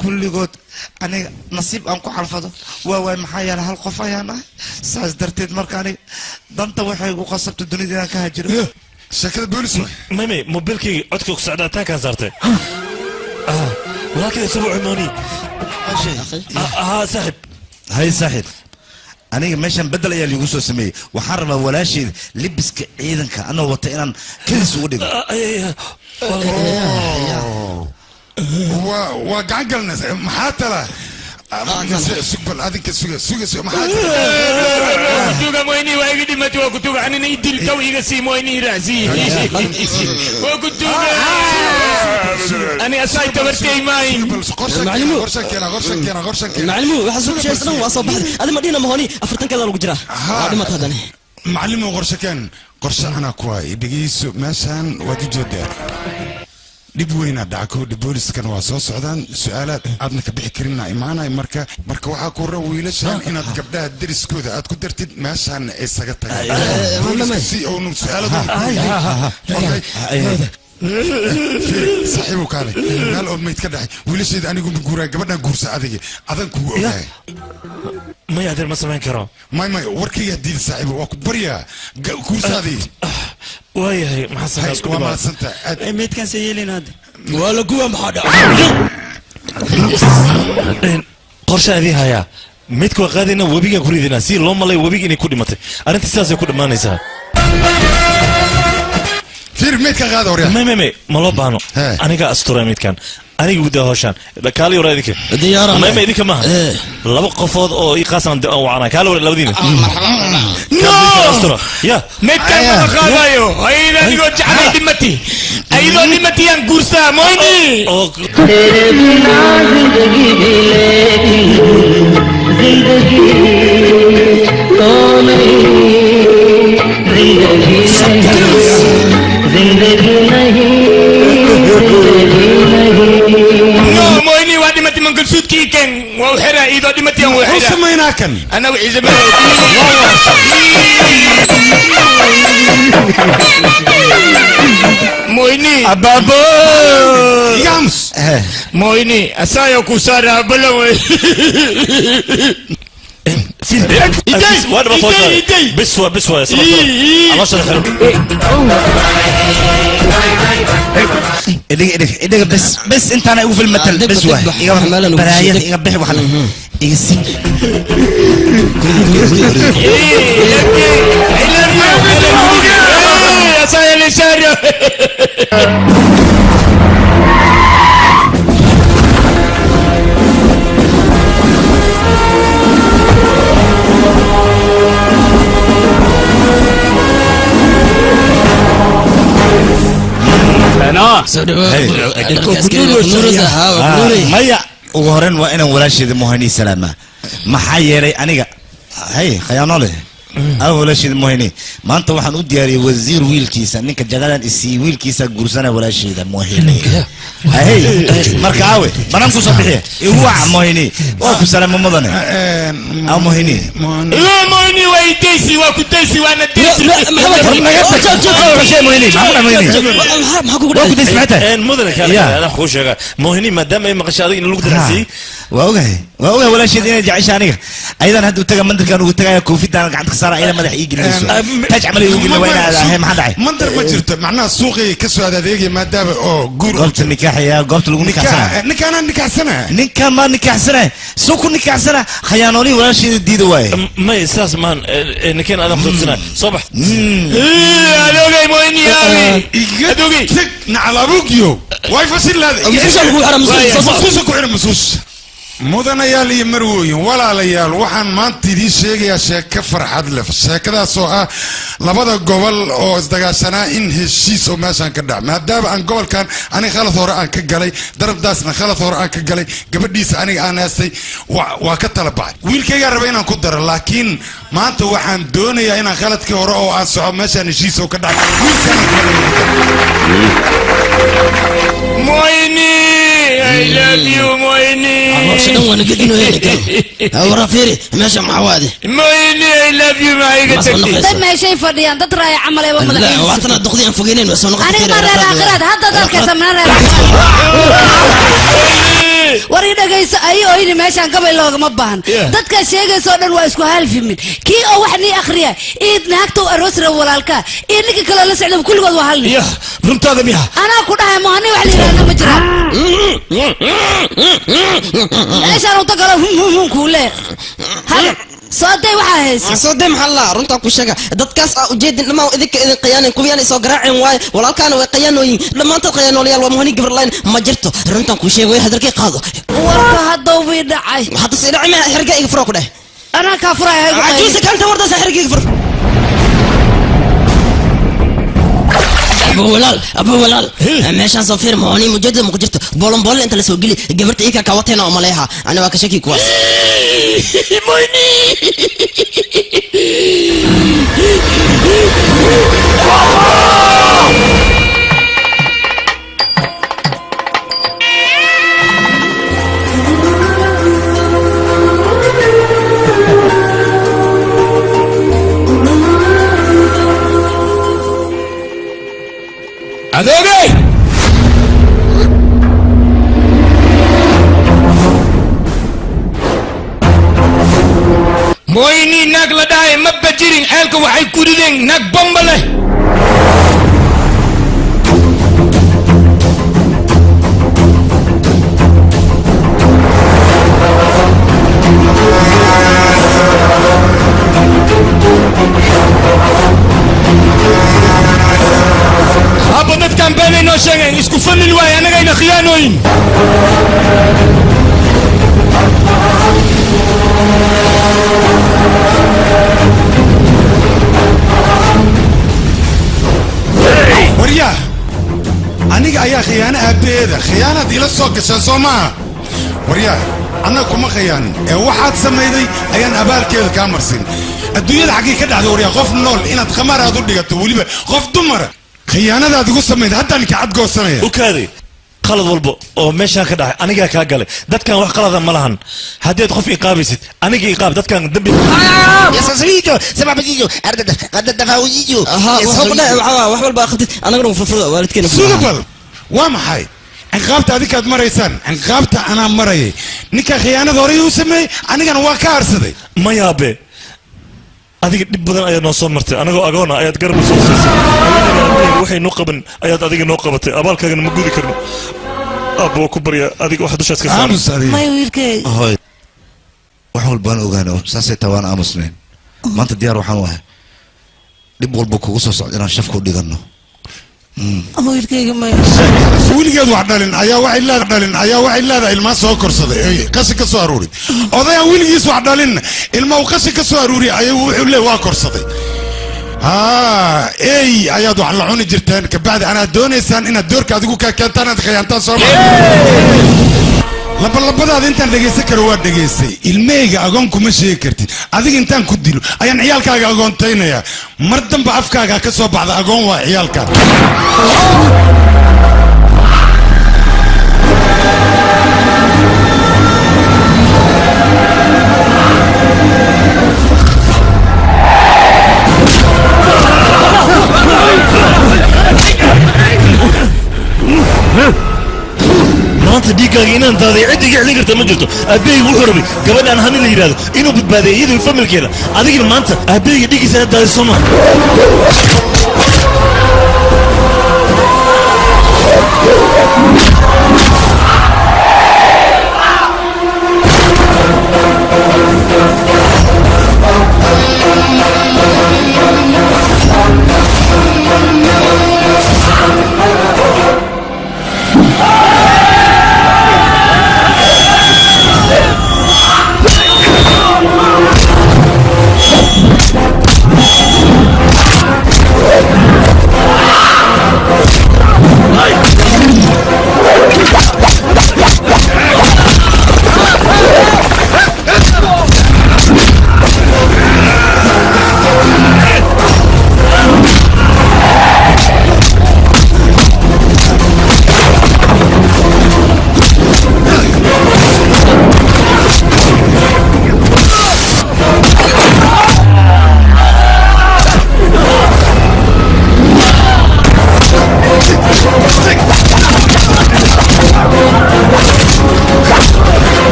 kulligood aniga nasiib aan ku xalfado waa maxaa yeelay hal qof ayaan ahay saas darteed marka aniga danta waxay ugu qasabtay dunida inaan ka haajiro shakada boolis mame mobilkayga codka ku socdaataankaan saartay walaakin isagu cumooni saaxib hay saaxib aniga meeshan bedel ayaa liigu soo sameeyey waxaan rabaa walaasheeda libiska ciidanka anoo wata inaan kadis ugu dhigo waa gacan galnaysa maxaa tala sugbal adinka suga maxaa kutuga Mohani waa iga dhimatay waa kutuga anina idil taw iga sii Mohani raasi waa kutuga ani asay tabartay maayin macalimo waxa soo sheesna waa soo baxday adi ma dhina Mohani 40 kala lagu jira waa dhimatay hadana macalimo qorshe ana kuwa dhigayso meeshan waa joodaa dib weyna dhacko booliskana waa soo socdaan su'aalaad aadna ka bixi karin imaanay marka waxaa ku ran wiilashan inaad gabdhaha dariskooda aad ku dartid meeshan isaga tagaan si oo su'aalada صاحبه كالي قال أم ميت كده وليش إذا أنا قمت جورا قبلنا جورس عادي أذن كوه ما يقدر ما سمعين كرام ما وركي يدي صاحبه وكبريا جورس عادي وياي ما حصل هاي ما سنت ميت كان سيلين هذا ولا قوة محدا قرش هذه هيا ميتكو غادينا وبيجا كوريدنا سير لهم الله وبيجا نكود متى أنا تساس يكود ما نسا فير ميت كان غادي وريا ما لو بانو أنا كا أستوري ميت كان أنا يقول هوشان كالي ورا ذيك ديارة ما ذيك ما لبق قفاض أو يقاسم أو عنا كالي ورا لودينا أستوري يا ميت كان ما خلايو أيضا يقول جعل دمتي أيضا دمتي أن كورسا مويني तेरे बिना जिंदगी भी लेकिन जिंदगी तो नहीं जिंदगी नहीं no مويني وادي متي من كل سود كيكن وحرا إيضا دي متي وحرا وسمينا كن أنا وعيزة مويني أبابو يامس مويني أسايا كوسارا بلوي بسوى بسوى الله شرح إديك بس أنت أنا أوفي المثل بسوى براية يقبح وحلا يقسي يا سايا لشارع مايا وهرن وأنا ولا شيء مهني سلامة ما حيري أنيقا هاي خيانة له أنا ولا شيء مهني ما أنت واحد ودي وزير ويل كيسا نك جدلا إسي ويل كيسا جورسنا ولا شيء ده مهني هاي مركاوي ما نمكو صبيحة هو مهني وأكو سلام مضني أو مهني لا مهني ويديسي وكديسي وأنا ديسي لا ما شيء مهني ما هو كديسي معته مدن كان أنا خوش مهني ما دام ما قشادين اللي قدر نسي واوجه ولا شيء دين جعشانية أيضا هدو تجا مندر كانوا تجا كوفي تانا قعدت خسارة أيضا ما رح يجي تجمع لي يقول وين هذا ما حد عي مندر ما جرت معناه سوقي كسو هذا ذيك ما داب جور قلت النكاح يا قلت له نكاح سنة نكاح ما نكاح سنة سوق نكاح سنة خيانوني ولا شيء جديد واي ما يساس مان نكين أنا خذ سنة صبح أدوغي مويني يا أدوغي نعل أبوكيو واي فصل هذا مسوس mudanayaal iyo marwooyin walaalayaal waxaan maanta idiin sheegayaa sheeko farxad leh sheekadaas oo ah labada gobol oo isdagaashanaa in heshiis oo meeshaan ka dhac maadaama aan gobolkan aniga khalad hore aan ka galay darabdaasna khalad hore aan ka galay gabadhiisa aniga aan haastay waa ka tala baxay wiilkaygaa raba inaan ku daro laakiin maanta waxaan doonayaa inaan khaladkii hore oo aan soco meeshaan heshiis oo ka dhac مويني I love you مويني شنو وانا قد انه هيك ورا فيري ماشي مع وادي مويني I love you ما هيك تكتي طيب ما شيء فرديان ترى عمل ايه بمدحين لا وعطنا دقيقين فوقينين بس انا مرة اخرات هذا ذاك سمنا wari dhagayso ayo in meeshan gabay loogama baahan dadka sheegayso dhan waa isku halfimin kii oo wax ni akhriya id naagto aroosra walaalka in ninka kale la socdo kulligood waa halni ya runtaada miya ana ku dhahay ma hani wax liiraana ma jiraan meeshan uu tagala hum kuule hal صدق وحاس صدق محلا رنتا كوشجع دتكاس أوجد لما إذا قيان كويان يسوق راعي واي ولا كانوا قيانوين لما أنت قيانوا ليال ومهني قبل لاين ما جرته رنتا كوشجع ويهدر كي قاضي ورك هذا ويدعي هذا سيد عمي حرقة يفرق ده أنا كافر عجوز كانت ورده سحرقة يفرق أبو ولال ماشان صفير مهني مجدد مقجرته بولن أنت لسوق لي جبرت إيكا كواتنا ومليها أنا واكشكي كواس مويني أدوغي مويني ناك لداي مبجرين ألكو وحي كوريدين ناك بمبله هابا كان باني نو شغن اسكو فن الواي انا غاينا خيانوين وريا aniga ayaa khiyaano aabeeda khiyaanad ila soo gashay Soomaa وريا أنا كم خيان واحد سميدي أيان أبالكيل كامرسين الدنيا حقيقة كده وريا خوف نول إن تخمر هذا اللي قتولي خوف دمر خيانة هذا تقول سميد حتى أنك عاد قو سنة وكذي خلط والبو أو مش هكذا أنا جا كاجله ده كان واحد خلط ملهن هديت خوف إقابيست أنا جي إقاب ده كان دبي يا سيدو سمع بيجو قد دفعوجيجو ها وحول باخذ أنا قرون فرفر والد كنا سوقبل وما حي عقابت هذيك مريسان عقابت أنا مري نك خيانة دوري وسمي أنا كان واكار صدي ما يابي هذيك بدن أياد نصور مرتي أنا أقولنا أياد قرب صوصي وحي نقبن أياد هذيك نقبتي أبالك أنا مجودي كرنا أبو كبريا هذيك واحد وشات كسر ما يويركي هاي وحول بان أوغانو ساسي توان أمسلين ما أنت ديار وحنوها دبول بوكو وصوص عندنا شفكو ديغنو أميركي ما ويلقيت وحدالين أيا واحد لا ذا الماء سكر صدق قصي كسواروري أضيع ويلقيس وحدالين الماء قصي كسواروري أيا ولا واكر صدق أيا دو على جرتان كبعد أنا دوني سان إن الدور كادو كانت أنا تخيلتها صار labalabadaada intaan dhegaysan karo waa dhegaystay ilmahayga agoon kuma sheegi kartid adiga intaan ku dilo ayaan ciyaalkaaga agoontaynayaa mar damba afkaaga ka soo baxda agoon waa ciyaalkaada maanta dhiiggaaga inaan daaday cidda iga celin karta ma jirto aabbahayga wuxuu rabay gabadhaan hani la yidhaahdo inuu badbaadiyo iyadoo familkeeda adigina maanta aabbahayga dhiiggiisa aad daaday soo maa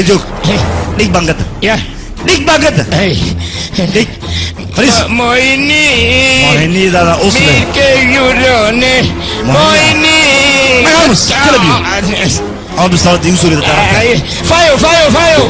joog dhig bangada dhig bangada dhig fariis moyniidada usle mikeyurone moyni magamus kalabiyo oo bislaad igu soo rida fayo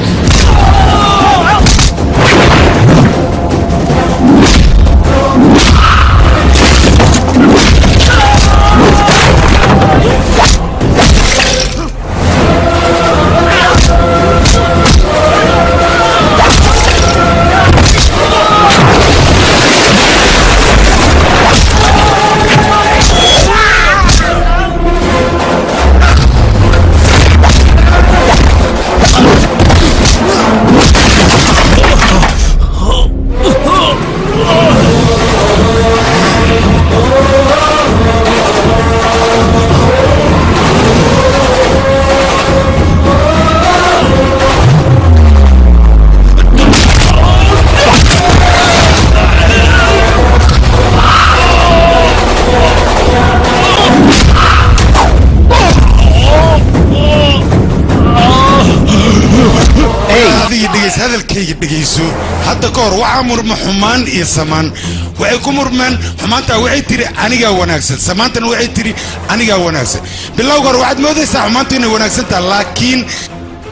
hadalkayga dhegayso hadda ka hor waxaa murma xumaan iyo samaan waxay ku murmeen xumaantaa waxay tiri anigaa wanaagsan samaantana waxay tiri anigaa wanaagsan bilowga hore waxaad moodaysaa xumaantu inay wanaagsan tahay laakiin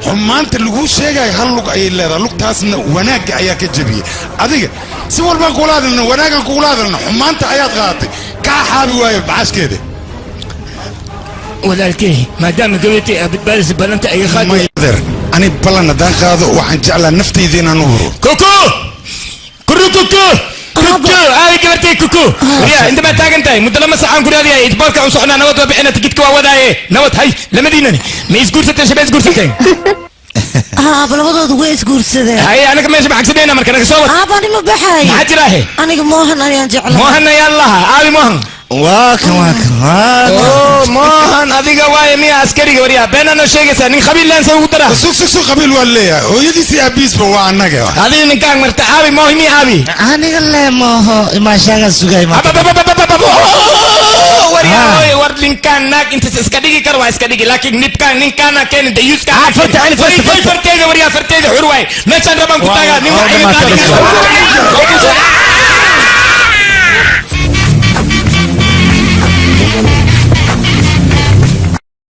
xumaanta laguu sheegayo hal lug ayay leedahay lugtaasna wanaagga ayaa ka jebiyey adiga si walbaan kugula hadalna wanaagaan kugula hadalna xumaanta ayaad qaadatay kaa xaabi waayo bacaashkeeda walaalkey maadaama gabadhii badbaadisa ballanta ay qaadayeen ani ballan haddaan qaado waxaan jeclaa naftayda inaan u huro kuku ay gabartay kuku wariya inta ma taagan tahay muddo lama saxaan guraadiya isboolka u socnaa nabad waa bixina tikidka waa wadaaye nabad hay lamadiinani ma isguursateen shabe isguursateen labadoodu way isguursadeen hay anaga meesha baxagsadeyna marka naga soo wad aabani ma baxay maxaa jiraahe aniga moohan ayaan jeclaa moohan ayaan laha aabi moohan moohan adiga waaye miya askariga wariya beenaanoo sheegaysaa nin qabiil laan sa ugu dara sug qabiil waa leeyahay hooyadiisi aabiisba waa annaga adiga ninkaan marta aabi moohi miya aabi aniga lee mooho imaashaaga sugay war ninkaan naag intas iska dhigi karo waa iska dhigi laakiin nibkaan ninkaana keeni dayuuska farteeda waryaa farteeda xur waay meeshaan rabaan ku taagaa nin